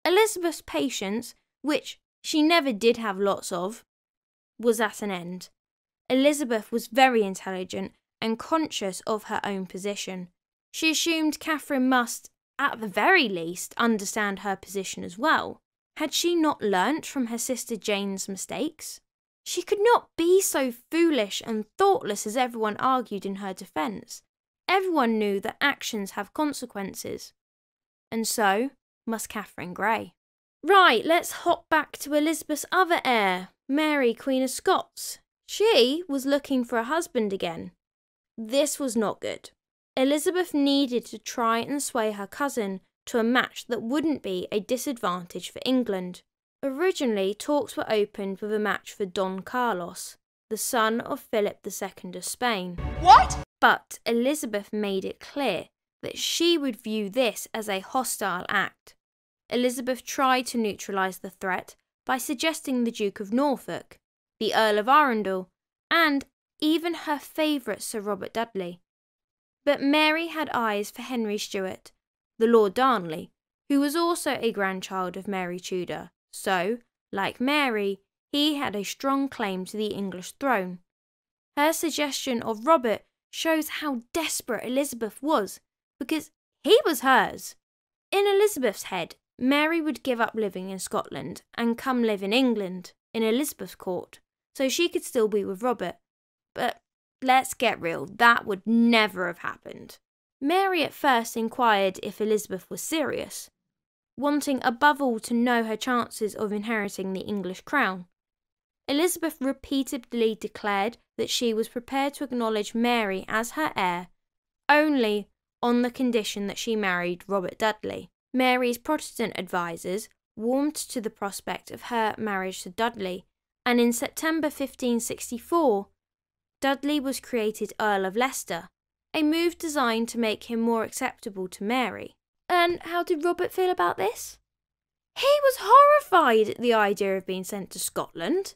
Elizabeth's patience, which she never did have lots of, was at an end. Elizabeth was very intelligent and conscious of her own position. She assumed Catherine must, at the very least, understand her position as well. Had she not learnt from her sister Jane's mistakes? She could not be so foolish and thoughtless as everyone argued in her defence. Everyone knew that actions have consequences. And so must Catherine Grey. Right, let's hop back to Elizabeth's other heir, Mary, Queen of Scots. She was looking for a husband again. This was not good. Elizabeth needed to try and sway her cousin to a match that wouldn't be a disadvantage for England. Originally, talks were opened with a match for Don Carlos, the son of Philip II of Spain. What? But Elizabeth made it clear that she would view this as a hostile act. Elizabeth tried to neutralise the threat by suggesting the Duke of Norfolk, the Earl of Arundel, and even her favourite Sir Robert Dudley. But Mary had eyes for Henry Stuart, the Lord Darnley, who was also a grandchild of Mary Tudor, so, like Mary, he had a strong claim to the English throne. Her suggestion of Robert shows how desperate Elizabeth was, because he was hers. In Elizabeth's head, Mary would give up living in Scotland and come live in England, in Elizabeth's court, so she could still be with Robert. But let's get real, that would never have happened. Mary at first inquired if Elizabeth was serious, wanting above all to know her chances of inheriting the English crown. Elizabeth repeatedly declared that she was prepared to acknowledge Mary as her heir, only on the condition that she married Robert Dudley. Mary's Protestant advisers warmed to the prospect of her marriage to Dudley, and in September 1564, Dudley was created Earl of Leicester, a move designed to make him more acceptable to Mary. And how did Robert feel about this? He was horrified at the idea of being sent to Scotland.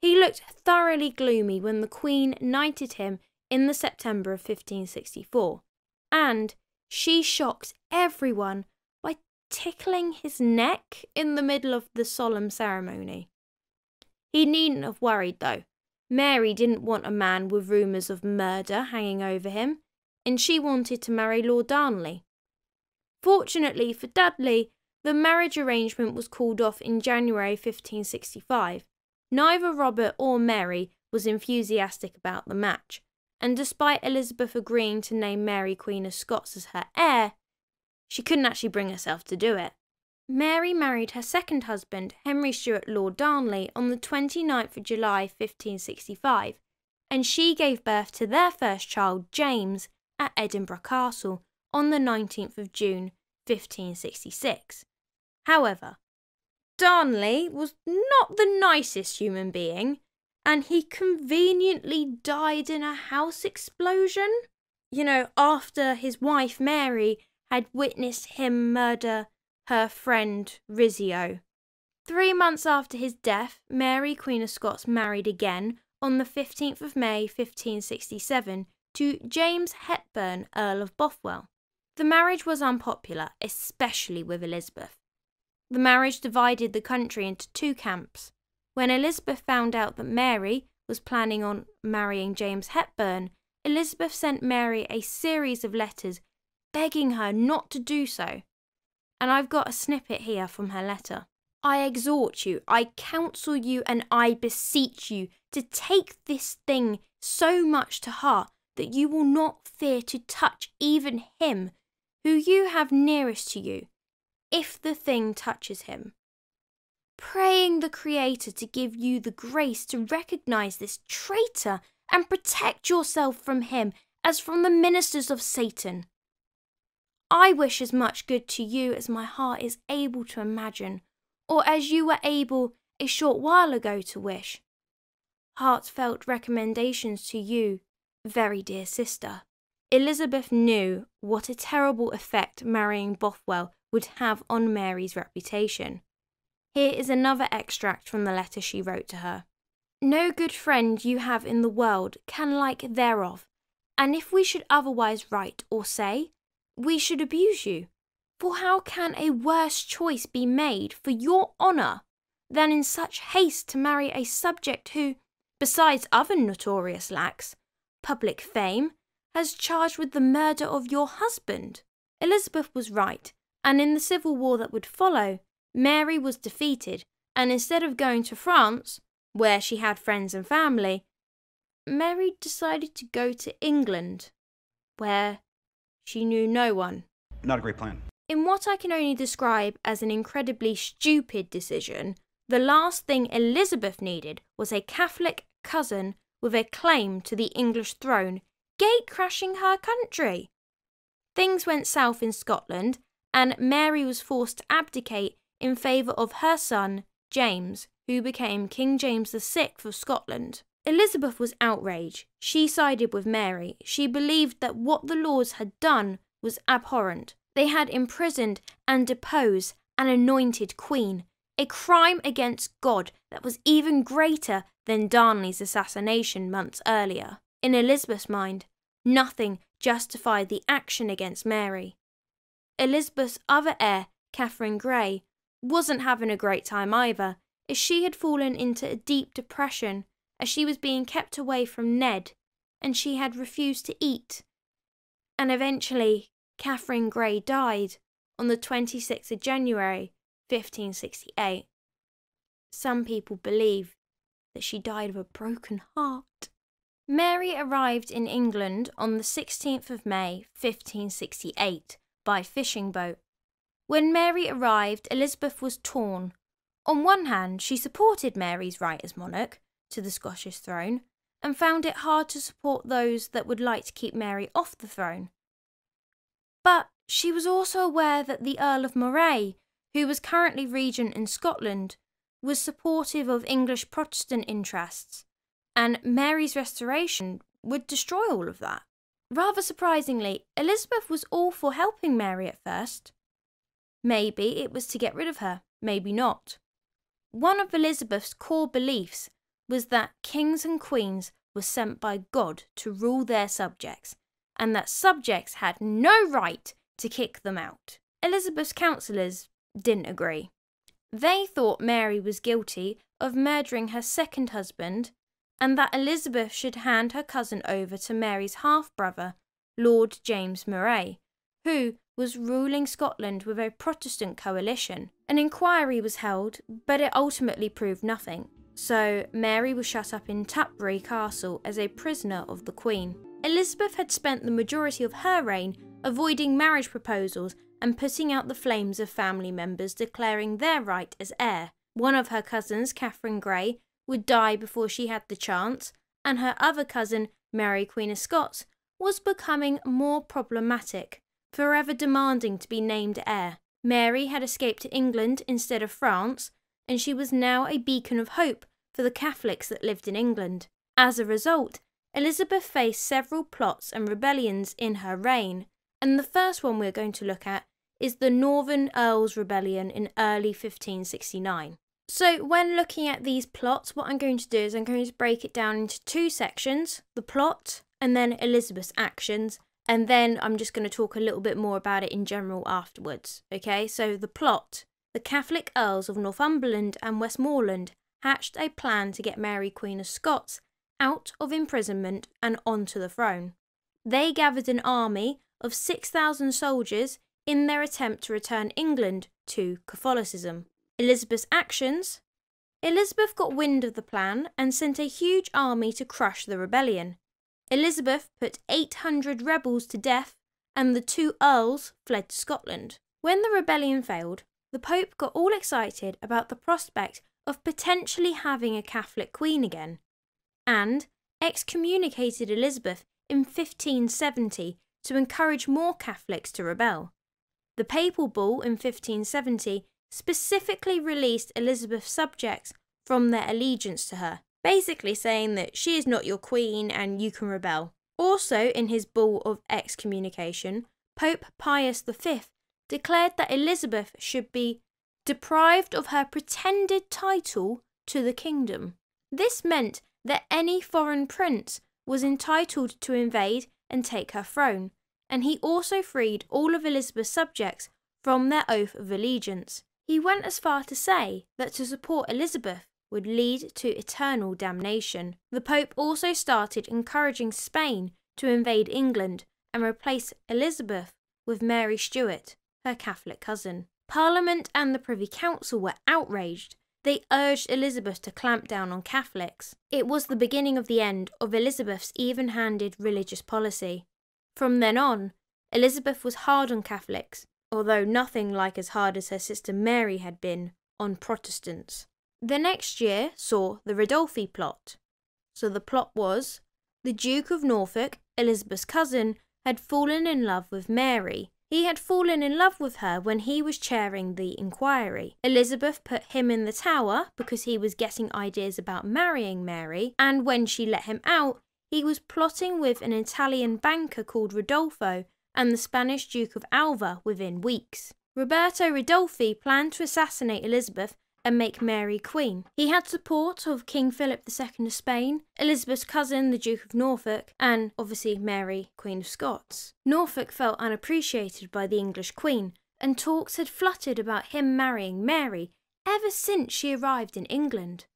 He looked thoroughly gloomy when the Queen knighted him in the September of 1564, and she shocked everyone by tickling his neck in the middle of the solemn ceremony. He needn't have worried though. Mary didn't want a man with rumours of murder hanging over him, and she wanted to marry Lord Darnley. Fortunately for Dudley, the marriage arrangement was called off in January 1565. Neither Robert or Mary was enthusiastic about the match, and despite Elizabeth agreeing to name Mary Queen of Scots as her heir, she couldn't actually bring herself to do it. Mary married her second husband, Henry Stuart Lord Darnley, on the 29th of July 1565, and she gave birth to their first child, James, at Edinburgh Castle on the 19th of June 1566. However, Darnley was not the nicest human being, and he conveniently died in a house explosion. You know, after his wife Mary had witnessed him murder her friend Rizzio. 3 months after his death, Mary, Queen of Scots, married again on the 15th of May 1567 to James Hepburn, Earl of Bothwell. The marriage was unpopular, especially with Elizabeth. The marriage divided the country into 2 camps. When Elizabeth found out that Mary was planning on marrying James Hepburn, Elizabeth sent Mary a series of letters begging her not to do so. And I've got a snippet here from her letter. I exhort you, I counsel you, and I beseech you to take this thing so much to heart that you will not fear to touch even him who you have nearest to you, if the thing touches him. Praying the Creator to give you the grace to recognise this traitor and protect yourself from him as from the ministers of Satan. I wish as much good to you as my heart is able to imagine, or as you were able a short while ago to wish. Heartfelt recommendations to you, very dear sister. Elizabeth knew what a terrible effect marrying Bothwell would have on Mary's reputation. Here is another extract from the letter she wrote to her. No good friend you have in the world can like thereof, and if we should otherwise write or say, we should abuse you. For how can a worse choice be made for your honour than in such haste to marry a subject who, besides other notorious lacks, public fame, has charged with the murder of your husband? Elizabeth was right, and in the civil war that would follow, Mary was defeated, and instead of going to France, where she had friends and family, Mary decided to go to England, where she knew no one. Not a great plan. In what I can only describe as an incredibly stupid decision, the last thing Elizabeth needed was a Catholic cousin with a claim to the English throne, gate-crashing her country. Things went south in Scotland, and Mary was forced to abdicate in favour of her son, James, who became King James VI of Scotland. Elizabeth was outraged. She sided with Mary. She believed that what the Lords had done was abhorrent. They had imprisoned and deposed an anointed queen, a crime against God that was even greater than Darnley's assassination months earlier. In Elizabeth's mind, nothing justified the action against Mary. Elizabeth's other heir, Catherine Grey, wasn't having a great time either, as she had fallen into a deep depression as she was being kept away from Ned, and she had refused to eat. And eventually, Catherine Grey died on the 26th of January, 1568. Some people believe that she died of a broken heart. Mary arrived in England on the 16th of May, 1568, by fishing boat. When Mary arrived, Elizabeth was torn. On one hand, she supported Mary's right as monarch to the Scottish throne, and found it hard to support those that would like to keep Mary off the throne. But she was also aware that the Earl of Moray, who was currently regent in Scotland, was supportive of English Protestant interests, and Mary's restoration would destroy all of that. Rather surprisingly, Elizabeth was all for helping Mary at first. Maybe it was to get rid of her, maybe not. One of Elizabeth's core beliefs was that kings and queens were sent by God to rule their subjects, and that subjects had no right to kick them out. Elizabeth's counsellors didn't agree. They thought Mary was guilty of murdering her second husband, and that Elizabeth should hand her cousin over to Mary's half-brother, Lord James Moray, who was ruling Scotland with a Protestant coalition. An inquiry was held, but it ultimately proved nothing, so Mary was shut up in Tutbury Castle as a prisoner of the Queen. Elizabeth had spent the majority of her reign avoiding marriage proposals and putting out the flames of family members declaring their right as heir. One of her cousins, Catherine Grey, would die before she had the chance, and her other cousin, Mary Queen of Scots, was becoming more problematic, forever demanding to be named heir. Mary had escaped to England instead of France, and she was now a beacon of hope for the Catholics that lived in England. As a result, Elizabeth faced several plots and rebellions in her reign, and the first one we're going to look at is the Northern Earls Rebellion in early 1569. So when looking at these plots, what I'm going to do is I'm going to break it down into two sections, the plot and then Elizabeth's actions, and then I'm just going to talk a little bit more about it in general afterwards. Okay, so the plot. The Catholic Earls of Northumberland and Westmoreland hatched a plan to get Mary Queen of Scots out of imprisonment and onto the throne. They gathered an army of 6,000 soldiers in their attempt to return England to Catholicism. Elizabeth's actions. Elizabeth got wind of the plan and sent a huge army to crush the rebellion. Elizabeth put 800 rebels to death, and the two earls fled to Scotland. When the rebellion failed, the Pope got all excited about the prospect of potentially having a Catholic queen again, and excommunicated Elizabeth in 1570 to encourage more Catholics to rebel. The papal bull in 1570 specifically released Elizabeth's subjects from their allegiance to her, basically saying that she is not your queen and you can rebel. Also, in his bull of excommunication, Pope Pius V declared that Elizabeth should be deprived of her pretended title to the kingdom. This meant that any foreign prince was entitled to invade and take her throne, and he also freed all of Elizabeth's subjects from their oath of allegiance. He went as far to say that to support Elizabeth would lead to eternal damnation. The Pope also started encouraging Spain to invade England and replace Elizabeth with Mary Stuart, her Catholic cousin. Parliament and the Privy Council were outraged. They urged Elizabeth to clamp down on Catholics. It was the beginning of the end of Elizabeth's even-handed religious policy. From then on, Elizabeth was hard on Catholics, although nothing like as hard as her sister Mary had been on Protestants. The next year saw the Ridolfi plot. So the plot was, the Duke of Norfolk, Elizabeth's cousin, had fallen in love with Mary. He had fallen in love with her when he was chairing the inquiry. Elizabeth put him in the tower because he was getting ideas about marrying Mary, and when she let him out, he was plotting with an Italian banker called Ridolfo and the Spanish Duke of Alva within weeks. Roberto Ridolfi planned to assassinate Elizabeth and make Mary queen. He had support of King Philip II of Spain, Elizabeth's cousin the Duke of Norfolk, and obviously Mary, Queen of Scots. Norfolk felt unappreciated by the English queen, and talks had fluttered about him marrying Mary ever since she arrived in England.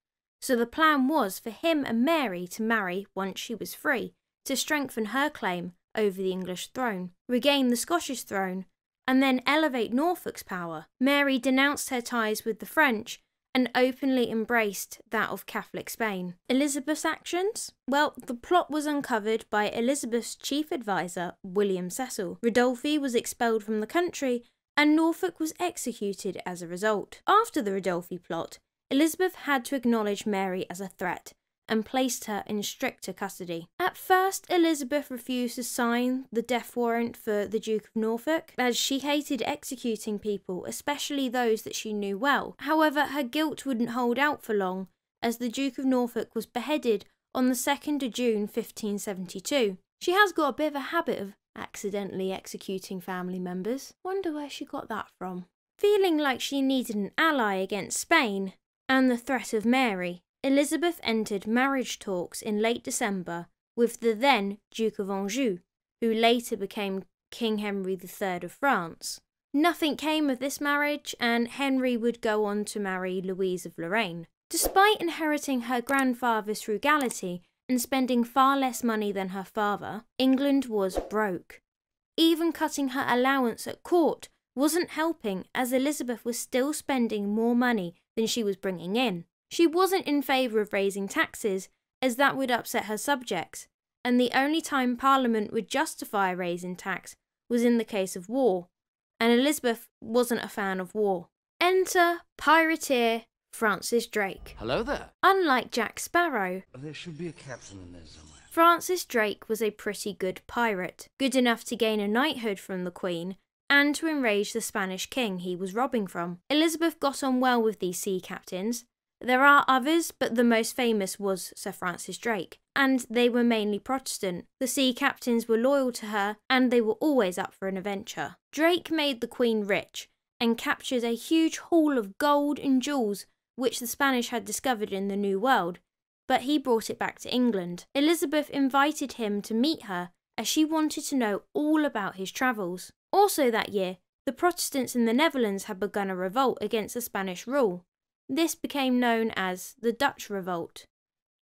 So the plan was for him and Mary to marry once she was free, to strengthen her claim over the English throne, regain the Scottish throne, and then elevate Norfolk's power. Mary denounced her ties with the French and openly embraced that of Catholic Spain. Elizabeth's actions? Well, the plot was uncovered by Elizabeth's chief advisor, William Cecil. Ridolfi was expelled from the country, and Norfolk was executed as a result. After the Ridolfi plot, Elizabeth had to acknowledge Mary as a threat and placed her in stricter custody. At first, Elizabeth refused to sign the death warrant for the Duke of Norfolk, as she hated executing people, especially those that she knew well. However, her guilt wouldn't hold out for long, as the Duke of Norfolk was beheaded on the 2nd of June 1572. She has got a bit of a habit of accidentally executing family members. Wonder where she got that from. Feeling like she needed an ally against Spain and the threat of Mary, Elizabeth entered marriage talks in late December with the then Duke of Anjou, who later became King Henry III of France. Nothing came of this marriage, and Henry would go on to marry Louise of Lorraine. Despite inheriting her grandfather's frugality and spending far less money than her father, England was broke. Even cutting her allowance at court wasn't helping, as Elizabeth was still spending more money than she was bringing in. She wasn't in favour of raising taxes, as that would upset her subjects, and the only time Parliament would justify raising tax was in the case of war, and Elizabeth wasn't a fan of war. Enter pirateer Francis Drake. Hello there. Unlike Jack Sparrow, There should be a captain in there somewhere. Francis Drake was a pretty good pirate, good enough to gain a knighthood from the Queen and to enrage the Spanish king he was robbing from. Elizabeth got on well with these sea captains. There are others, but the most famous was Sir Francis Drake, and they were mainly Protestant. The sea captains were loyal to her, and they were always up for an adventure. Drake made the Queen rich, and captured a huge haul of gold and jewels which the Spanish had discovered in the New World, but he brought it back to England. Elizabeth invited him to meet her, as she wanted to know all about his travels. Also that year, the Protestants in the Netherlands had begun a revolt against the Spanish rule. This became known as the Dutch Revolt.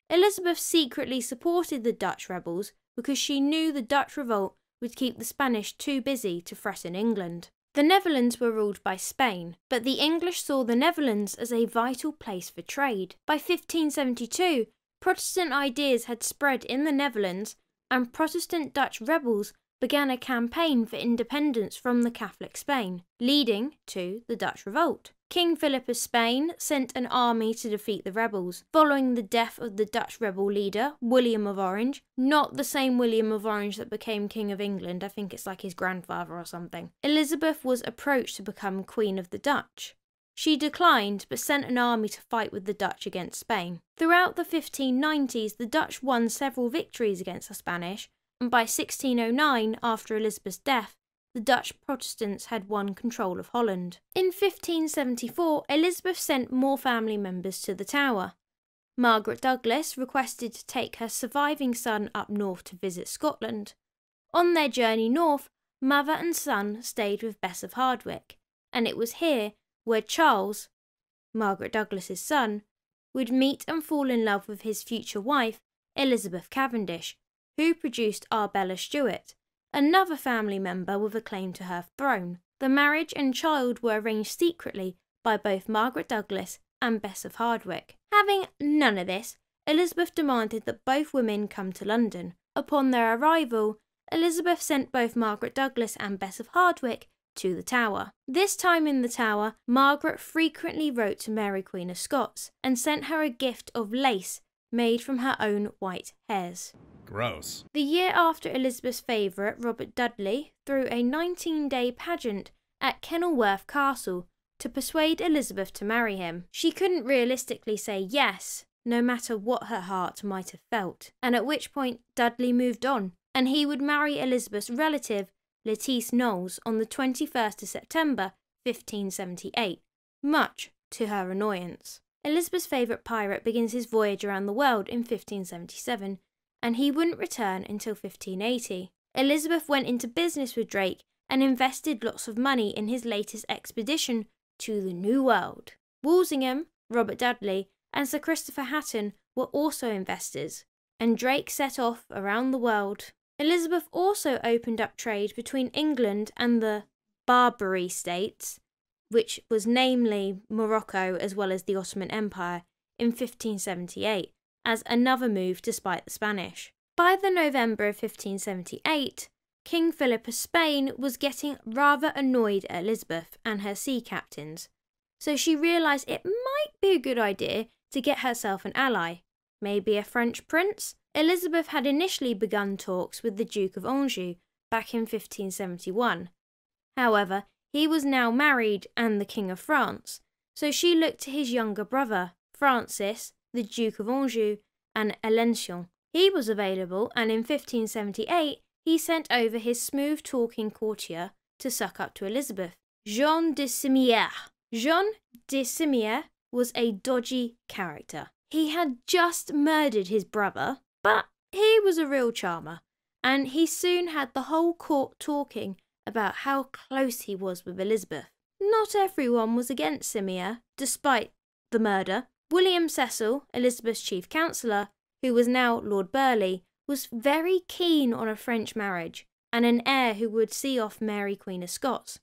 Elizabeth secretly supported the Dutch rebels because she knew the Dutch revolt would keep the Spanish too busy to threaten England. The Netherlands were ruled by Spain, but the English saw the Netherlands as a vital place for trade. By 1572, Protestant ideas had spread in the Netherlands, and Protestant Dutch rebels began a campaign for independence from the Catholic Spain, leading to the Dutch Revolt. King Philip of Spain sent an army to defeat the rebels. Following the death of the Dutch rebel leader, William of Orange, not the same William of Orange that became King of England, I think it's like his grandfather or something, Elizabeth was approached to become Queen of the Dutch. She declined, but sent an army to fight with the Dutch against Spain. Throughout the 1590s, the Dutch won several victories against the Spanish, and by 1609, after Elizabeth's death, the Dutch Protestants had won control of Holland. In 1574, Elizabeth sent more family members to the Tower. Margaret Douglas requested to take her surviving son up north to visit Scotland. On their journey north, mother and son stayed with Bess of Hardwicke, and it was here where Charles, Margaret Douglas's son, would meet and fall in love with his future wife, Elizabeth Cavendish, who produced Arbella Stuart, another family member with a claim to her throne. The marriage and child were arranged secretly by both Margaret Douglas and Bess of Hardwicke. Having none of this, Elizabeth demanded that both women come to London. Upon their arrival, Elizabeth sent both Margaret Douglas and Bess of Hardwicke to the Tower. This time in the Tower, Margaret frequently wrote to Mary Queen of Scots and sent her a gift of lace made from her own white hairs. Gross. The year after Elizabeth's favourite, Robert Dudley, threw a 19-day pageant at Kenilworth Castle to persuade Elizabeth to marry him. She couldn't realistically say yes, no matter what her heart might have felt, and at which point Dudley moved on, and he would marry Elizabeth's relative, Lettice Knowles, on the 21st of September 1578, much to her annoyance. Elizabeth's favourite pirate begins his voyage around the world in 1577, and he wouldn't return until 1580. Elizabeth went into business with Drake and invested lots of money in his latest expedition to the New World. Walsingham, Robert Dudley, and Sir Christopher Hatton were also investors, and Drake set off around the world. Elizabeth also opened up trade between England and the Barbary states, which was namely Morocco as well as the Ottoman Empire, in 1578, as another move to spite the Spanish. By the November of 1578, King Philip of Spain was getting rather annoyed at Elizabeth and her sea captains, so she realised it might be a good idea to get herself an ally, maybe a French prince. Elizabeth had initially begun talks with the Duke of Anjou back in 1571. However, he was now married and the King of France, so she looked to his younger brother, Francis, the Duke of Anjou, and Alençon. He was available, and in 1578 he sent over his smooth-talking courtier to suck up to Elizabeth, Jean de Simière. Jean de Simière was a dodgy character. He had just murdered his brother, but he was a real charmer, and he soon had the whole court talking about how close he was with Elizabeth. Not everyone was against Simière, despite the murder. William Cecil, Elizabeth's chief counsellor, who was now Lord Burleigh, was very keen on a French marriage and an heir who would see off Mary Queen of Scots.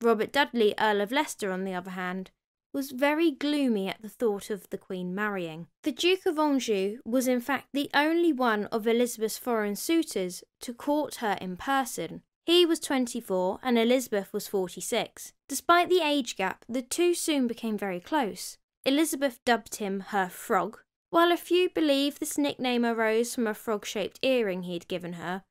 Robert Dudley, Earl of Leicester, on the other hand, was very gloomy at the thought of the Queen marrying. The Duke of Anjou was in fact the only one of Elizabeth's foreign suitors to court her in person. He was 24 and Elizabeth was 46. Despite the age gap, the two soon became very close. Elizabeth dubbed him her frog. While a few believe this nickname arose from a frog-shaped earring he had given her,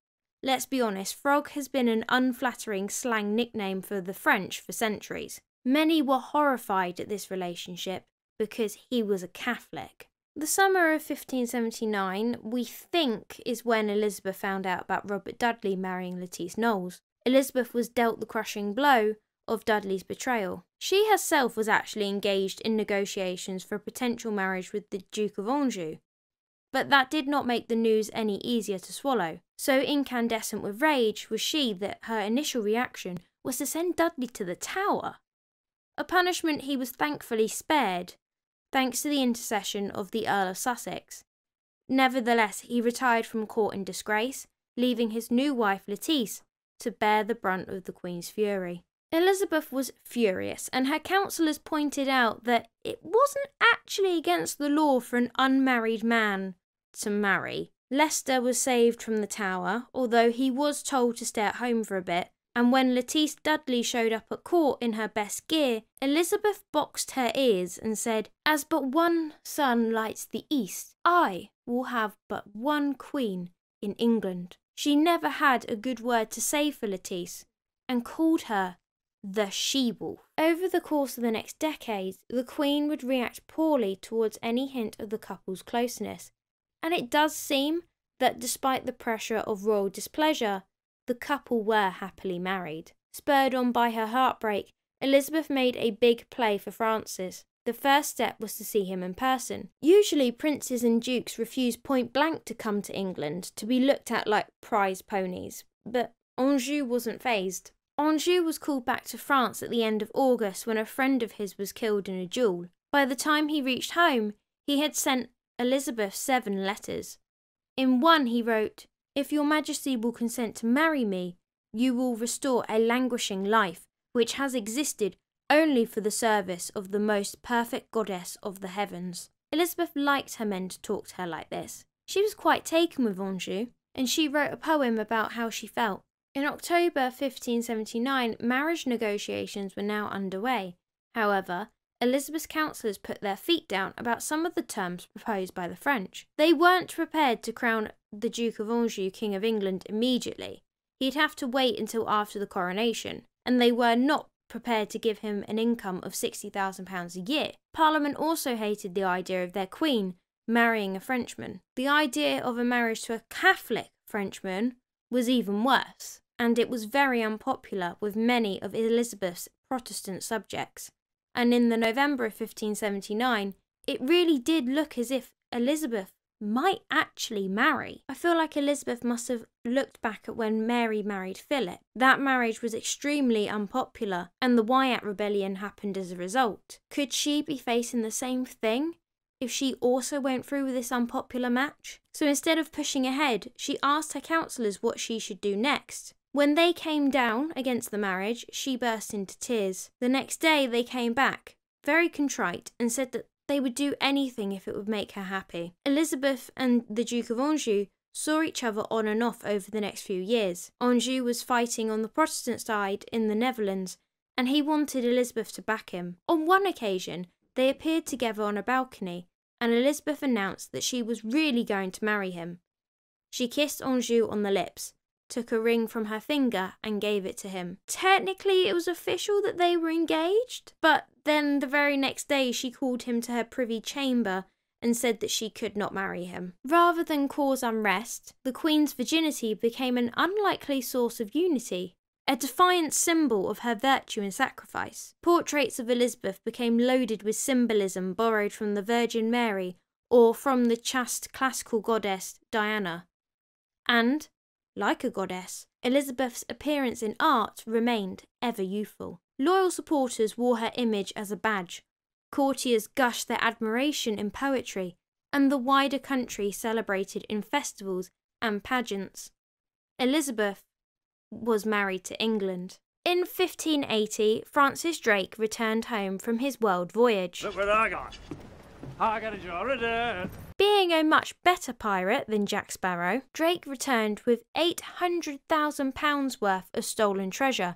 let's be honest, frog has been an unflattering slang nickname for the French for centuries. Many were horrified at this relationship because he was a Catholic. The summer of 1579, we think, is when Elizabeth found out about Robert Dudley marrying Lettice Knowles. Elizabeth was dealt the crushing blow of Dudley's betrayal. She herself was actually engaged in negotiations for a potential marriage with the Duke of Anjou, but that did not make the news any easier to swallow. So incandescent with rage was she that her initial reaction was to send Dudley to the Tower, a punishment he was thankfully spared, thanks to the intercession of the Earl of Sussex. Nevertheless, he retired from court in disgrace, leaving his new wife Lettice to bear the brunt of the Queen's fury. Elizabeth was furious, and her counsellors pointed out that it wasn't actually against the law for an unmarried man to marry. Leicester was saved from the Tower, although he was told to stay at home for a bit, and when Lettice Dudley showed up at court in her best gear, Elizabeth boxed her ears and said, "As but one sun lights the east, I will have but one queen in England." She never had a good word to say for Lettice, and called her the she-wolf. Over the course of the next decade, the Queen would react poorly towards any hint of the couple's closeness, and it does seem that despite the pressure of royal displeasure, the couple were happily married. Spurred on by her heartbreak, Elizabeth made a big play for Francis. The first step was to see him in person. Usually princes and dukes refused point blank to come to England to be looked at like prize ponies, but Anjou wasn't fazed. Anjou was called back to France at the end of August when a friend of his was killed in a duel. By the time he reached home, he had sent Elizabeth 7 letters. In one he wrote, "If your majesty will consent to marry me, you will restore a languishing life, which has existed only for the service of the most perfect goddess of the heavens." Elizabeth liked her men to talk to her like this. She was quite taken with Anjou, and she wrote a poem about how she felt. In October 1579, marriage negotiations were now underway. However, Elizabeth's councillors put their feet down about some of the terms proposed by the French. They weren't prepared to crown the Duke of Anjou King of England immediately. He'd have to wait until after the coronation, and they were not prepared to give him an income of £60,000 a year. Parliament also hated the idea of their queen marrying a Frenchman. The idea of a marriage to a Catholic Frenchman was even worse, and it was very unpopular with many of Elizabeth's Protestant subjects. And in the November of 1579, it really did look as if Elizabeth might actually marry. I feel like Elizabeth must have looked back at when Mary married Philip. That marriage was extremely unpopular, and the Wyatt rebellion happened as a result. Could she be facing the same thing if she also went through with this unpopular match? So instead of pushing ahead, she asked her councillors what she should do next. When they came down against the marriage, she burst into tears. The next day they came back, very contrite, and said that they would do anything if it would make her happy. Elizabeth and the Duke of Anjou saw each other on and off over the next few years. Anjou was fighting on the Protestant side in the Netherlands, and he wanted Elizabeth to back him. On one occasion, they appeared together on a balcony, and Elizabeth announced that she was really going to marry him. She kissed Anjou on the lips, took a ring from her finger and gave it to him. Technically, it was official that they were engaged, but then the very next day she called him to her privy chamber and said that she could not marry him. Rather than cause unrest, the Queen's virginity became an unlikely source of unity, a defiant symbol of her virtue and sacrifice. Portraits of Elizabeth became loaded with symbolism borrowed from the Virgin Mary or from the chaste classical goddess Diana. And, like a goddess, Elizabeth's appearance in art remained ever youthful. Loyal supporters wore her image as a badge, courtiers gushed their admiration in poetry, and the wider country celebrated in festivals and pageants. Elizabeth was married to England. In 1580, Francis Drake returned home from his world voyage. Look what I got. I got a jar of dirt. Being a much better pirate than Jack Sparrow, Drake returned with £800,000 worth of stolen treasure,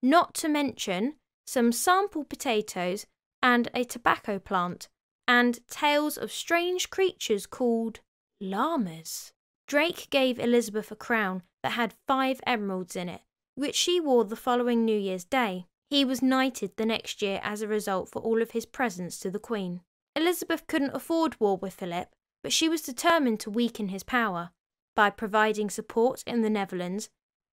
not to mention some sample potatoes and a tobacco plant, and tales of strange creatures called llamas. Drake gave Elizabeth a crown that had 5 emeralds in it, which she wore the following New Year's Day. He was knighted the next year as a result for all of his presents to the Queen. Elizabeth couldn't afford war with Philip, but she was determined to weaken his power by providing support in the Netherlands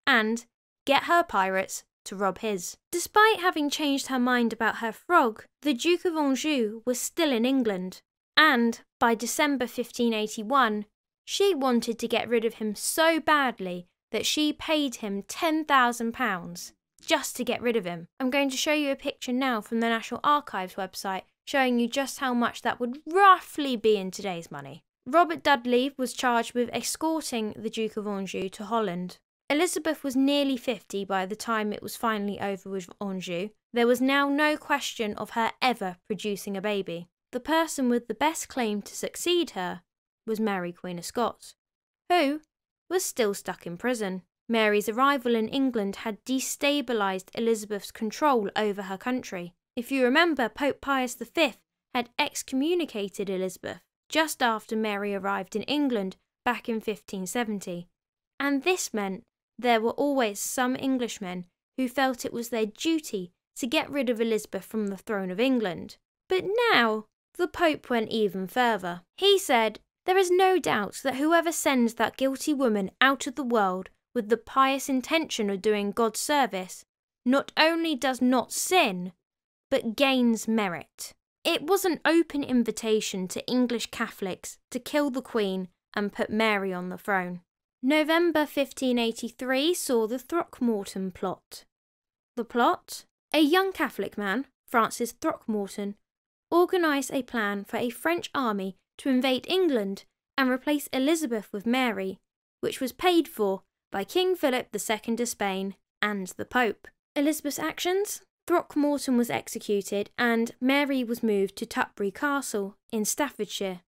and get her pirates to rob his. Despite having changed her mind about her frog, the Duke of Anjou was still in England, and by December 1581, she wanted to get rid of him so badly that she paid him £10,000 just to get rid of him. I'm going to show you a picture now from the National Archives website showing you just how much that would roughly be in today's money. Robert Dudley was charged with escorting the Duke of Anjou to Holland. Elizabeth was nearly 50 by the time it was finally over with Anjou. There was now no question of her ever producing a baby. The person with the best claim to succeed her was Mary, Queen of Scots. who was still stuck in prison. Mary's arrival in England had destabilised Elizabeth's control over her country. If you remember, Pope Pius V had excommunicated Elizabeth just after Mary arrived in England back in 1570, and this meant there were always some Englishmen who felt it was their duty to get rid of Elizabeth from the throne of England. But now, the Pope went even further. He said, "There is no doubt that whoever sends that guilty woman out of the world with the pious intention of doing God's service not only does not sin, but gains merit." It was an open invitation to English Catholics to kill the Queen and put Mary on the throne. November 1583 saw the Throckmorton plot. The plot? A young Catholic man, Francis Throckmorton, organised a plan for a French army to invade England and replace Elizabeth with Mary, which was paid for by King Philip II of Spain and the Pope. Elizabeth's actions? Throckmorton was executed and Mary was moved to Tutbury Castle in Staffordshire,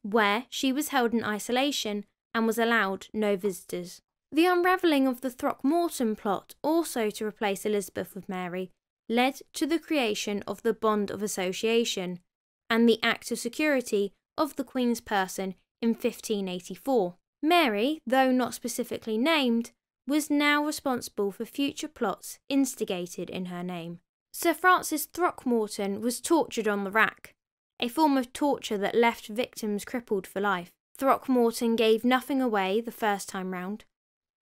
where she was held in isolation and was allowed no visitors. The unravelling of the Throckmorton plot, also to replace Elizabeth with Mary, led to the creation of the Bond of Association and the Act of Security of the Queen's person in 1584. Mary, though not specifically named, was now responsible for future plots instigated in her name. Sir Francis Throckmorton was tortured on the rack, a form of torture that left victims crippled for life. Throckmorton gave nothing away the first time round,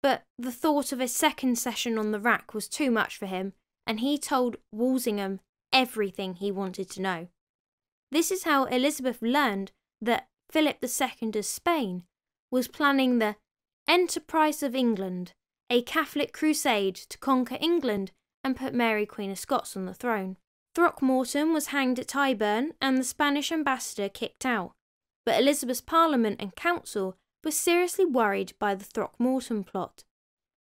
but the thought of a second session on the rack was too much for him, and he told Walsingham everything he wanted to know. This is how Elizabeth learned that Philip II of Spain was planning the Enterprise of England, a Catholic crusade to conquer England and put Mary Queen of Scots on the throne. Throckmorton was hanged at Tyburn and the Spanish ambassador kicked out, but Elizabeth's Parliament and Council were seriously worried by the Throckmorton plot.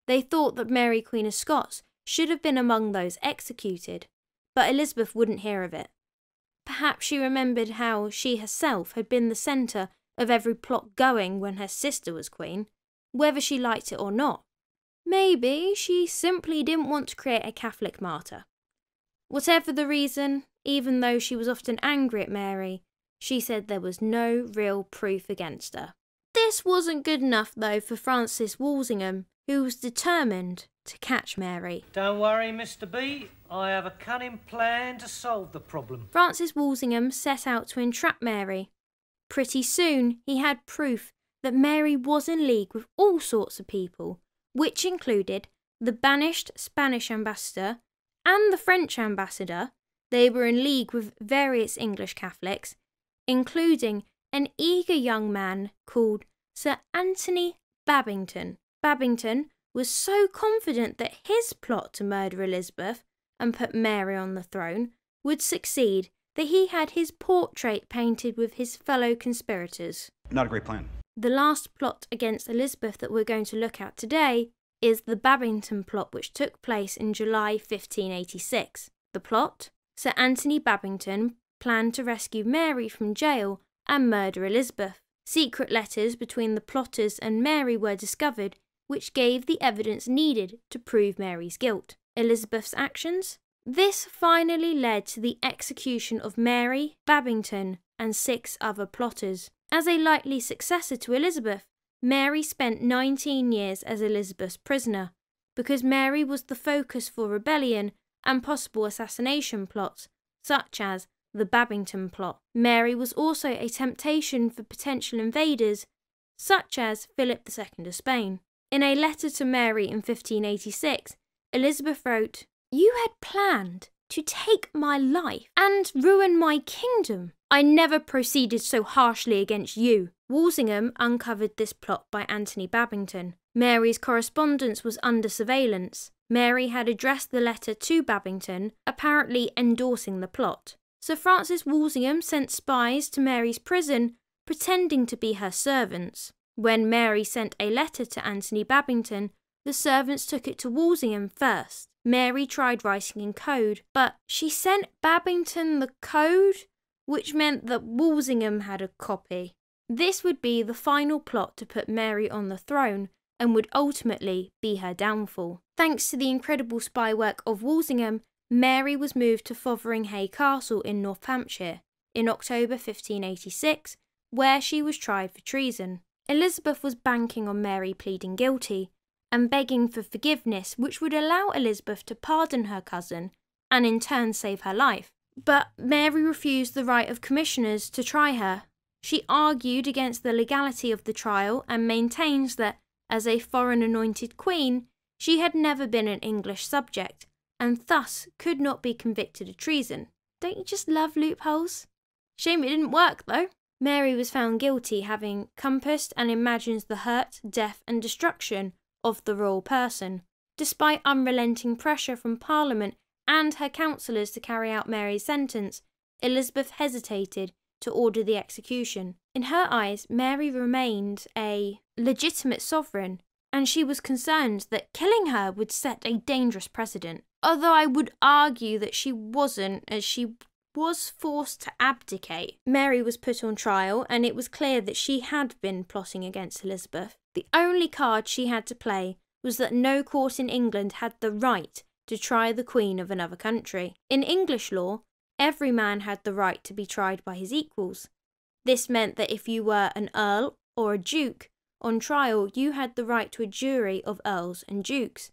They thought that Mary Queen of Scots should have been among those executed, but Elizabeth wouldn't hear of it. Perhaps she remembered how she herself had been the centre of every plot going when her sister was queen, whether she liked it or not. Maybe she simply didn't want to create a Catholic martyr. Whatever the reason, even though she was often angry at Mary, she said there was no real proof against her. This wasn't good enough though for Francis Walsingham, who was determined to catch Mary. Don't worry, Mr. B. I have a cunning plan to solve the problem. Francis Walsingham set out to entrap Mary. Pretty soon he had proof that Mary was in league with all sorts of people, which included the banished Spanish ambassador and the French ambassador. They were in league with various English Catholics, including an eager young man called Sir Anthony Babington. Babington was so confident that his plot to murder Elizabeth and put Mary on the throne would succeed that he had his portrait painted with his fellow conspirators. Not a great plan. The last plot against Elizabeth that we're going to look at today is the Babington plot, which took place in July 1586. The plot? Sir Anthony Babington planned to rescue Mary from jail and murder Elizabeth. Secret letters between the plotters and Mary were discovered, which gave the evidence needed to prove Mary's guilt. Elizabeth's actions? This finally led to the execution of Mary, Babington, and 6 other plotters. As a likely successor to Elizabeth, Mary spent 19 years as Elizabeth's prisoner, because Mary was the focus for rebellion and possible assassination plots, such as the Babington plot. Mary was also a temptation for potential invaders, such as Philip II of Spain. In a letter to Mary in 1586, Elizabeth wrote, "You had planned to take my life and ruin my kingdom. I never proceeded so harshly against you." Walsingham uncovered this plot by Anthony Babington. Mary's correspondence was under surveillance. Mary had addressed the letter to Babington, apparently endorsing the plot. Sir Francis Walsingham sent spies to Mary's prison, pretending to be her servants. When Mary sent a letter to Anthony Babington, the servants took it to Walsingham first. Mary tried writing in code, but she sent Babington the code, which meant that Walsingham had a copy. This would be the final plot to put Mary on the throne and would ultimately be her downfall. Thanks to the incredible spy work of Walsingham, Mary was moved to Fotheringhay Castle in North Hampshire in October 1586, where she was tried for treason. Elizabeth was banking on Mary pleading guilty and begging for forgiveness, which would allow Elizabeth to pardon her cousin and in turn save her life. But Mary refused the right of commissioners to try her. She argued against the legality of the trial and maintains that, as a foreign anointed queen, she had never been an English subject and thus could not be convicted of treason. Don't you just love loopholes? Shame it didn't work though. Mary was found guilty, having compassed and imagined the hurt, death and destruction of the royal person. Despite unrelenting pressure from Parliament and her councillors to carry out Mary's sentence, Elizabeth hesitated to order the execution. In her eyes, Mary remained a legitimate sovereign, and she was concerned that killing her would set a dangerous precedent. Although I would argue that she wasn't, as she was forced to abdicate. Mary was put on trial, and it was clear that she had been plotting against Elizabeth. The only card she had to play was that no court in England had the right to try the Queen of another country. In English law, every man had the right to be tried by his equals. This meant that if you were an earl or a duke on trial, you had the right to a jury of earls and dukes.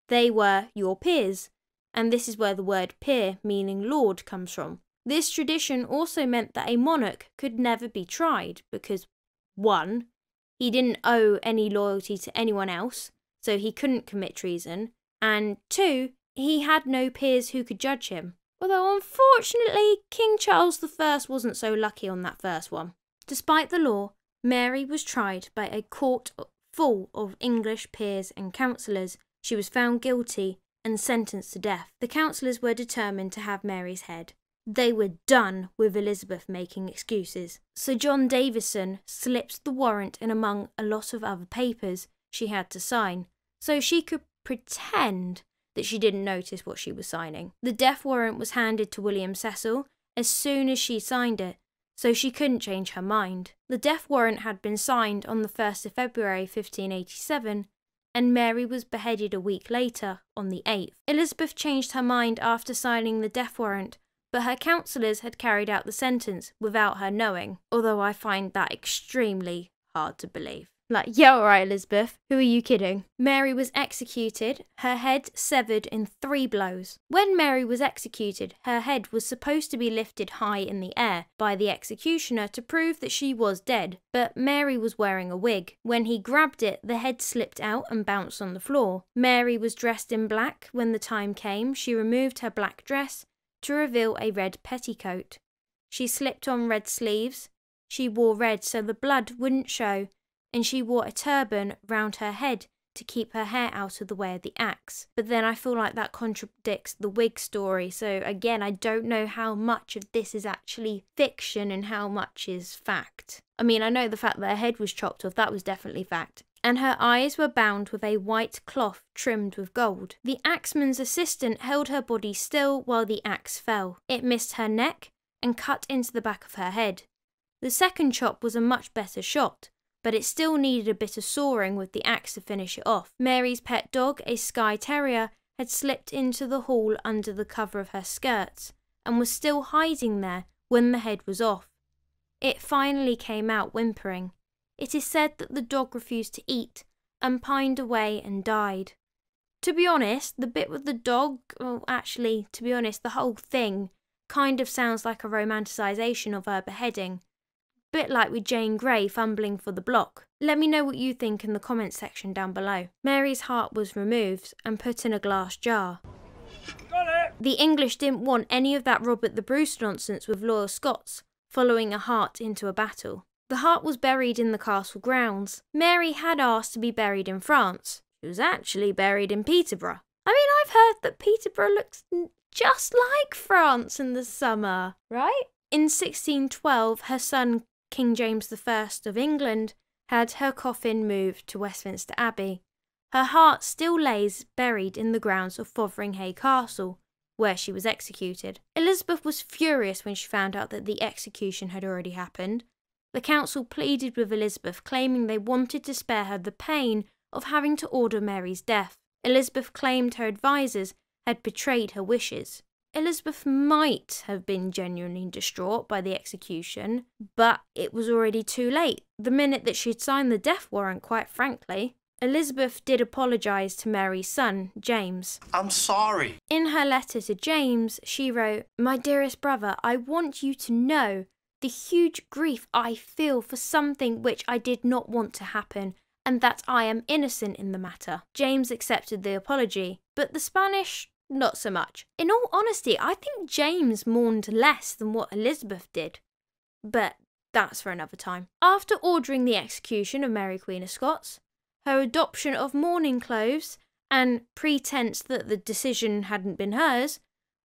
They were your peers, and this is where the word peer, meaning lord, comes from. This tradition also meant that a monarch could never be tried because 1. He didn't owe any loyalty to anyone else, so he couldn't commit treason, and 2. He had no peers who could judge him. Although unfortunately, King Charles I wasn't so lucky on that first one. Despite the law, Mary was tried by a court full of English peers and councillors. She was found guilty and sentenced to death. The councillors were determined to have Mary's head. They were done with Elizabeth making excuses. Sir John Davison slipped the warrant in among a lot of other papers she had to sign, so she could pretend that she didn't notice what she was signing. The death warrant was handed to William Cecil as soon as she signed it, so she couldn't change her mind. The death warrant had been signed on the 1st of February 1587, and Mary was beheaded a week later, on the 8th. Elizabeth changed her mind after signing the death warrant, but her councillors had carried out the sentence without her knowing, although I find that extremely hard to believe. Like, yeah, alright, Elizabeth, who are you kidding? Mary was executed, her head severed in 3 blows. When Mary was executed, her head was supposed to be lifted high in the air by the executioner to prove that she was dead, but Mary was wearing a wig. When he grabbed it, the head slipped out and bounced on the floor. Mary was dressed in black. When the time came, she removed her black dress to reveal a red petticoat. She slipped on red sleeves. She wore red so the blood wouldn't show, and she wore a turban round her head to keep her hair out of the way of the axe. But then I feel like that contradicts the wig story, so again, I don't know how much of this is actually fiction and how much is fact. I mean, I know the fact that her head was chopped off, that was definitely fact. And her eyes were bound with a white cloth trimmed with gold. The axeman's assistant held her body still while the axe fell. It missed her neck and cut into the back of her head. The second chop was a much better shot, but it still needed a bit of sawing with the axe to finish it off. Mary's pet dog, a Skye Terrier, had slipped into the hall under the cover of her skirts and was still hiding there when the head was off. It finally came out whimpering. It is said that the dog refused to eat and pined away and died. To be honest, the bit with the dog, well, actually, to be honest, the whole thing kind of sounds like a romanticisation of her beheading. Bit like with Jane Grey fumbling for the block. Let me know what you think in the comments section down below. Mary's heart was removed and put in a glass jar. Got it! The English didn't want any of that Robert the Bruce nonsense with loyal Scots following a heart into a battle. The heart was buried in the castle grounds. Mary had asked to be buried in France. She was actually buried in Peterborough. I mean, I've heard that Peterborough looks just like France in the summer, right? In 1612, her son King James I of England had her coffin moved to Westminster Abbey. Her heart still lays buried in the grounds of Fotheringhay Castle, where she was executed. Elizabeth was furious when she found out that the execution had already happened, The council pleaded with Elizabeth, claiming they wanted to spare her the pain of having to order Mary's death. Elizabeth claimed her advisors had betrayed her wishes. Elizabeth might have been genuinely distraught by the execution, but it was already too late, the minute that she'd signed the death warrant, quite frankly. Elizabeth did apologise to Mary's son, James. I'm sorry. In her letter to James, she wrote, "My dearest brother, I want you to know the huge grief I feel for something which I did not want to happen, and that I am innocent in the matter." James accepted the apology, but the Spanish, not so much. In all honesty, I think James mourned less than what Elizabeth did. But that's for another time. After ordering the execution of Mary Queen of Scots, her adoption of mourning clothes, and pretense that the decision hadn't been hers,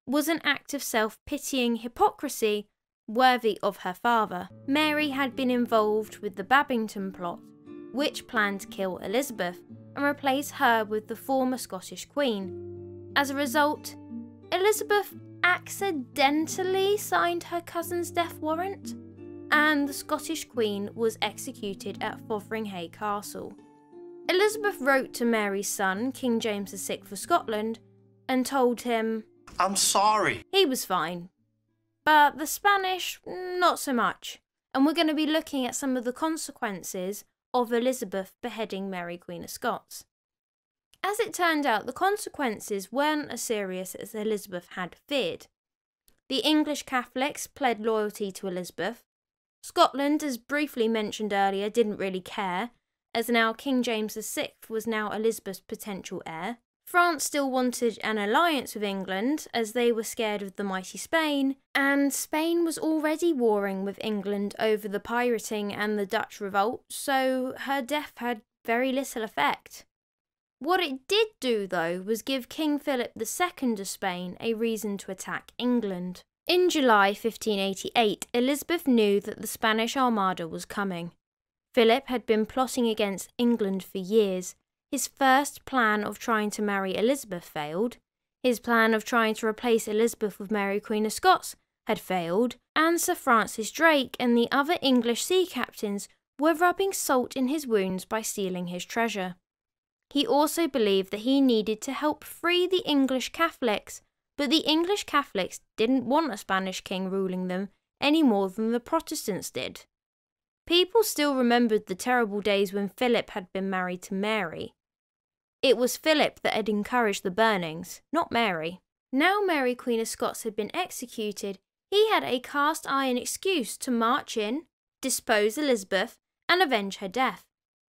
was an act of self-pitying hypocrisy worthy of her father. Mary had been involved with the Babington plot, which planned to kill Elizabeth and replace her with the former Scottish Queen. As a result, Elizabeth accidentally signed her cousin's death warrant, and the Scottish Queen was executed at Fotheringhay Castle. Elizabeth wrote to Mary's son, King James VI of Scotland, and told him, I'm sorry. He was fine. But the Spanish, not so much. And we're going to be looking at some of the consequences of Elizabeth beheading Mary Queen of Scots. As it turned out, the consequences weren't as serious as Elizabeth had feared. The English Catholics pled loyalty to Elizabeth. Scotland, as briefly mentioned earlier, didn't really care, as now King James VI was now Elizabeth's potential heir. France still wanted an alliance with England, as they were scared of the mighty Spain, and Spain was already warring with England over the pirating and the Dutch revolt, so her death had very little effect. What it did do, though, was give King Philip II of Spain a reason to attack England. In July 1588, Elizabeth knew that the Spanish Armada was coming. Philip had been plotting against England for years. His first plan of trying to marry Elizabeth failed. His plan of trying to replace Elizabeth with Mary Queen of Scots had failed. And Sir Francis Drake and the other English sea captains were rubbing salt in his wounds by stealing his treasure. He also believed that he needed to help free the English Catholics, but the English Catholics didn't want a Spanish king ruling them any more than the Protestants did. People still remembered the terrible days when Philip had been married to Mary. It was Philip that had encouraged the burnings, not Mary. Now Mary Queen of Scots had been executed, he had a cast-iron excuse to march in, depose Elizabeth, and avenge her death.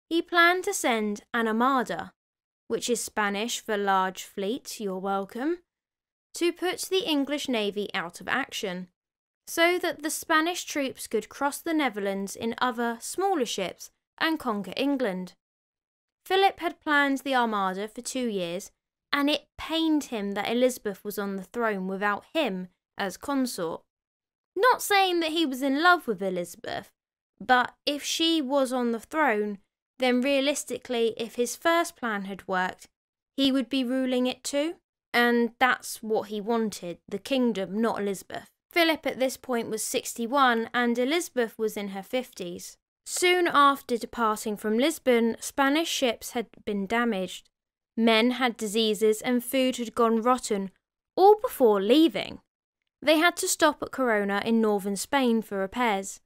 He planned to send an armada, which is Spanish for large fleet, you're welcome, to put the English navy out of action, so that the Spanish troops could cross the Netherlands in other, smaller ships and conquer England. Philip had planned the Armada for 2 years, and it pained him that Elizabeth was on the throne without him as consort. Not saying that he was in love with Elizabeth, but if she was on the throne, then realistically, if his first plan had worked, he would be ruling it too. And that's what he wanted, the kingdom, not Elizabeth. Philip at this point was 61 and Elizabeth was in her 50s. Soon after departing from Lisbon, Spanish ships had been damaged. Men had diseases and food had gone rotten, all before leaving. They had to stop at Corona in northern Spain for repairs.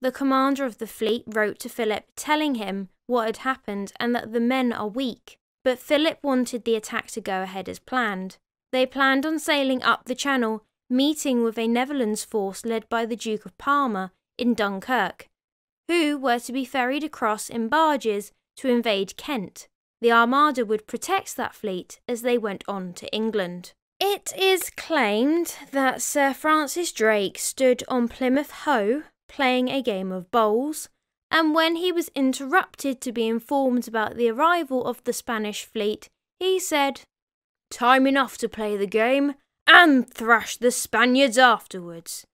The commander of the fleet wrote to Philip telling him what had happened and that the men are weak. But Philip wanted the attack to go ahead as planned. They planned on sailing up the Channel, meeting with a Netherlands force led by the Duke of Parma in Dunkirk, who were to be ferried across in barges to invade Kent. The Armada would protect that fleet as they went on to England. It is claimed that Sir Francis Drake stood on Plymouth Hoe playing a game of bowls, and when he was interrupted to be informed about the arrival of the Spanish fleet, he said, "Time enough to play the game, and thrash the Spaniards afterwards."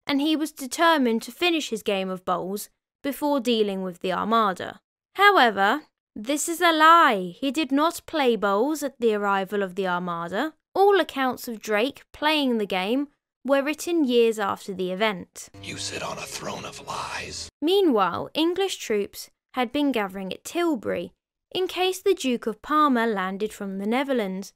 And he was determined to finish his game of bowls before dealing with the Armada. However, this is a lie. He did not play bowls at the arrival of the Armada. All accounts of Drake playing the game were written years after the event. You sit on a throne of lies. Meanwhile, English troops had been gathering at Tilbury in case the Duke of Parma landed from the Netherlands.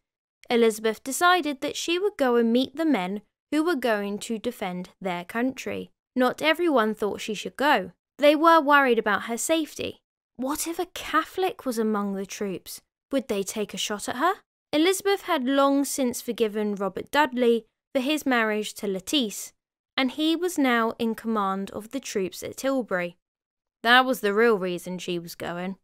Elizabeth decided that she would go and meet the men who were going to defend their country. Not everyone thought she should go. They were worried about her safety. What if a Catholic was among the troops? Would they take a shot at her? Elizabeth had long since forgiven Robert Dudley for his marriage to Lettice, and he was now in command of the troops at Tilbury. That was the real reason she was going.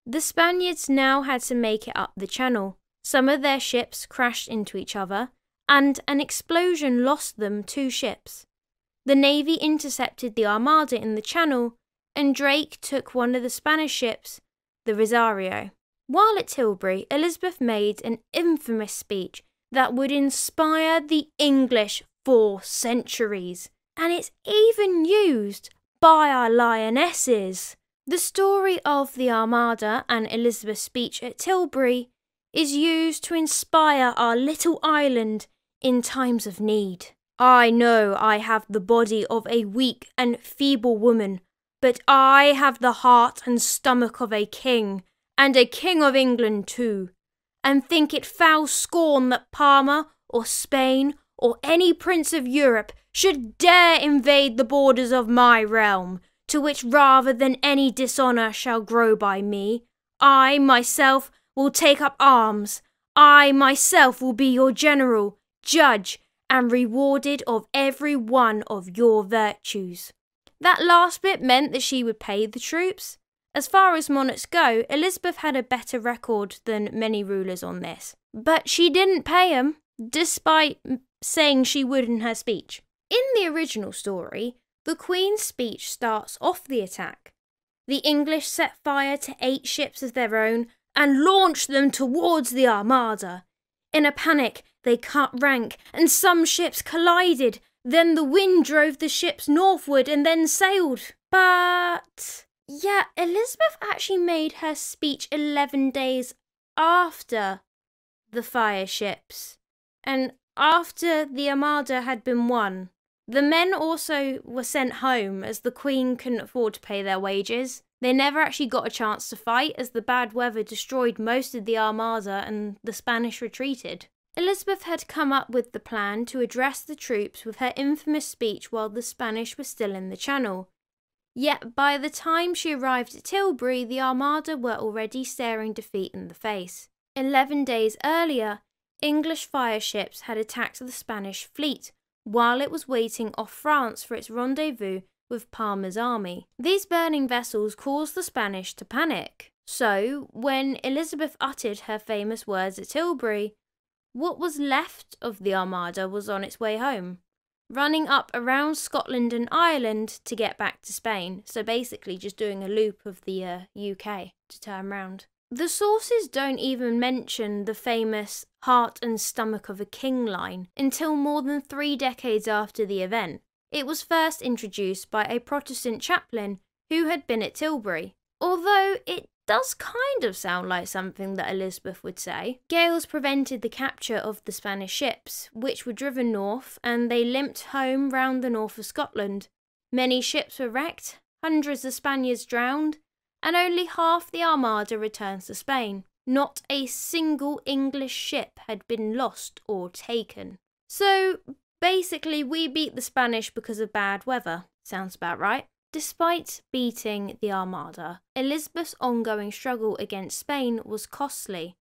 The Spaniards now had to make it up the channel. Some of their ships crashed into each other, and an explosion lost them 2 ships. The navy intercepted the Armada in the channel, and Drake took one of the Spanish ships, the Rosario. While at Tilbury, Elizabeth made an infamous speech that would inspire the English for centuries, and it's even used by our lionesses. The story of the Armada and Elizabeth's speech at Tilbury is used to inspire our little island in times of need. I know I have the body of a weak and feeble woman, but I have the heart and stomach of a king, and a king of England too, and think it foul scorn that Parma or Spain or any prince of Europe should dare invade the borders of my realm, to which rather than any dishonour shall grow by me, I myself will take up arms. I myself will be your general, judge, and rewarded of every one of your virtues. That last bit meant that she would pay the troops. As far as monarchs go, Elizabeth had a better record than many rulers on this. But she didn't pay them, despite saying she would in her speech. In the original story, the Queen's speech starts off the attack. The English set fire to 8 ships of their own and launched them towards the Armada. In a panic, they cut rank, and some ships collided. Then the wind drove the ships northward and then sailed. But yeah, Elizabeth actually made her speech 11 days after the fire ships, and after the Armada had been won. The men also were sent home as the Queen couldn't afford to pay their wages. They never actually got a chance to fight as the bad weather destroyed most of the Armada and the Spanish retreated. Elizabeth had come up with the plan to address the troops with her infamous speech while the Spanish were still in the Channel. Yet by the time she arrived at Tilbury, the Armada were already staring defeat in the face. 11 days earlier, English fire ships had attacked the Spanish fleet while it was waiting off France for its rendezvous with Parma's army. These burning vessels caused the Spanish to panic. So, when Elizabeth uttered her famous words at Tilbury, what was left of the Armada was on its way home, running up around Scotland and Ireland to get back to Spain, so basically just doing a loop of the UK to turn round. The sources don't even mention the famous heart and stomach of a king line until more than 3 decades after the event. It was first introduced by a Protestant chaplain who had been at Tilbury, although it does kind of sound like something that Elizabeth would say. Gales prevented the capture of the Spanish ships, which were driven north, and they limped home round the north of Scotland. Many ships were wrecked, hundreds of Spaniards drowned, and only half the Armada returned to Spain. Not a single English ship had been lost or taken. So basically, we beat the Spanish because of bad weather. Sounds about right. Despite beating the Armada, Elizabeth's ongoing struggle against Spain was costly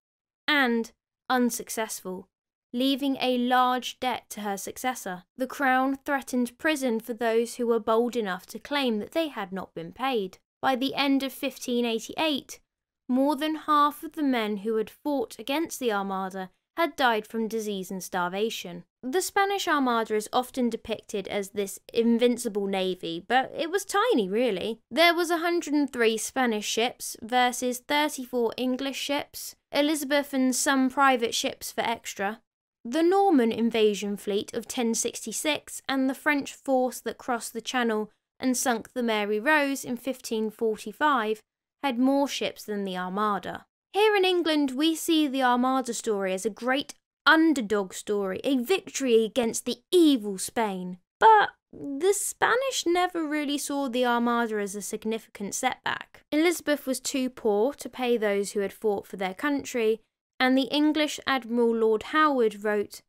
and unsuccessful, leaving a large debt to her successor. The Crown threatened prison for those who were bold enough to claim that they had not been paid. By the end of 1588, more than half of the men who had fought against the Armada had died from disease and starvation. The Spanish Armada is often depicted as this invincible navy, but it was tiny really. There was 103 Spanish ships versus 34 English ships, Elizabeth and some private ships for extra. The Norman invasion fleet of 1066 and the French force that crossed the Channel and sunk the Mary Rose in 1545 had more ships than the Armada. Here in England, we see the Armada story as a great underdog story, a victory against the evil Spain. But the Spanish never really saw the Armada as a significant setback. Elizabeth was too poor to pay those who had fought for their country, and the English Admiral Lord Howard wrote,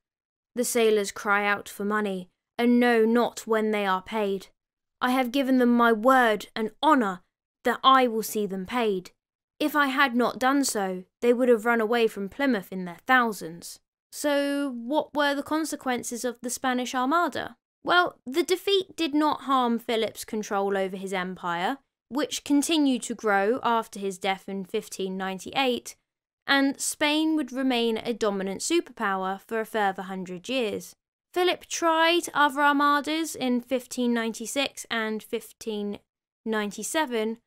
"The sailors cry out for money, and know not when they are paid. I have given them my word and honour that I will see them paid. If I had not done so, they would have run away from Plymouth in their thousands." So what were the consequences of the Spanish Armada? Well, the defeat did not harm Philip's control over his empire, which continued to grow after his death in 1598, and Spain would remain a dominant superpower for a further 100 years. Philip tried other armadas in 1596 and 1597,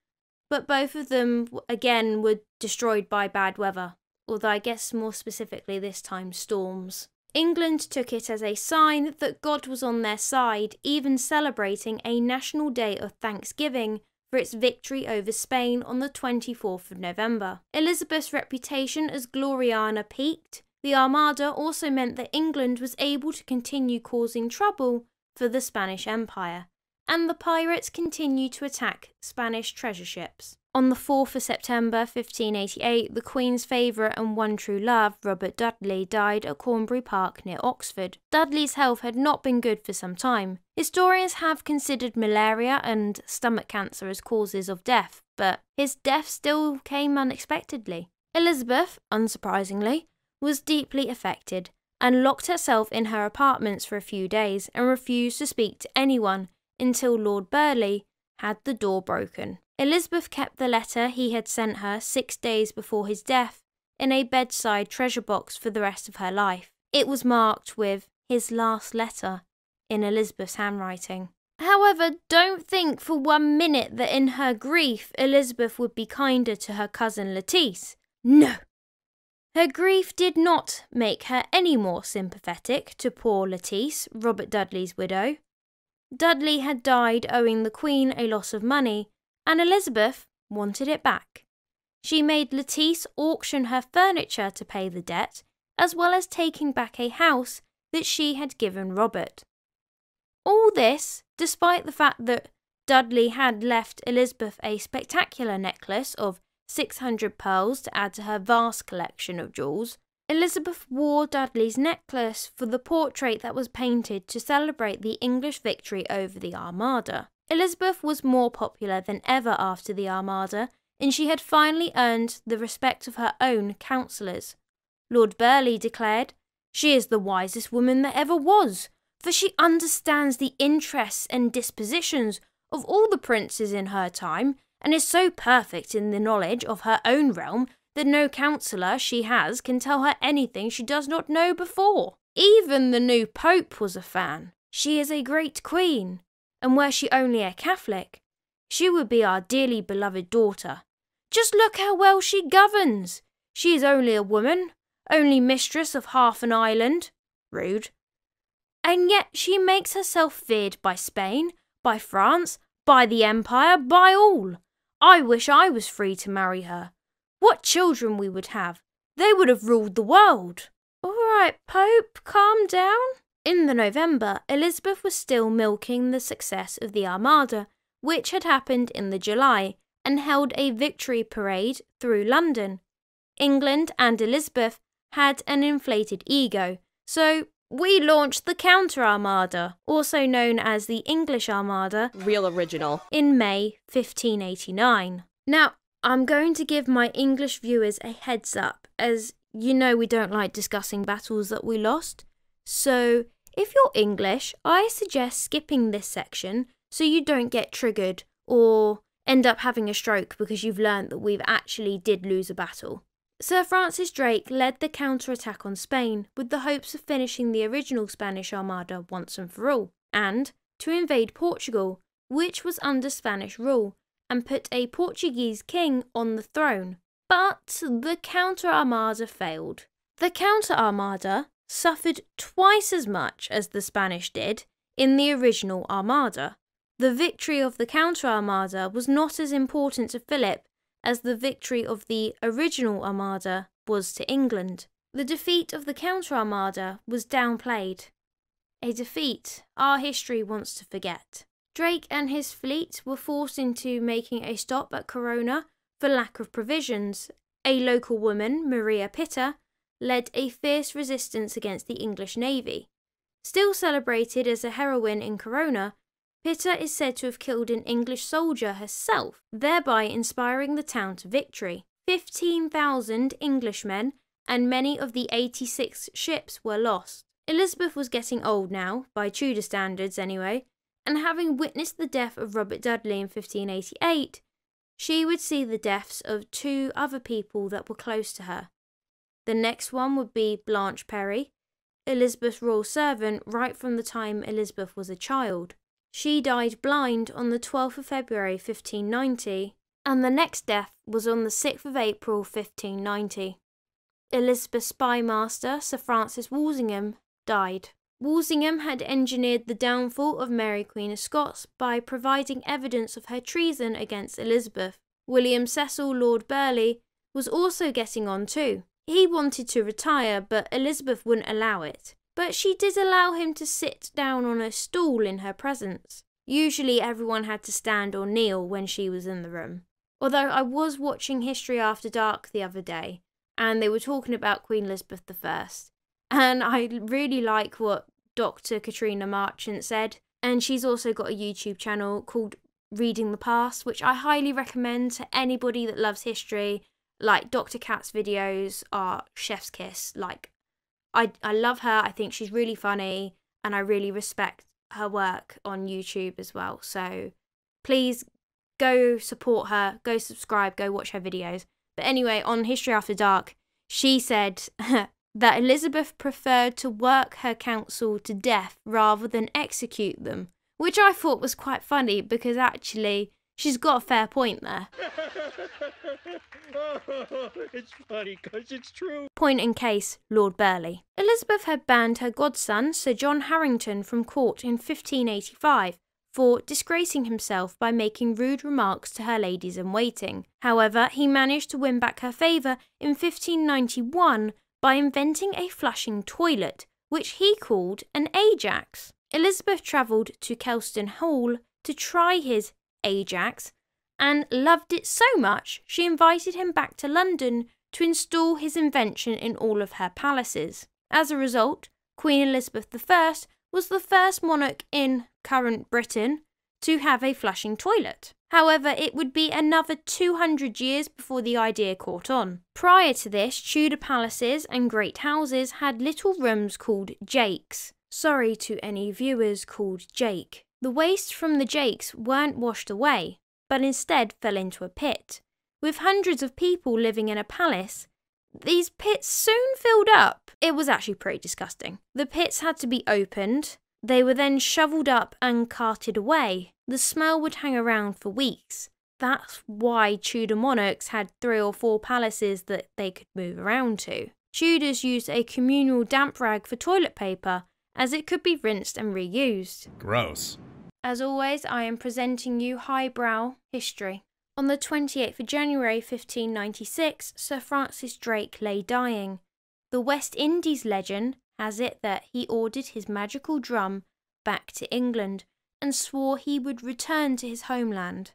but both of them again were destroyed by bad weather, although I guess more specifically this time storms. England took it as a sign that God was on their side, even celebrating a national day of thanksgiving for its victory over Spain on the 24th of November. Elizabeth's reputation as Gloriana peaked. The Armada also meant that England was able to continue causing trouble for the Spanish Empire, and the pirates continued to attack Spanish treasure ships. On the 4th of September 1588, the Queen's favourite and one true love, Robert Dudley, died at Cornbury Park near Oxford. Dudley's health had not been good for some time. Historians have considered malaria and stomach cancer as causes of death, but his death still came unexpectedly. Elizabeth, unsurprisingly, was deeply affected and locked herself in her apartments for a few days and refused to speak to anyone until Lord Burleigh had the door broken. Elizabeth kept the letter he had sent her 6 days before his death in a bedside treasure box for the rest of her life. It was marked with "his last letter" in Elizabeth's handwriting. However, don't think for 1 minute that in her grief Elizabeth would be kinder to her cousin Lettice. No! Her grief did not make her any more sympathetic to poor Lettice, Robert Dudley's widow. Dudley had died owing the Queen a loss of money, and Elizabeth wanted it back. She made Lettice auction her furniture to pay the debt, as well as taking back a house that she had given Robert. All this, despite the fact that Dudley had left Elizabeth a spectacular necklace of 600 pearls to add to her vast collection of jewels. Elizabeth wore Dudley's necklace for the portrait that was painted to celebrate the English victory over the Armada. Elizabeth was more popular than ever after the Armada, and she had finally earned the respect of her own councillors. Lord Burleigh declared, "She is the wisest woman that ever was, for she understands the interests and dispositions of all the princes in her time, and is so perfect in the knowledge of her own realm that no counsellor she has can tell her anything she does not know before. Even the new Pope was a fan. She is a great queen, and were she only a Catholic, she would be our dearly beloved daughter. Just look how well she governs. She is only a woman, only mistress of half an island." Rude. "And yet she makes herself feared by Spain, by France, by the Empire, by all. I wish I was free to marry her. What children we would have! They would have ruled the world." "All right, Pope, calm down." In the November, Elizabeth was still milking the success of the Armada, which had happened in the July, and held a victory parade through London. England and Elizabeth had an inflated ego, so we launched the Counter-Armada, also known as the English Armada, real original, in May 1589. Now, I'm going to give my English viewers a heads up, as you know we don't like discussing battles that we lost. So, if you're English, I suggest skipping this section so you don't get triggered or end up having a stroke because you've learnt that we've actually did lose a battle. Sir Francis Drake led the counter-attack on Spain with the hopes of finishing the original Spanish Armada once and for all, and to invade Portugal, which was under Spanish rule, and put a Portuguese king on the throne. But the counter-armada failed. The counter-armada suffered twice as much as the Spanish did in the original Armada. The victory of the counter-armada was not as important to Philip as the victory of the original Armada was to England. The defeat of the Counter Armada was downplayed, a defeat our history wants to forget. Drake and his fleet were forced into making a stop at Corona for lack of provisions. A local woman, Maria Pitta, led a fierce resistance against the English navy. Still celebrated as a heroine in Corona, Pitta is said to have killed an English soldier herself, thereby inspiring the town to victory. 15,000 Englishmen and many of the 86 ships were lost. Elizabeth was getting old now, by Tudor standards anyway, and having witnessed the death of Robert Dudley in 1588, she would see the deaths of 2 other people that were close to her. The next one would be Blanche Perry, Elizabeth's royal servant right from the time Elizabeth was a child. She died blind on the 12th of February 1590, and the next death was on the 6th of April 1590. Elizabeth's spymaster, Sir Francis Walsingham, died. Walsingham had engineered the downfall of Mary Queen of Scots by providing evidence of her treason against Elizabeth. William Cecil Lord Burleigh was also getting on too. He wanted to retire, but Elizabeth wouldn't allow it. But she did allow him to sit down on a stool in her presence. Usually everyone had to stand or kneel when she was in the room. Although I was watching History After Dark the other day, and they were talking about Queen Elizabeth I. And I really like what Dr. Katrina Marchant said. And she's also got a YouTube channel called Reading the Past, which I highly recommend to anybody that loves history. Like, Dr. Kat's videos are chef's kiss. Like, I love her. I think she's really funny, and I really respect her work on YouTube as well. So please go support her, go subscribe, go watch her videos. But anyway, on History After Dark, she said that Elizabeth preferred to work her council to death rather than execute them, which I thought was quite funny because actually she's got a fair point there. It's funny because it's true. Point in case, Lord Burleigh. Elizabeth had banned her godson, Sir John Harrington, from court in 1585 for disgracing himself by making rude remarks to her ladies-in-waiting. However, he managed to win back her favour in 1591 by inventing a flushing toilet, which he called an Ajax. Elizabeth travelled to Kelston Hall to try his Ajax, and loved it so much she invited him back to London to install his invention in all of her palaces. As a result, Queen Elizabeth I was the first monarch in current Britain to have a flushing toilet. However, it would be another 200 years before the idea caught on. Prior to this, Tudor palaces and great houses had little rooms called jakes. Sorry to any viewers called Jake. The waste from the jakes weren't washed away, but instead fell into a pit. With hundreds of people living in a palace, these pits soon filled up. It was actually pretty disgusting. The pits had to be opened. They were then shoveled up and carted away. The smell would hang around for weeks. That's why Tudor monarchs had 3 or 4 palaces that they could move around to. Tudors used a communal damp rag for toilet paper, as it could be rinsed and reused. Gross. As always, I am presenting you highbrow history. On the 28th of January 1596, Sir Francis Drake lay dying. The West Indies legend has it that he ordered his magical drum back to England and swore he would return to his homeland.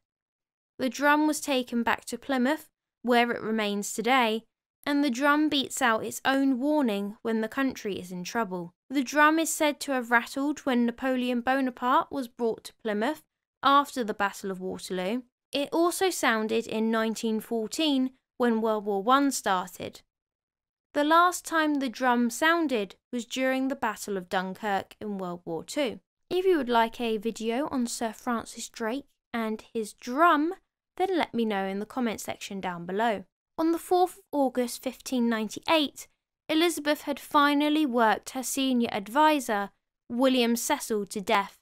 The drum was taken back to Plymouth, where it remains today, and the drum beats out its own warning when the country is in trouble. The drum is said to have rattled when Napoleon Bonaparte was brought to Plymouth after the Battle of Waterloo. It also sounded in 1914 when World War I started. The last time the drum sounded was during the Battle of Dunkirk in World War II. If you would like a video on Sir Francis Drake and his drum, then let me know in the comment section down below. On the 4th of August 1598, Elizabeth had finally worked her senior advisor, William Cecil, to death,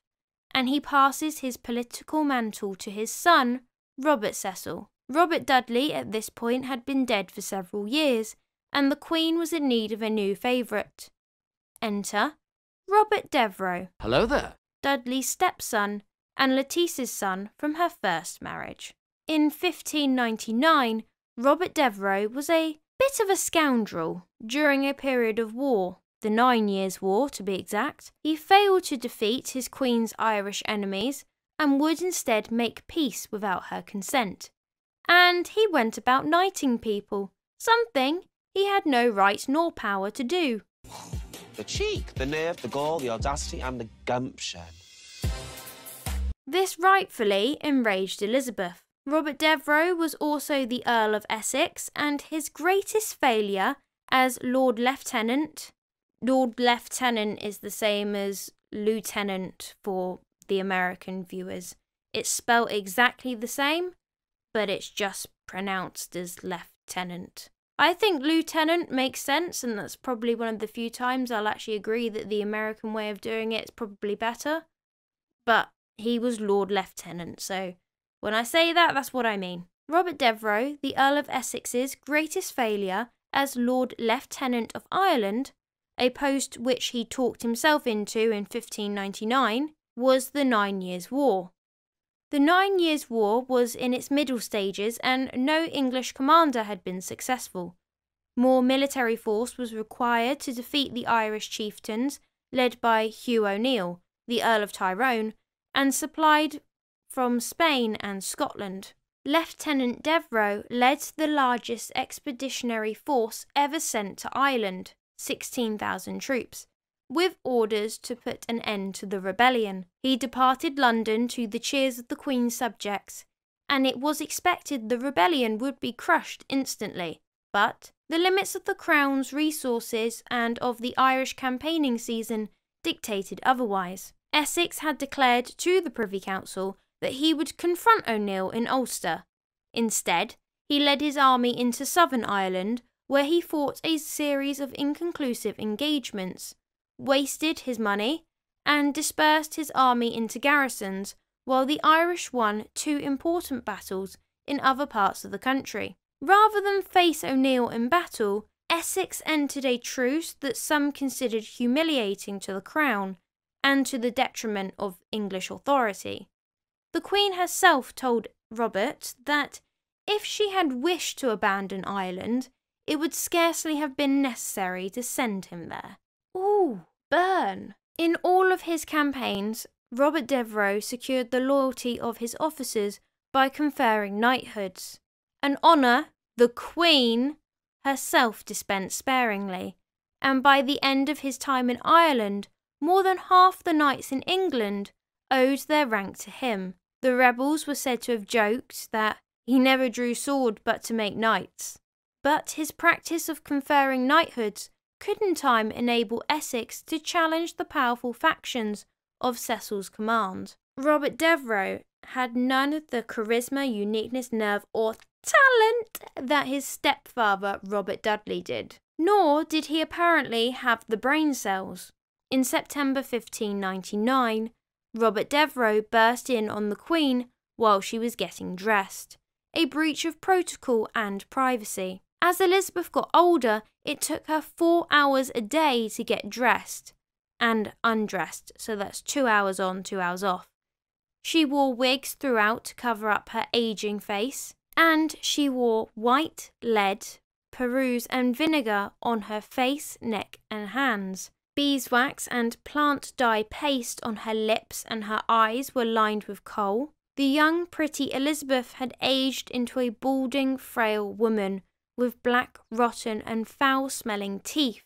and he passes his political mantle to his son, Robert Cecil. Robert Dudley at this point had been dead for several years, and the Queen was in need of a new favourite. Enter Robert Devereux. Hello there. Dudley's stepson and Letitia's son from her first marriage. In 1599, Robert Devereux was a Bit of a scoundrel, during a period of war, the 9 Years' War to be exact, he failed to defeat his Queen's Irish enemies and would instead make peace without her consent. And he went about knighting people, something he had no right nor power to do. The cheek, the nerve, the gall, the audacity and the gumption. This rightfully enraged Elizabeth. Robert Devereux was also the Earl of Essex, and his greatest failure as Lord Lieutenant is the same as lieutenant for the American viewers. It's spelt exactly the same, but it's just pronounced as lieutenant. I think lieutenant makes sense, and that's probably one of the few times I'll actually agree that the American way of doing it is probably better. But he was Lord Lieutenant, so when I say that, that's what I mean. Robert Devereux, the Earl of Essex's greatest failure as Lord Lieutenant of Ireland, a post which he talked himself into in 1599, was the 9 Years' War. The 9 Years' War was in its middle stages and no English commander had been successful. More military force was required to defeat the Irish chieftains led by Hugh O'Neill, the Earl of Tyrone, and supplied from Spain and Scotland. Lieutenant Devereux led the largest expeditionary force ever sent to Ireland, 16,000 troops, with orders to put an end to the rebellion. He departed London to the cheers of the Queen's subjects, and it was expected the rebellion would be crushed instantly. But the limits of the Crown's resources and of the Irish campaigning season dictated otherwise. Essex had declared to the Privy Council that he would confront O'Neill in Ulster. Instead, he led his army into southern Ireland, where he fought a series of inconclusive engagements, wasted his money, and dispersed his army into garrisons, while the Irish won 2 important battles in other parts of the country. Rather than face O'Neill in battle, Essex entered a truce that some considered humiliating to the Crown and to the detriment of English authority. The Queen herself told Robert that if she had wished to abandon Ireland, it would scarcely have been necessary to send him there. Ooh, burn! In all of his campaigns, Robert Devereux secured the loyalty of his officers by conferring knighthoods, an honour the Queen herself dispensed sparingly, and by the end of his time in Ireland, more than half the knights in England owed their rank to him. The rebels were said to have joked that he never drew sword but to make knights. But his practice of conferring knighthoods could in time enable Essex to challenge the powerful factions of Cecil's command. Robert Devereux had none of the charisma, uniqueness, nerve or talent that his stepfather Robert Dudley did. Nor did he apparently have the brain cells. In September 1599, Robert Devereux burst in on the Queen while she was getting dressed, a breach of protocol and privacy. As Elizabeth got older, it took her 4 hours a day to get dressed and undressed, so that's 2 hours on, 2 hours off. She wore wigs throughout to cover up her aging face, and she wore white lead, peruse and vinegar on her face, neck and hands. Beeswax and plant dye paste on her lips and her eyes were lined with kohl. The young, pretty Elizabeth had aged into a balding, frail woman with black, rotten and foul-smelling teeth,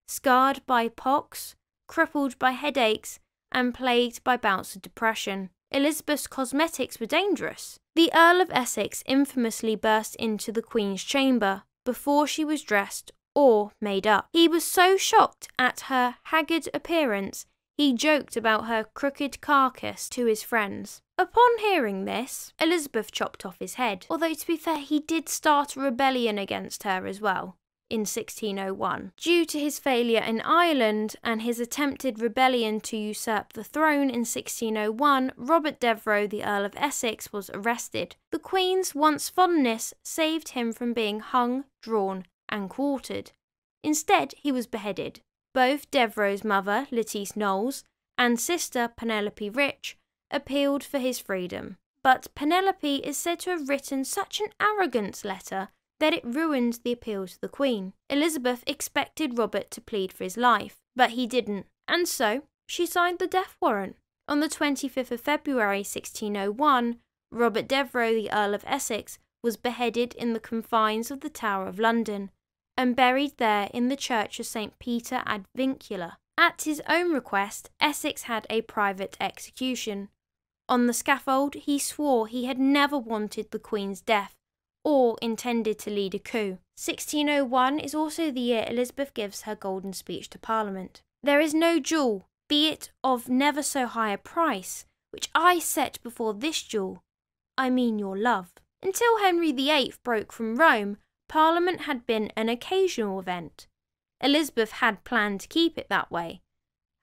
scarred by pox, crippled by headaches and plagued by bouts of depression. Elizabeth's cosmetics were dangerous. The Earl of Essex infamously burst into the Queen's chamber before she was dressed or made up. He was so shocked at her haggard appearance, he joked about her crooked carcass to his friends. Upon hearing this, Elizabeth chopped off his head, although to be fair, he did start a rebellion against her as well in 1601. Due to his failure in Ireland and his attempted rebellion to usurp the throne in 1601, Robert Devereux, the Earl of Essex, was arrested. The Queen's once fondness saved him from being hung, drawn and quartered. Instead, he was beheaded. Both Devereux's mother, Lettice Knowles, and sister, Penelope Rich, appealed for his freedom. But Penelope is said to have written such an arrogant letter that it ruined the appeal to the Queen. Elizabeth expected Robert to plead for his life, but he didn't, and so she signed the death warrant. On the 25th of February 1601, Robert Devereux, the Earl of Essex, was beheaded in the confines of the Tower of London and buried there in the Church of St. Peter ad Vincula. At his own request, Essex had a private execution. On the scaffold, he swore he had never wanted the Queen's death or intended to lead a coup. 1601 is also the year Elizabeth gives her golden speech to Parliament. There is no jewel, be it of never so high a price, which I set before this jewel, I mean your love. Until Henry VIII broke from Rome, Parliament had been an occasional event. Elizabeth had planned to keep it that way.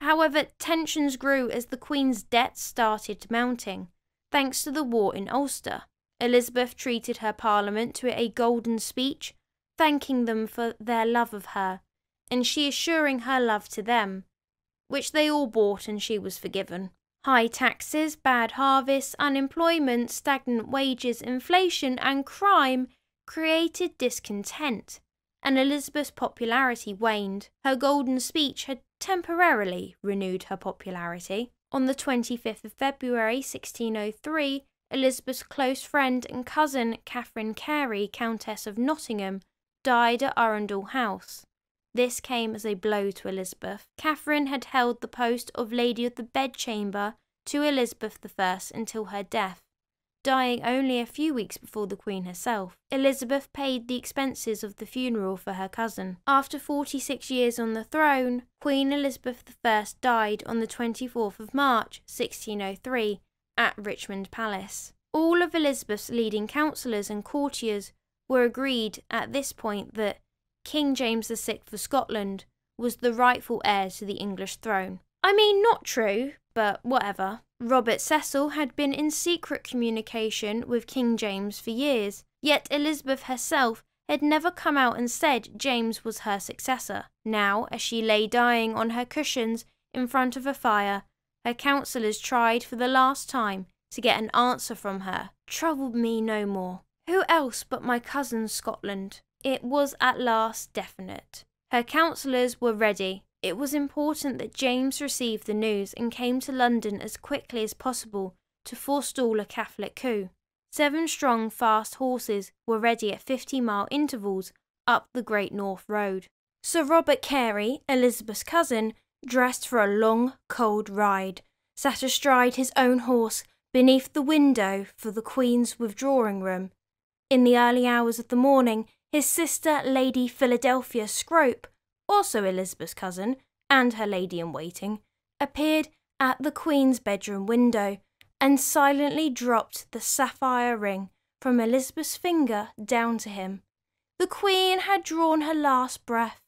However, tensions grew as the Queen's debts started mounting, thanks to the war in Ulster. Elizabeth treated her Parliament to a golden speech, thanking them for their love of her, and she assuring her love to them, which they all bought and she was forgiven. High taxes, bad harvests, unemployment, stagnant wages, inflation and crime created discontent, and Elizabeth's popularity waned. Her golden speech had temporarily renewed her popularity. On the 25th of February 1603, Elizabeth's close friend and cousin Catherine Carey, Countess of Nottingham, died at Arundel House. This came as a blow to Elizabeth. Catherine had held the post of Lady of the Bedchamber to Elizabeth I until her death, dying only a few weeks before the Queen herself. Elizabeth paid the expenses of the funeral for her cousin. After 46 years on the throne, Queen Elizabeth I died on the 24th of March 1603 at Richmond Palace. All of Elizabeth's leading councillors and courtiers were agreed at this point that King James VI of Scotland was the rightful heir to the English throne. I mean, not true, but whatever. Robert Cecil had been in secret communication with King James for years, yet Elizabeth herself had never come out and said James was her successor. Now, as she lay dying on her cushions in front of a fire, her councillors tried for the last time to get an answer from her. Trouble me no more. Who else but my cousin Scotland? It was at last definite. Her councillors were ready. It was important that James received the news and came to London as quickly as possible to forestall a Catholic coup. 7 strong, fast horses were ready at 50-mile intervals up the Great North Road. Sir Robert Carey, Elizabeth's cousin, dressed for a long, cold ride, sat astride his own horse beneath the window for the Queen's withdrawing room. In the early hours of the morning, his sister, Lady Philadelphia Scrope, also Elizabeth's cousin, and her lady-in-waiting, appeared at the Queen's bedroom window and silently dropped the sapphire ring from Elizabeth's finger down to him. The Queen had drawn her last breath.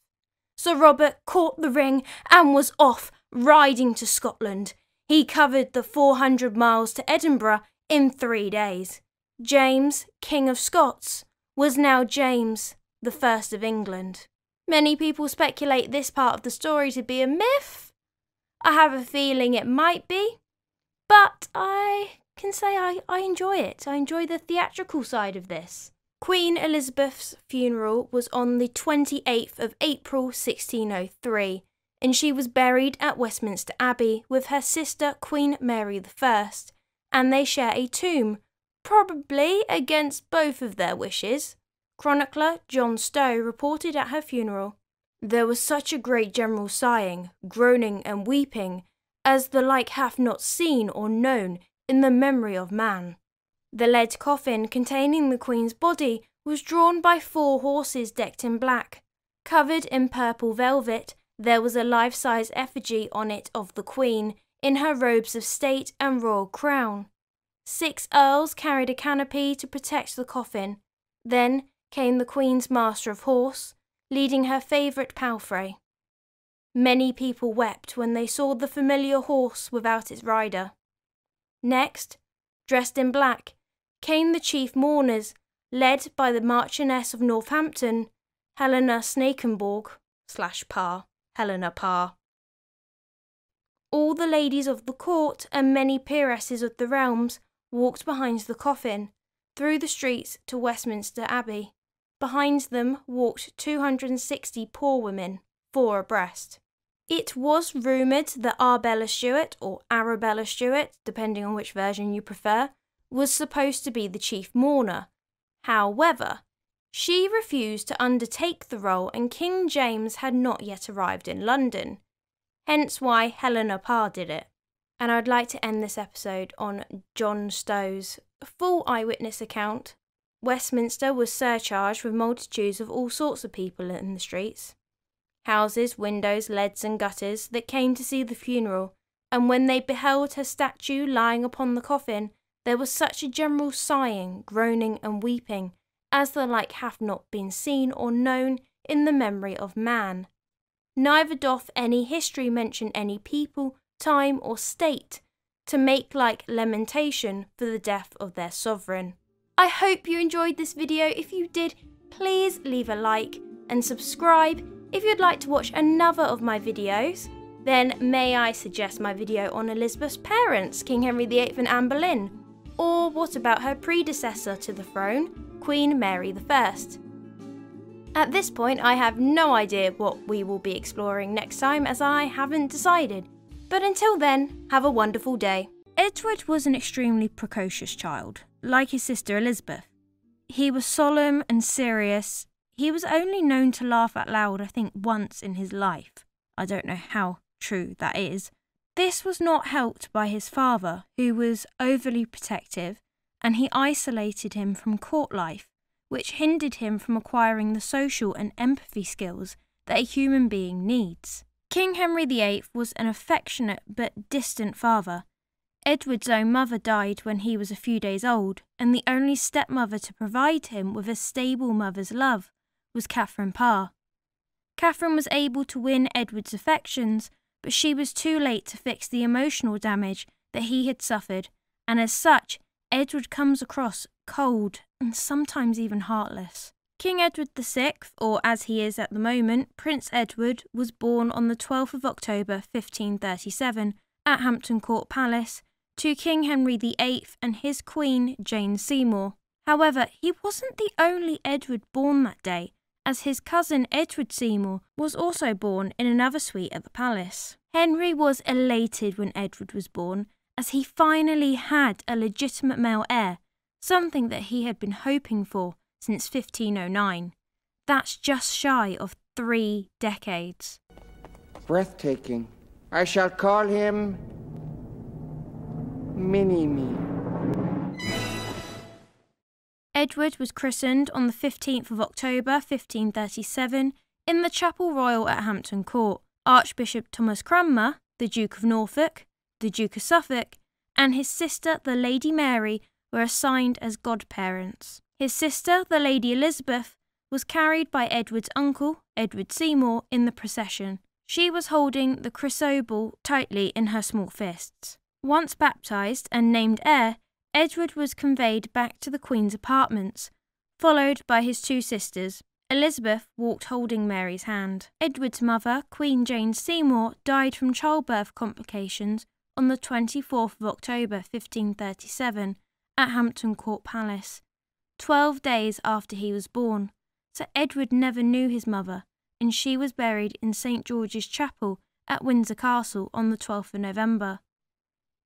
Sir Robert caught the ring and was off, riding to Scotland. He covered the 400 miles to Edinburgh in 3 days. James, King of Scots, was now James, the First of England. Many people speculate this part of the story to be a myth. I have a feeling it might be, but I can say I enjoy it. I enjoy the theatrical side of this. Queen Elizabeth's funeral was on the 28th of April 1603, and she was buried at Westminster Abbey with her sister Queen Mary I, and they share a tomb, probably against both of their wishes. Chronicler John Stowe reported at her funeral, "There was such a great general sighing, groaning and weeping, as the like hath not seen or known in the memory of man." The lead coffin containing the Queen's body was drawn by 4 horses decked in black. Covered in purple velvet, there was a life-size effigy on it of the Queen, in her robes of state and royal crown. 6 earls carried a canopy to protect the coffin. Then came the Queen's master of horse, leading her favourite palfrey. Many people wept when they saw the familiar horse without its rider. Next, dressed in black, came the chief mourners, led by the Marchioness of Northampton, Helena Snakenborg/Parr, Helena Parr. All the ladies of the court and many peeresses of the realms walked behind the coffin, through the streets to Westminster Abbey. Behind them walked 260 poor women, 4 abreast. It was rumoured that Arbella Stuart, or Arabella Stuart, depending on which version you prefer, was supposed to be the chief mourner. However, she refused to undertake the role and King James had not yet arrived in London, hence why Helena Parr did it. And I'd like to end this episode on John Stow's full eyewitness account. Westminster was surcharged with multitudes of all sorts of people in the streets. Houses, windows, leads and gutters that came to see the funeral, and when they beheld her statue lying upon the coffin, there was such a general sighing, groaning and weeping, as the like hath not been seen or known in the memory of man. Neither doth any history mention any people, time or state, to make like lamentation for the death of their sovereign. I hope you enjoyed this video. If you did, please leave a like and subscribe. If you'd like to watch another of my videos, then may I suggest my video on Elizabeth's parents, King Henry VIII and Anne Boleyn? Or what about her predecessor to the throne, Queen Mary I? At this point, I have no idea what we will be exploring next time, as I haven't decided. But until then, have a wonderful day. Edward was an extremely precocious child, like his sister Elizabeth. He was solemn and serious. He was only known to laugh out loud, I think, once in his life. I don't know how true that is. This was not helped by his father, who was overly protective, and he isolated him from court life, which hindered him from acquiring the social and empathy skills that a human being needs. King Henry VIII was an affectionate but distant father. Edward's own mother died when he was a few days old, and the only stepmother to provide him with a stable mother's love was Catherine Parr. Catherine was able to win Edward's affections, but she was too late to fix the emotional damage that he had suffered, and as such, Edward comes across cold and sometimes even heartless. King Edward VI, or as he is at the moment, Prince Edward, was born on the 12th of October 1537 at Hampton Court Palace to King Henry VIII and his Queen Jane Seymour. However, he wasn't the only Edward born that day, as his cousin Edward Seymour was also born in another suite at the palace. Henry was elated when Edward was born, as he finally had a legitimate male heir, something that he had been hoping for since 1509. That's just shy of 3 decades. Breathtaking. I shall call him Mini-Me. Edward was christened on the 15th of October 1537 in the Chapel Royal at Hampton Court. Archbishop Thomas Cranmer, the Duke of Norfolk, the Duke of Suffolk, and his sister, the Lady Mary, were assigned as godparents. His sister, the Lady Elizabeth, was carried by Edward's uncle, Edward Seymour, in the procession. She was holding the chrysobal tightly in her small fists. Once baptised and named heir, Edward was conveyed back to the Queen's apartments, followed by his 2 sisters. Elizabeth walked holding Mary's hand. Edward's mother, Queen Jane Seymour, died from childbirth complications on the 24th of October 1537 at Hampton Court Palace, 12 days after he was born. So Edward never knew his mother, and she was buried in St George's Chapel at Windsor Castle on the 12th of November.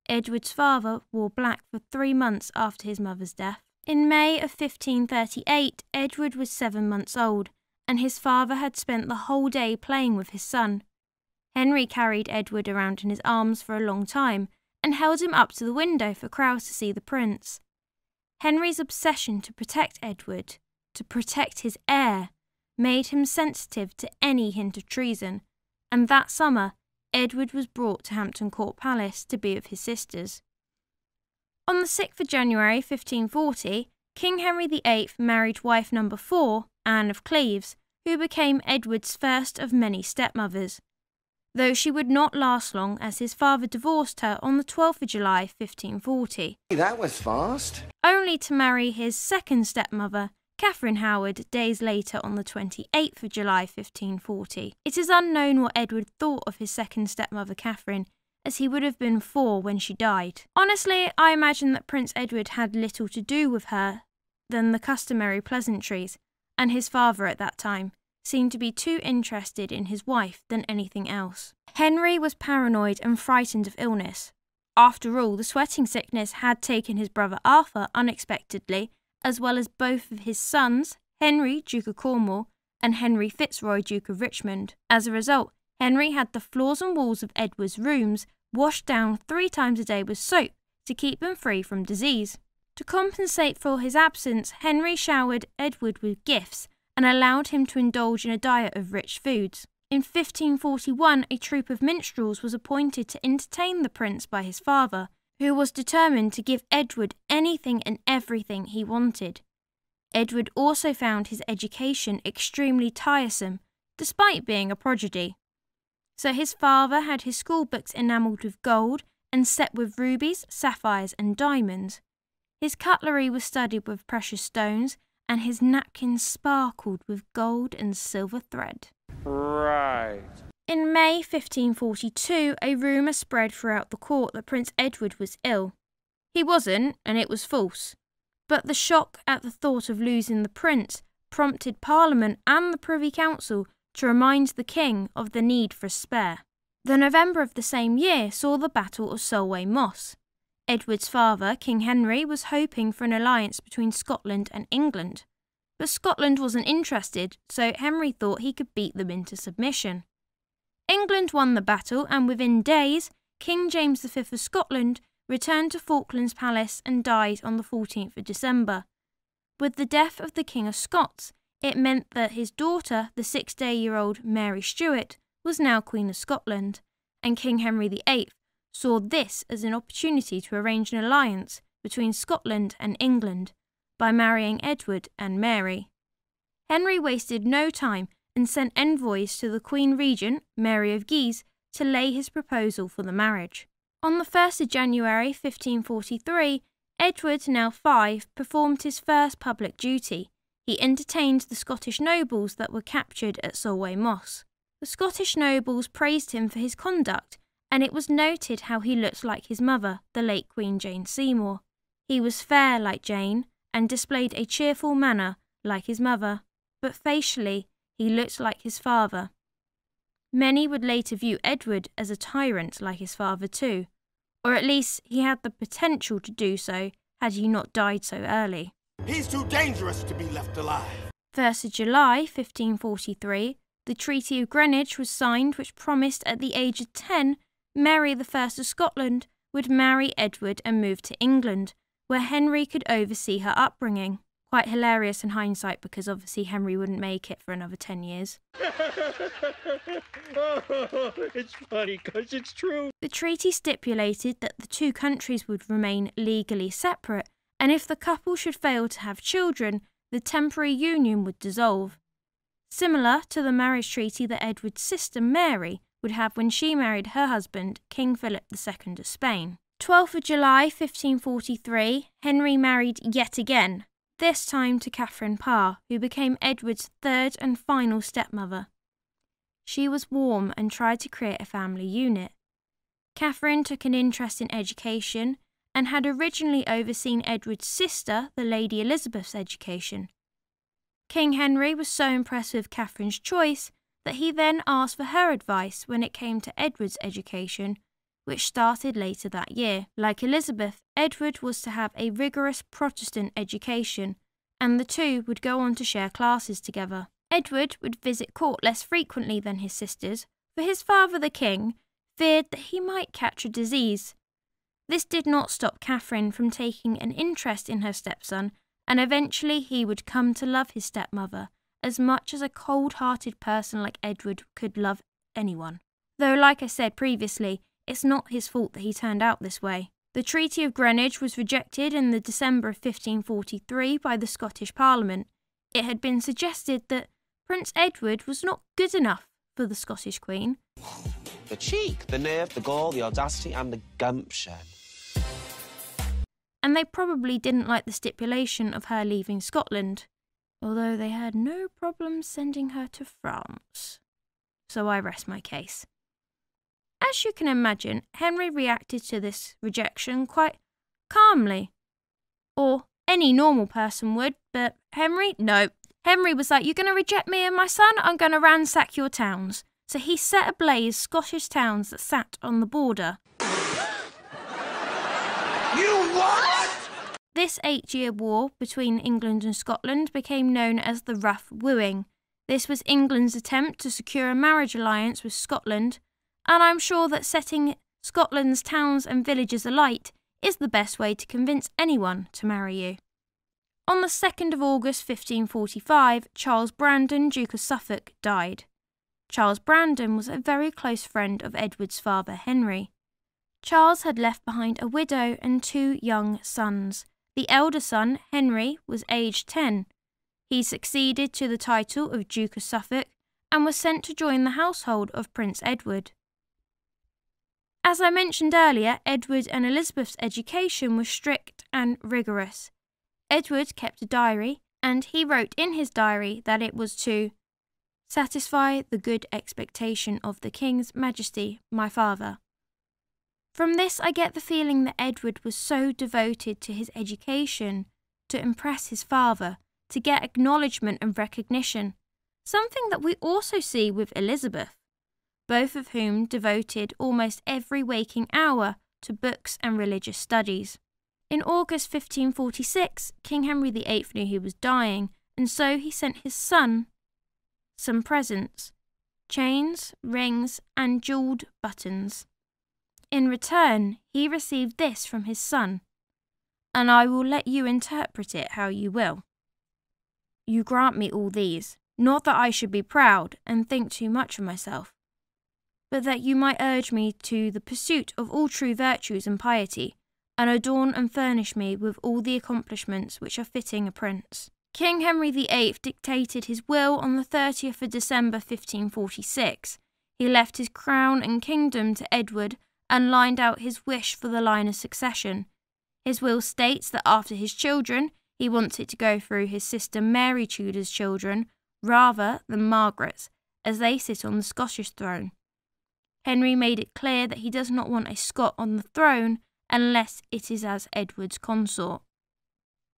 Edward's father wore black for 3 months after his mother's death. In May of 1538, Edward was 7 months old, and his father had spent the whole day playing with his son. Henry carried Edward around in his arms for a long time and held him up to the window for crowds to see the prince. Henry's obsession to protect Edward, to protect his heir, made him sensitive to any hint of treason, and that summer Edward was brought to Hampton Court Palace to be with his sisters. On the 6th of January 1540, King Henry VIII married wife number 4, Anne of Cleves, who became Edward's first of many stepmothers, though she would not last long as his father divorced her on the 12th of July 1540. That was fast. Only to marry his second stepmother, Catherine Howard, days later on the 28th of July 1540. It is unknown what Edward thought of his second stepmother Catherine, as he would have been 4 when she died. Honestly, I imagine that Prince Edward had little to do with her than the customary pleasantries. and his father at that time seemed to be too interested in his wife than anything else. Henry was paranoid and frightened of illness. After all, the sweating sickness had taken his brother Arthur unexpectedly, as well as both of his sons, Henry, Duke of Cornwall, and Henry Fitzroy, Duke of Richmond. As a result, Henry had the floors and walls of Edward's rooms washed down 3 times a day with soap to keep them free from disease. To compensate for his absence, Henry showered Edward with gifts and allowed him to indulge in a diet of rich foods. In 1541, a troupe of minstrels was appointed to entertain the prince by his father, who was determined to give Edward anything and everything he wanted. Edward also found his education extremely tiresome, despite being a prodigy. So his father had his school books enamelled with gold and set with rubies, sapphires and diamonds. His cutlery was studded with precious stones, and his napkins sparkled with gold and silver thread. Right. In May 1542, a rumour spread throughout the court that Prince Edward was ill. He wasn't, and it was false. But the shock at the thought of losing the prince prompted Parliament and the Privy Council to remind the king of the need for a spare. The November of the same year saw the Battle of Solway Moss. Edward's father, King Henry, was hoping for an alliance between Scotland and England. But Scotland wasn't interested, so Henry thought he could beat them into submission. England won the battle, and within days, King James V of Scotland returned to Falkland's Palace and died on the 14th of December. With the death of the King of Scots, it meant that his daughter, the 6-year-old Mary Stuart, was now Queen of Scotland, and King Henry VIII saw this as an opportunity to arrange an alliance between Scotland and England by marrying Edward and Mary. Henry wasted no time and sent envoys to the Queen Regent, Mary of Guise, to lay his proposal for the marriage. On the 1st of January 1543, Edward, now 5, performed his first public duty. He entertained the Scottish nobles that were captured at Solway Moss. The Scottish nobles praised him for his conduct, and it was noted how he looked like his mother, the late Queen Jane Seymour. He was fair like Jane, and displayed a cheerful manner like his mother, but facially he looked like his father. Many would later view Edward as a tyrant like his father too, or at least he had the potential to do so had he not died so early. He's too dangerous to be left alive. 1st of July 1543, the Treaty of Greenwich was signed, which promised at the age of 10, Mary I of Scotland would marry Edward and move to England, where Henry could oversee her upbringing. Quite hilarious in hindsight, because obviously Henry wouldn't make it for another 10 years. Oh, it's funny because it's true. The treaty stipulated that the two countries would remain legally separate, and if the couple should fail to have children, the temporary union would dissolve. Similar to the marriage treaty that Edward's sister Mary would have when she married her husband, King Philip II of Spain. 12th of July 1543, Henry married yet again, this time to Catherine Parr, who became Edward's third and final stepmother. She was warm and tried to create a family unit. Catherine took an interest in education and had originally overseen Edward's sister, the Lady Elizabeth's education. King Henry was so impressed with Catherine's choice that he then asked for her advice when it came to Edward's education, which started later that year. Like Elizabeth, Edward was to have a rigorous Protestant education, and the two would go on to share classes together. Edward would visit court less frequently than his sisters, for his father the king feared that he might catch a disease. This did not stop Catherine from taking an interest in her stepson, and eventually he would come to love his stepmother as much as a cold-hearted person like Edward could love anyone. Though, like I said previously, it's not his fault that he turned out this way. The Treaty of Greenwich was rejected in the December of 1543 by the Scottish Parliament. It had been suggested that Prince Edward was not good enough for the Scottish Queen. The cheek, the nerve, the gall, the audacity and the gumption. And they probably didn't like the stipulation of her leaving Scotland, although they had no problem sending her to France. So I rest my case. As you can imagine, Henry reacted to this rejection quite calmly. Or any normal person would, but Henry, no, Henry was like, "You're going to reject me and my son? I'm going to ransack your towns." So he set ablaze Scottish towns that sat on the border. You what? This 8-year war between England and Scotland became known as the Rough Wooing. This was England's attempt to secure a marriage alliance with Scotland, and I'm sure that setting Scotland's towns and villages alight is the best way to convince anyone to marry you. On the 2nd of August 1545, Charles Brandon, Duke of Suffolk, died. Charles Brandon was a very close friend of Edward's father, Henry. Charles had left behind a widow and 2 young sons. The elder son, Henry, was aged 10. He succeeded to the title of Duke of Suffolk and was sent to join the household of Prince Edward. As I mentioned earlier, Edward and Elizabeth's education was strict and rigorous. Edward kept a diary, and he wrote in his diary that it was to satisfy the good expectation of the King's Majesty, my father. From this I get the feeling that Edward was so devoted to his education, to impress his father, to get acknowledgement and recognition, something that we also see with Elizabeth, both of whom devoted almost every waking hour to books and religious studies. In August 1546, King Henry VIII knew he was dying, and so he sent his son some presents: chains, rings, and jewelled buttons. In return, he received this from his son, and I will let you interpret it how you will. You grant me all these, not that I should be proud and think too much of myself, but that you might urge me to the pursuit of all true virtues and piety, and adorn and furnish me with all the accomplishments which are fitting a prince. King Henry VIII dictated his will on the 30th of December 1546. He left his crown and kingdom to Edward and lined out his wish for the line of succession. His will states that after his children, he wants it to go through his sister Mary Tudor's children rather than Margaret's, as they sit on the Scottish throne. Henry made it clear that he does not want a Scot on the throne unless it is as Edward's consort.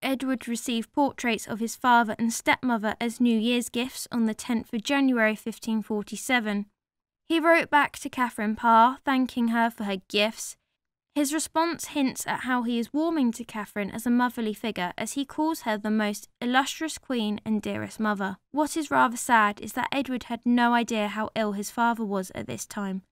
Edward received portraits of his father and stepmother as New Year's gifts on the 10th of January 1547. He wrote back to Catherine Parr, thanking her for her gifts. His response hints at how he is warming to Catherine as a motherly figure, as he calls her the most illustrious queen and dearest mother. What is rather sad is that Edward had no idea how ill his father was at this time.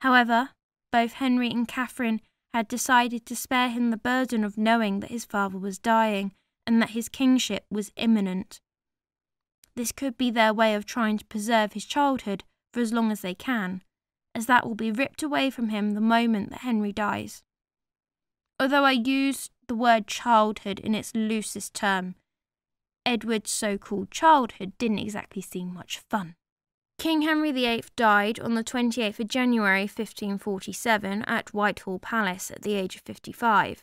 However, both Henry and Catherine had decided to spare him the burden of knowing that his father was dying and that his kingship was imminent. This could be their way of trying to preserve his childhood for as long as they can, as that will be ripped away from him the moment that Henry dies. Although I use the word childhood in its loosest term, Edward's so-called childhood didn't exactly seem much fun. King Henry VIII died on the 28th of January 1547 at Whitehall Palace at the age of 55.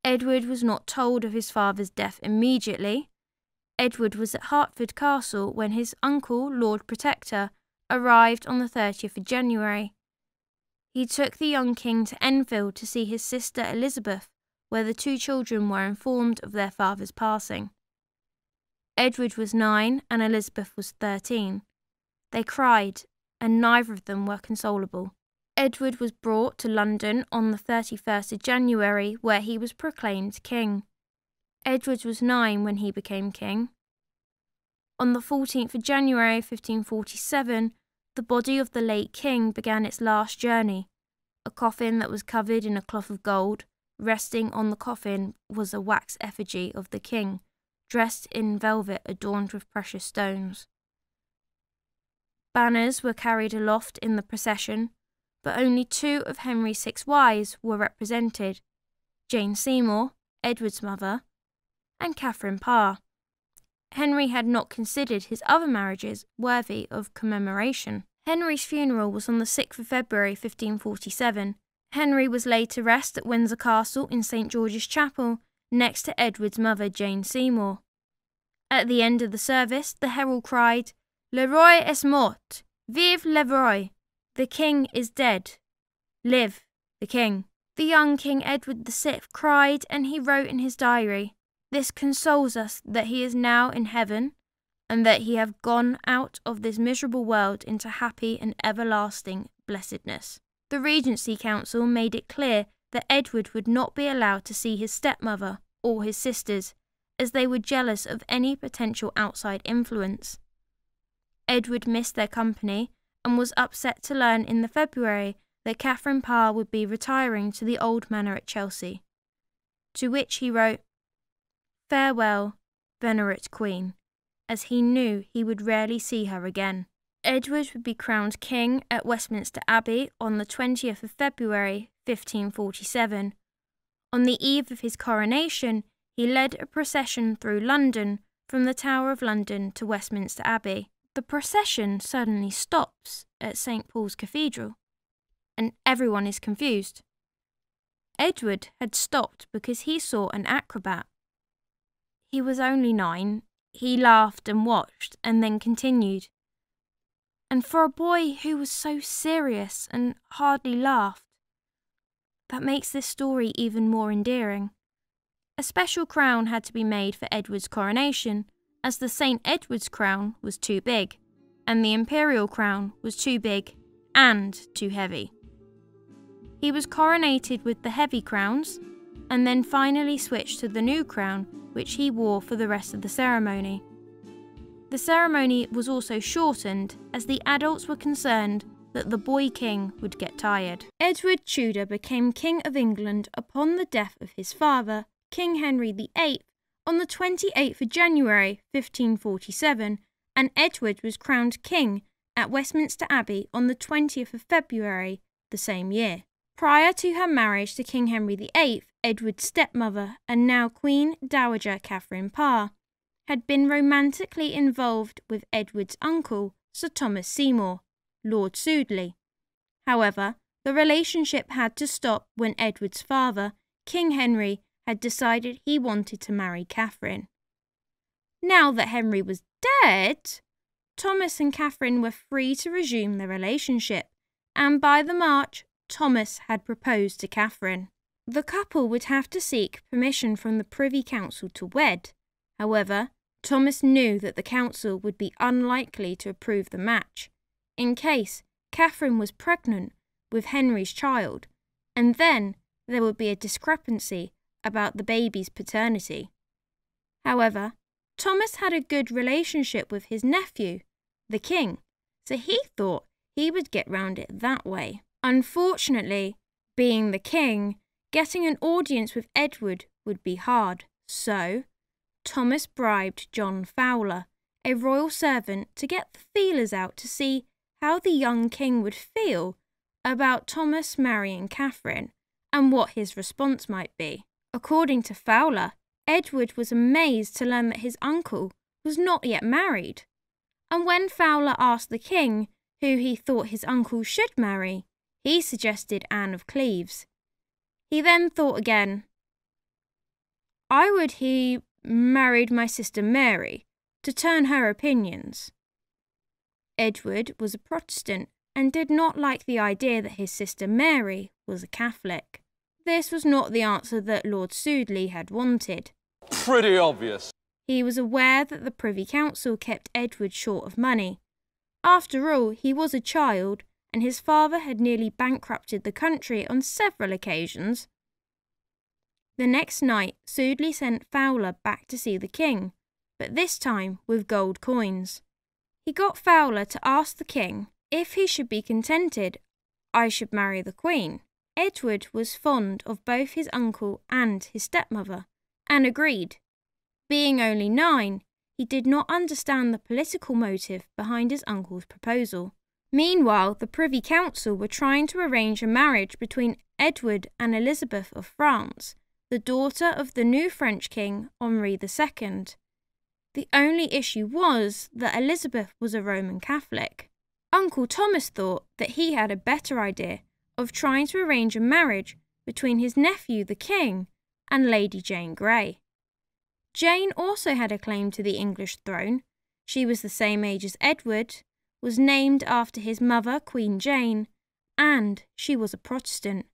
Edward was not told of his father's death immediately. Edward was at Hertford Castle when his uncle, Lord Protector, arrived on the 30th of January. He took the young king to Enfield to see his sister Elizabeth, where the 2 children were informed of their father's passing. Edward was 9 and Elizabeth was 13. They cried, and neither of them were consolable. Edward was brought to London on the 31st of January, where he was proclaimed king. Edward was 9 when he became king. On the 14th of January 1547, the body of the late king began its last journey. A coffin that was covered in a cloth of gold. Resting on the coffin was a wax effigy of the king, dressed in velvet adorned with precious stones. Banners were carried aloft in the procession, but only 2 of Henry's 6 wives were represented: Jane Seymour, Edward's mother, and Catherine Parr. Henry had not considered his other marriages worthy of commemoration. Henry's funeral was on the 6th of February 1547. Henry was laid to rest at Windsor Castle in St. George's Chapel, next to Edward's mother Jane Seymour. At the end of the service, the herald cried, "Le roi est mort! Vive le roi! The king is dead! Live the king!" The young King Edward VI cried, and he wrote in his diary, "This consoles us that he is now in heaven, and that he have gone out of this miserable world into happy and everlasting blessedness. The Regency Council made it clear that Edward would not be allowed to see his stepmother or his sisters, as they were jealous of any potential outside influence. Edward missed their company and was upset to learn in the February that Catherine Parr would be retiring to the old manor at Chelsea, to which he wrote, "Farewell, venerate Queen," as he knew he would rarely see her again. Edward would be crowned king at Westminster Abbey on the 20th of February 1547. On the eve of his coronation, he led a procession through London from the Tower of London to Westminster Abbey. The procession suddenly stops at St. Paul's Cathedral, and everyone is confused. Edward had stopped because he saw an acrobat. He was only 9. He laughed and watched, and then continued. And for a boy who was so serious and hardly laughed, that makes this story even more endearing. A special crown had to be made for Edward's coronation, as the St. Edward's crown was too big, and the imperial crown was too big and too heavy. He was coronated with the heavy crowns, and then finally switched to the new crown, which he wore for the rest of the ceremony. The ceremony was also shortened, as the adults were concerned that the boy king would get tired. Edward Tudor became King of England upon the death of his father, King Henry VIII, on the 28th of January 1547, and Edward was crowned king at Westminster Abbey on the 20th of February the same year. Prior to her marriage to King Henry VIII, Edward's stepmother and now Queen Dowager Catherine Parr had been romantically involved with Edward's uncle, Sir Thomas Seymour, Lord Sudeley. However, the relationship had to stop when Edward's father, King Henry, had decided he wanted to marry Catherine. Now that Henry was dead, Thomas and Catherine were free to resume their relationship, and by the March, Thomas had proposed to Catherine. The couple would have to seek permission from the Privy Council to wed. However, Thomas knew that the council would be unlikely to approve the match, in case Catherine was pregnant with Henry's child, and then there would be a discrepancy about the baby's paternity. However, Thomas had a good relationship with his nephew, the king, so he thought he would get round it that way. Unfortunately, being the king, getting an audience with Edward would be hard, so Thomas bribed John Fowler, a royal servant, to get the feelers out to see how the young king would feel about Thomas marrying Catherine and what his response might be. According to Fowler, Edward was amazed to learn that his uncle was not yet married, and when Fowler asked the king who he thought his uncle should marry, he suggested Anne of Cleves. He then thought again. "I would he married my sister Mary, to turn her opinions." Edward was a Protestant and did not like the idea that his sister Mary was a Catholic. This was not the answer that Lord Sudeley had wanted. Pretty obvious. He was aware that the Privy Council kept Edward short of money. After all, he was a child, and his father had nearly bankrupted the country on several occasions. The next night, Sudeley sent Fowler back to see the king, but this time with gold coins. He got Fowler to ask the king if he should be contented I should marry the queen. Edward was fond of both his uncle and his stepmother, and agreed. Being only 9, he did not understand the political motive behind his uncle's proposal. Meanwhile, the Privy Council were trying to arrange a marriage between Edward and Elizabeth of France, the daughter of the new French king, Henri II. The only issue was that Elizabeth was a Roman Catholic. Uncle Thomas thought that he had a better idea of trying to arrange a marriage between his nephew the king and Lady Jane Grey. Jane also had a claim to the English throne. She was the same age as Edward, was named after his mother Queen Jane, and she was a Protestant.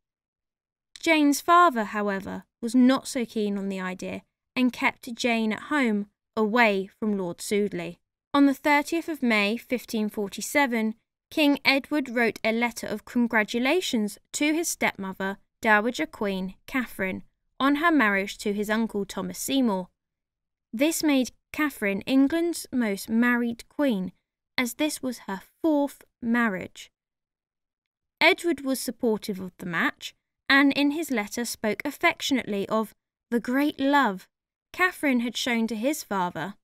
Jane's father, however, was not so keen on the idea and kept Jane at home, away from Lord Sudeley. On the 30th of May 1547, King Edward wrote a letter of congratulations to his stepmother, Dowager Queen Catherine, on her marriage to his uncle Thomas Seymour. This made Catherine England's most married queen, as this was her 4th marriage. Edward was supportive of the match, and in his letter spoke affectionately of the great love Catherine had shown to his father,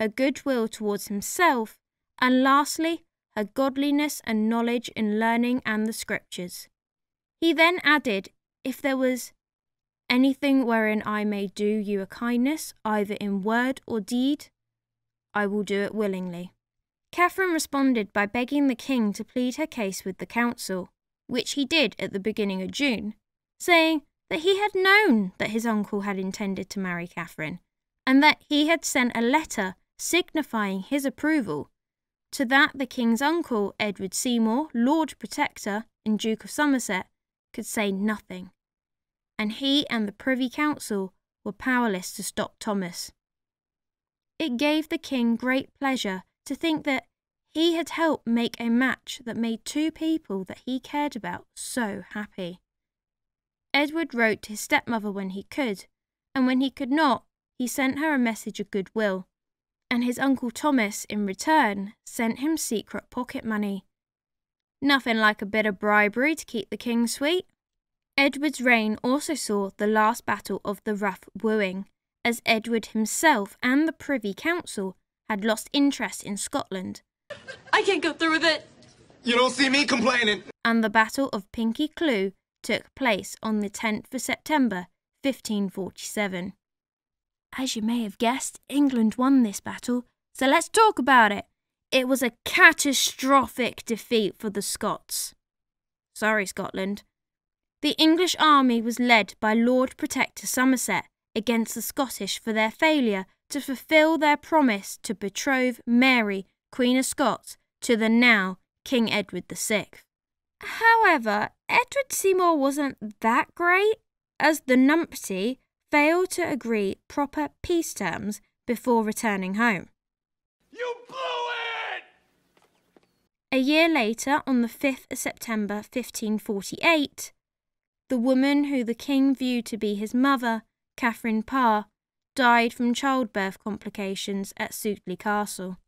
her goodwill towards himself, and lastly, her godliness and knowledge in learning and the scriptures. He then added, if there was anything wherein I may do you a kindness, either in word or deed, I will do it willingly. Catherine responded by begging the king to plead her case with the council, which he did at the beginning of June, saying that he had known that his uncle had intended to marry Catherine, and that he had sent a letter signifying his approval. To that the king's uncle, Edward Seymour, Lord Protector and Duke of Somerset, could say nothing, and he and the Privy Council were powerless to stop Thomas. It gave the king great pleasure to think that he had helped make a match that made two people that he cared about so happy. Edward wrote to his stepmother when he could, and when he could not, he sent her a message of goodwill, and his uncle Thomas, in return, sent him secret pocket money. Nothing like a bit of bribery to keep the king sweet. Edward's reign also saw the last battle of the rough wooing, as Edward himself and the Privy Council had lost interest in Scotland. I can't go through with it. You don't see me complaining. And the Battle of Pinkie Cleugh took place on the 10th of September 1547. As you may have guessed, England won this battle, so let's talk about it. It was a catastrophic defeat for the Scots. Sorry, Scotland. The English army was led by Lord Protector Somerset against the Scottish for their failure to fulfil their promise to betroth Mary, Queen of Scots, to the now King Edward VI. However, Edward Seymour wasn't that great, as the numpty failed to agree proper peace terms before returning home. You blew it! A year later, on the 5th of September 1548, the woman who the king viewed to be his mother, Catherine Parr, died from childbirth complications at Sudeley Castle.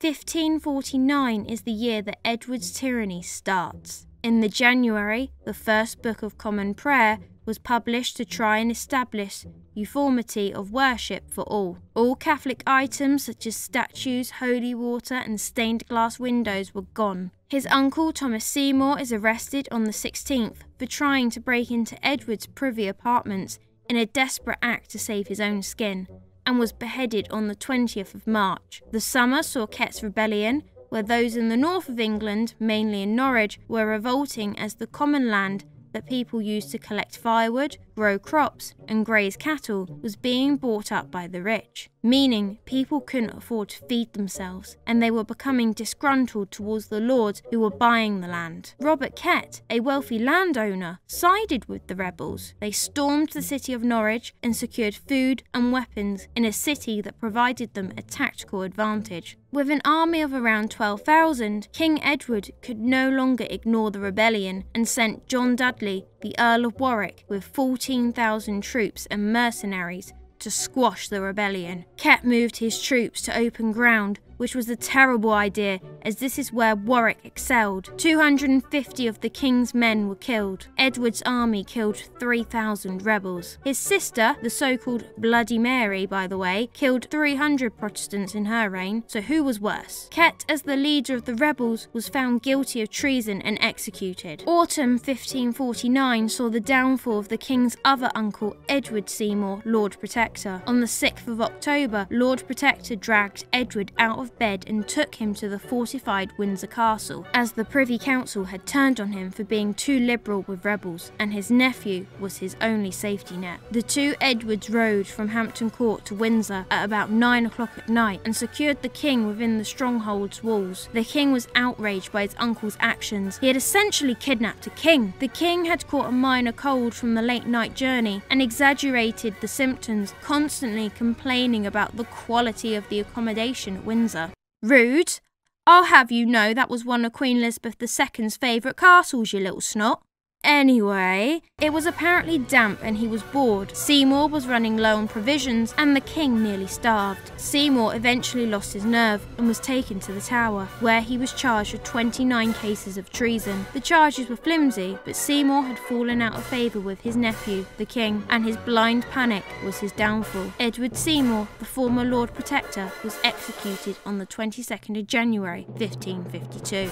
1549 is the year that Edward's tyranny starts. In the January, the first Book of Common Prayer was published to try and establish uniformity of worship for all. All Catholic items such as statues, holy water and stained glass windows were gone. His uncle Thomas Seymour is arrested on the 16th for trying to break into Edward's privy apartments in a desperate act to save his own skin, and was beheaded on the 20th of March. The summer saw Kett's rebellion, where those in the north of England, mainly in Norwich, were revolting as the common land that people used to collect firewood, grow crops and graze cattle was being bought up by the rich, meaning people couldn't afford to feed themselves, and they were becoming disgruntled towards the lords who were buying the land. Robert Kett, a wealthy landowner, sided with the rebels. They stormed the city of Norwich and secured food and weapons in a city that provided them a tactical advantage. With an army of around 12,000, King Edward could no longer ignore the rebellion and sent John Dudley, the Earl of Warwick, with 14,000 troops and mercenaries to squash the rebellion. Kett moved his troops to open ground, which was a terrible idea as this is where Warwick excelled. 250 of the king's men were killed. Edward's army killed 3,000 rebels. His sister, the so-called Bloody Mary, by the way, killed 300 Protestants in her reign, so who was worse? Kett, as the leader of the rebels, was found guilty of treason and executed. Autumn 1549 saw the downfall of the king's other uncle, Edward Seymour, Lord Protector. On the 6th of October, Lord Protector dragged Edward out of bed and took him to the fortified Windsor Castle, as the Privy Council had turned on him for being too liberal with rebels, and his nephew was his only safety net. The two Edwards rode from Hampton Court to Windsor at about 9 o'clock at night and secured the king within the stronghold's walls. The king was outraged by his uncle's actions. He had essentially kidnapped a king. The king had caught a minor cold from the late night journey and exaggerated the symptoms, constantly complaining about the quality of the accommodation at Windsor. Rude. I'll have you know that was one of Queen Elizabeth II's favourite castles, you little snot. Anyway, it was apparently damp and he was bored. Seymour was running low on provisions and the king nearly starved. Seymour eventually lost his nerve and was taken to the Tower, where he was charged with 29 cases of treason. The charges were flimsy, but Seymour had fallen out of favour with his nephew, the king, and his blind panic was his downfall. Edward Seymour, the former Lord Protector, was executed on the 22nd of January 1552.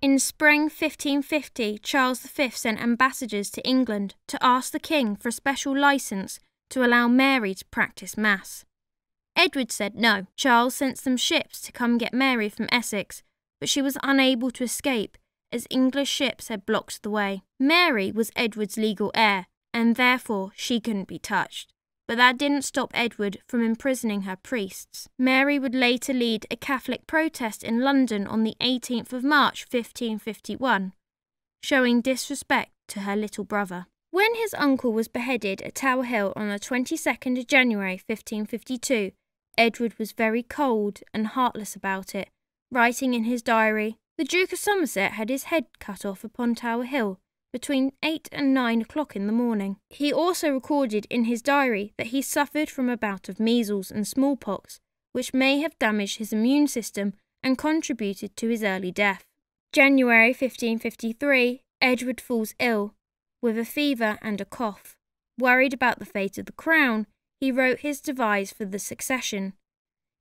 In spring 1550, Charles V sent ambassadors to England to ask the king for a special licence to allow Mary to practice Mass. Edward said no. Charles sent some ships to come get Mary from Essex, but she was unable to escape as English ships had blocked the way. Mary was Edward's legal heir, and therefore she couldn't be touched. But that didn't stop Edward from imprisoning her priests. Mary would later lead a Catholic protest in London on the 18th of March 1551, showing disrespect to her little brother. When his uncle was beheaded at Tower Hill on the 22nd of January 1552, Edward was very cold and heartless about it, writing in his diary, "The Duke of Somerset had his head cut off upon Tower Hill between 8 and 9 o'clock in the morning." He also recorded in his diary that he suffered from a bout of measles and smallpox, which may have damaged his immune system and contributed to his early death. January 1553, Edward falls ill, with a fever and a cough. Worried about the fate of the crown, he wrote his device for the succession.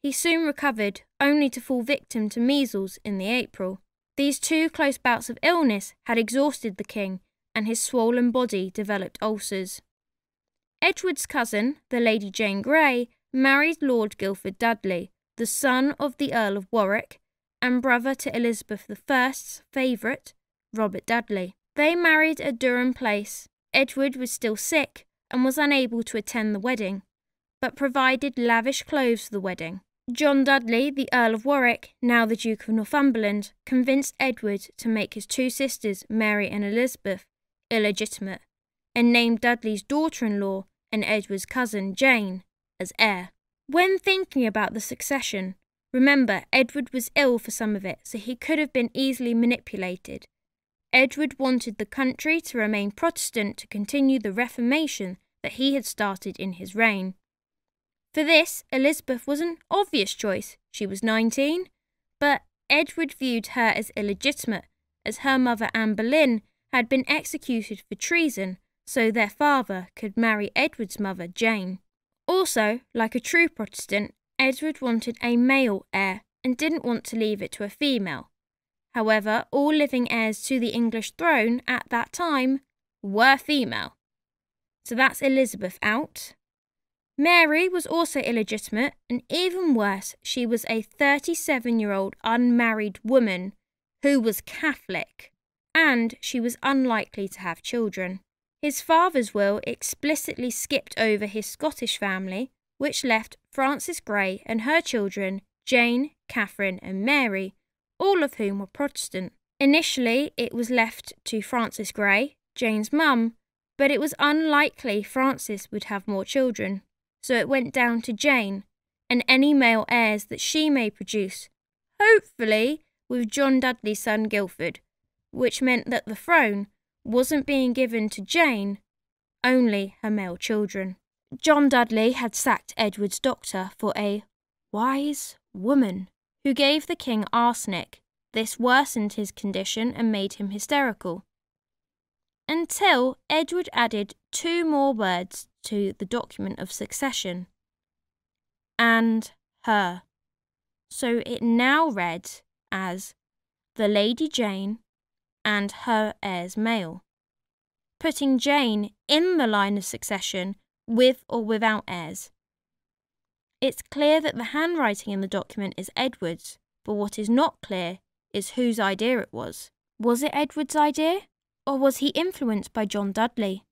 He soon recovered, only to fall victim to measles in the April. These two close bouts of illness had exhausted the king, and his swollen body developed ulcers. Edward's cousin, the Lady Jane Grey, married Lord Guildford Dudley, the son of the Earl of Warwick, and brother to Elizabeth I's favourite, Robert Dudley. They married at Durham Place. Edward was still sick and was unable to attend the wedding, but provided lavish clothes for the wedding. John Dudley, the Earl of Warwick, now the Duke of Northumberland, convinced Edward to make his two sisters, Mary and Elizabeth, illegitimate, and named Dudley's daughter-in-law and Edward's cousin, Jane, as heir. When thinking about the succession, remember Edward was ill for some of it, so he could have been easily manipulated. Edward wanted the country to remain Protestant to continue the Reformation that he had started in his reign. For this, Elizabeth was an obvious choice. She was 19, but Edward viewed her as illegitimate, as her mother Anne Boleyn had been executed for treason, so their father could marry Edward's mother, Jane. Also, like a true Protestant, Edward wanted a male heir and didn't want to leave it to a female. However, all living heirs to the English throne at that time were female. So that's Elizabeth out. Mary was also illegitimate, and even worse, she was a 37-year-old unmarried woman who was Catholic, and she was unlikely to have children. His father's will explicitly skipped over his Scottish family, which left Frances Grey and her children, Jane, Catherine and Mary, all of whom were Protestant. Initially, it was left to Frances Grey, Jane's mum, but it was unlikely Frances would have more children. So it went down to Jane, and any male heirs that she may produce, hopefully with John Dudley's son Guildford, which meant that the throne wasn't being given to Jane, only her male children. John Dudley had sacked Edward's doctor for a wise woman who gave the king arsenic. This worsened his condition and made him hysterical. Until Edward added 2 more words to the document of succession. And her. So it now read as the Lady Jane and her heirs male, putting Jane in the line of succession with or without heirs. It's clear that the handwriting in the document is Edward's, but what is not clear is whose idea it was. Was it Edward's idea? Or was he influenced by John Dudley?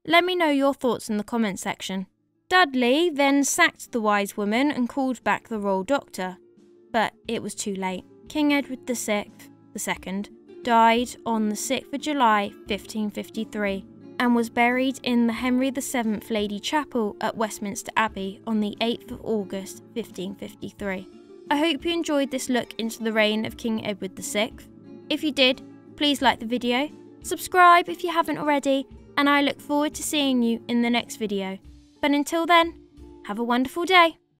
Let me know your thoughts in the comment section. Dudley then sacked the wise woman and called back the royal doctor, but it was too late. King Edward VI died on the 6th of July 1553 and was buried in the Henry VII Lady Chapel at Westminster Abbey on the 8th of August 1553. I hope you enjoyed this look into the reign of King Edward VI. If you did, please like the video, subscribe if you haven't already, and I look forward to seeing you in the next video. But until then, have a wonderful day.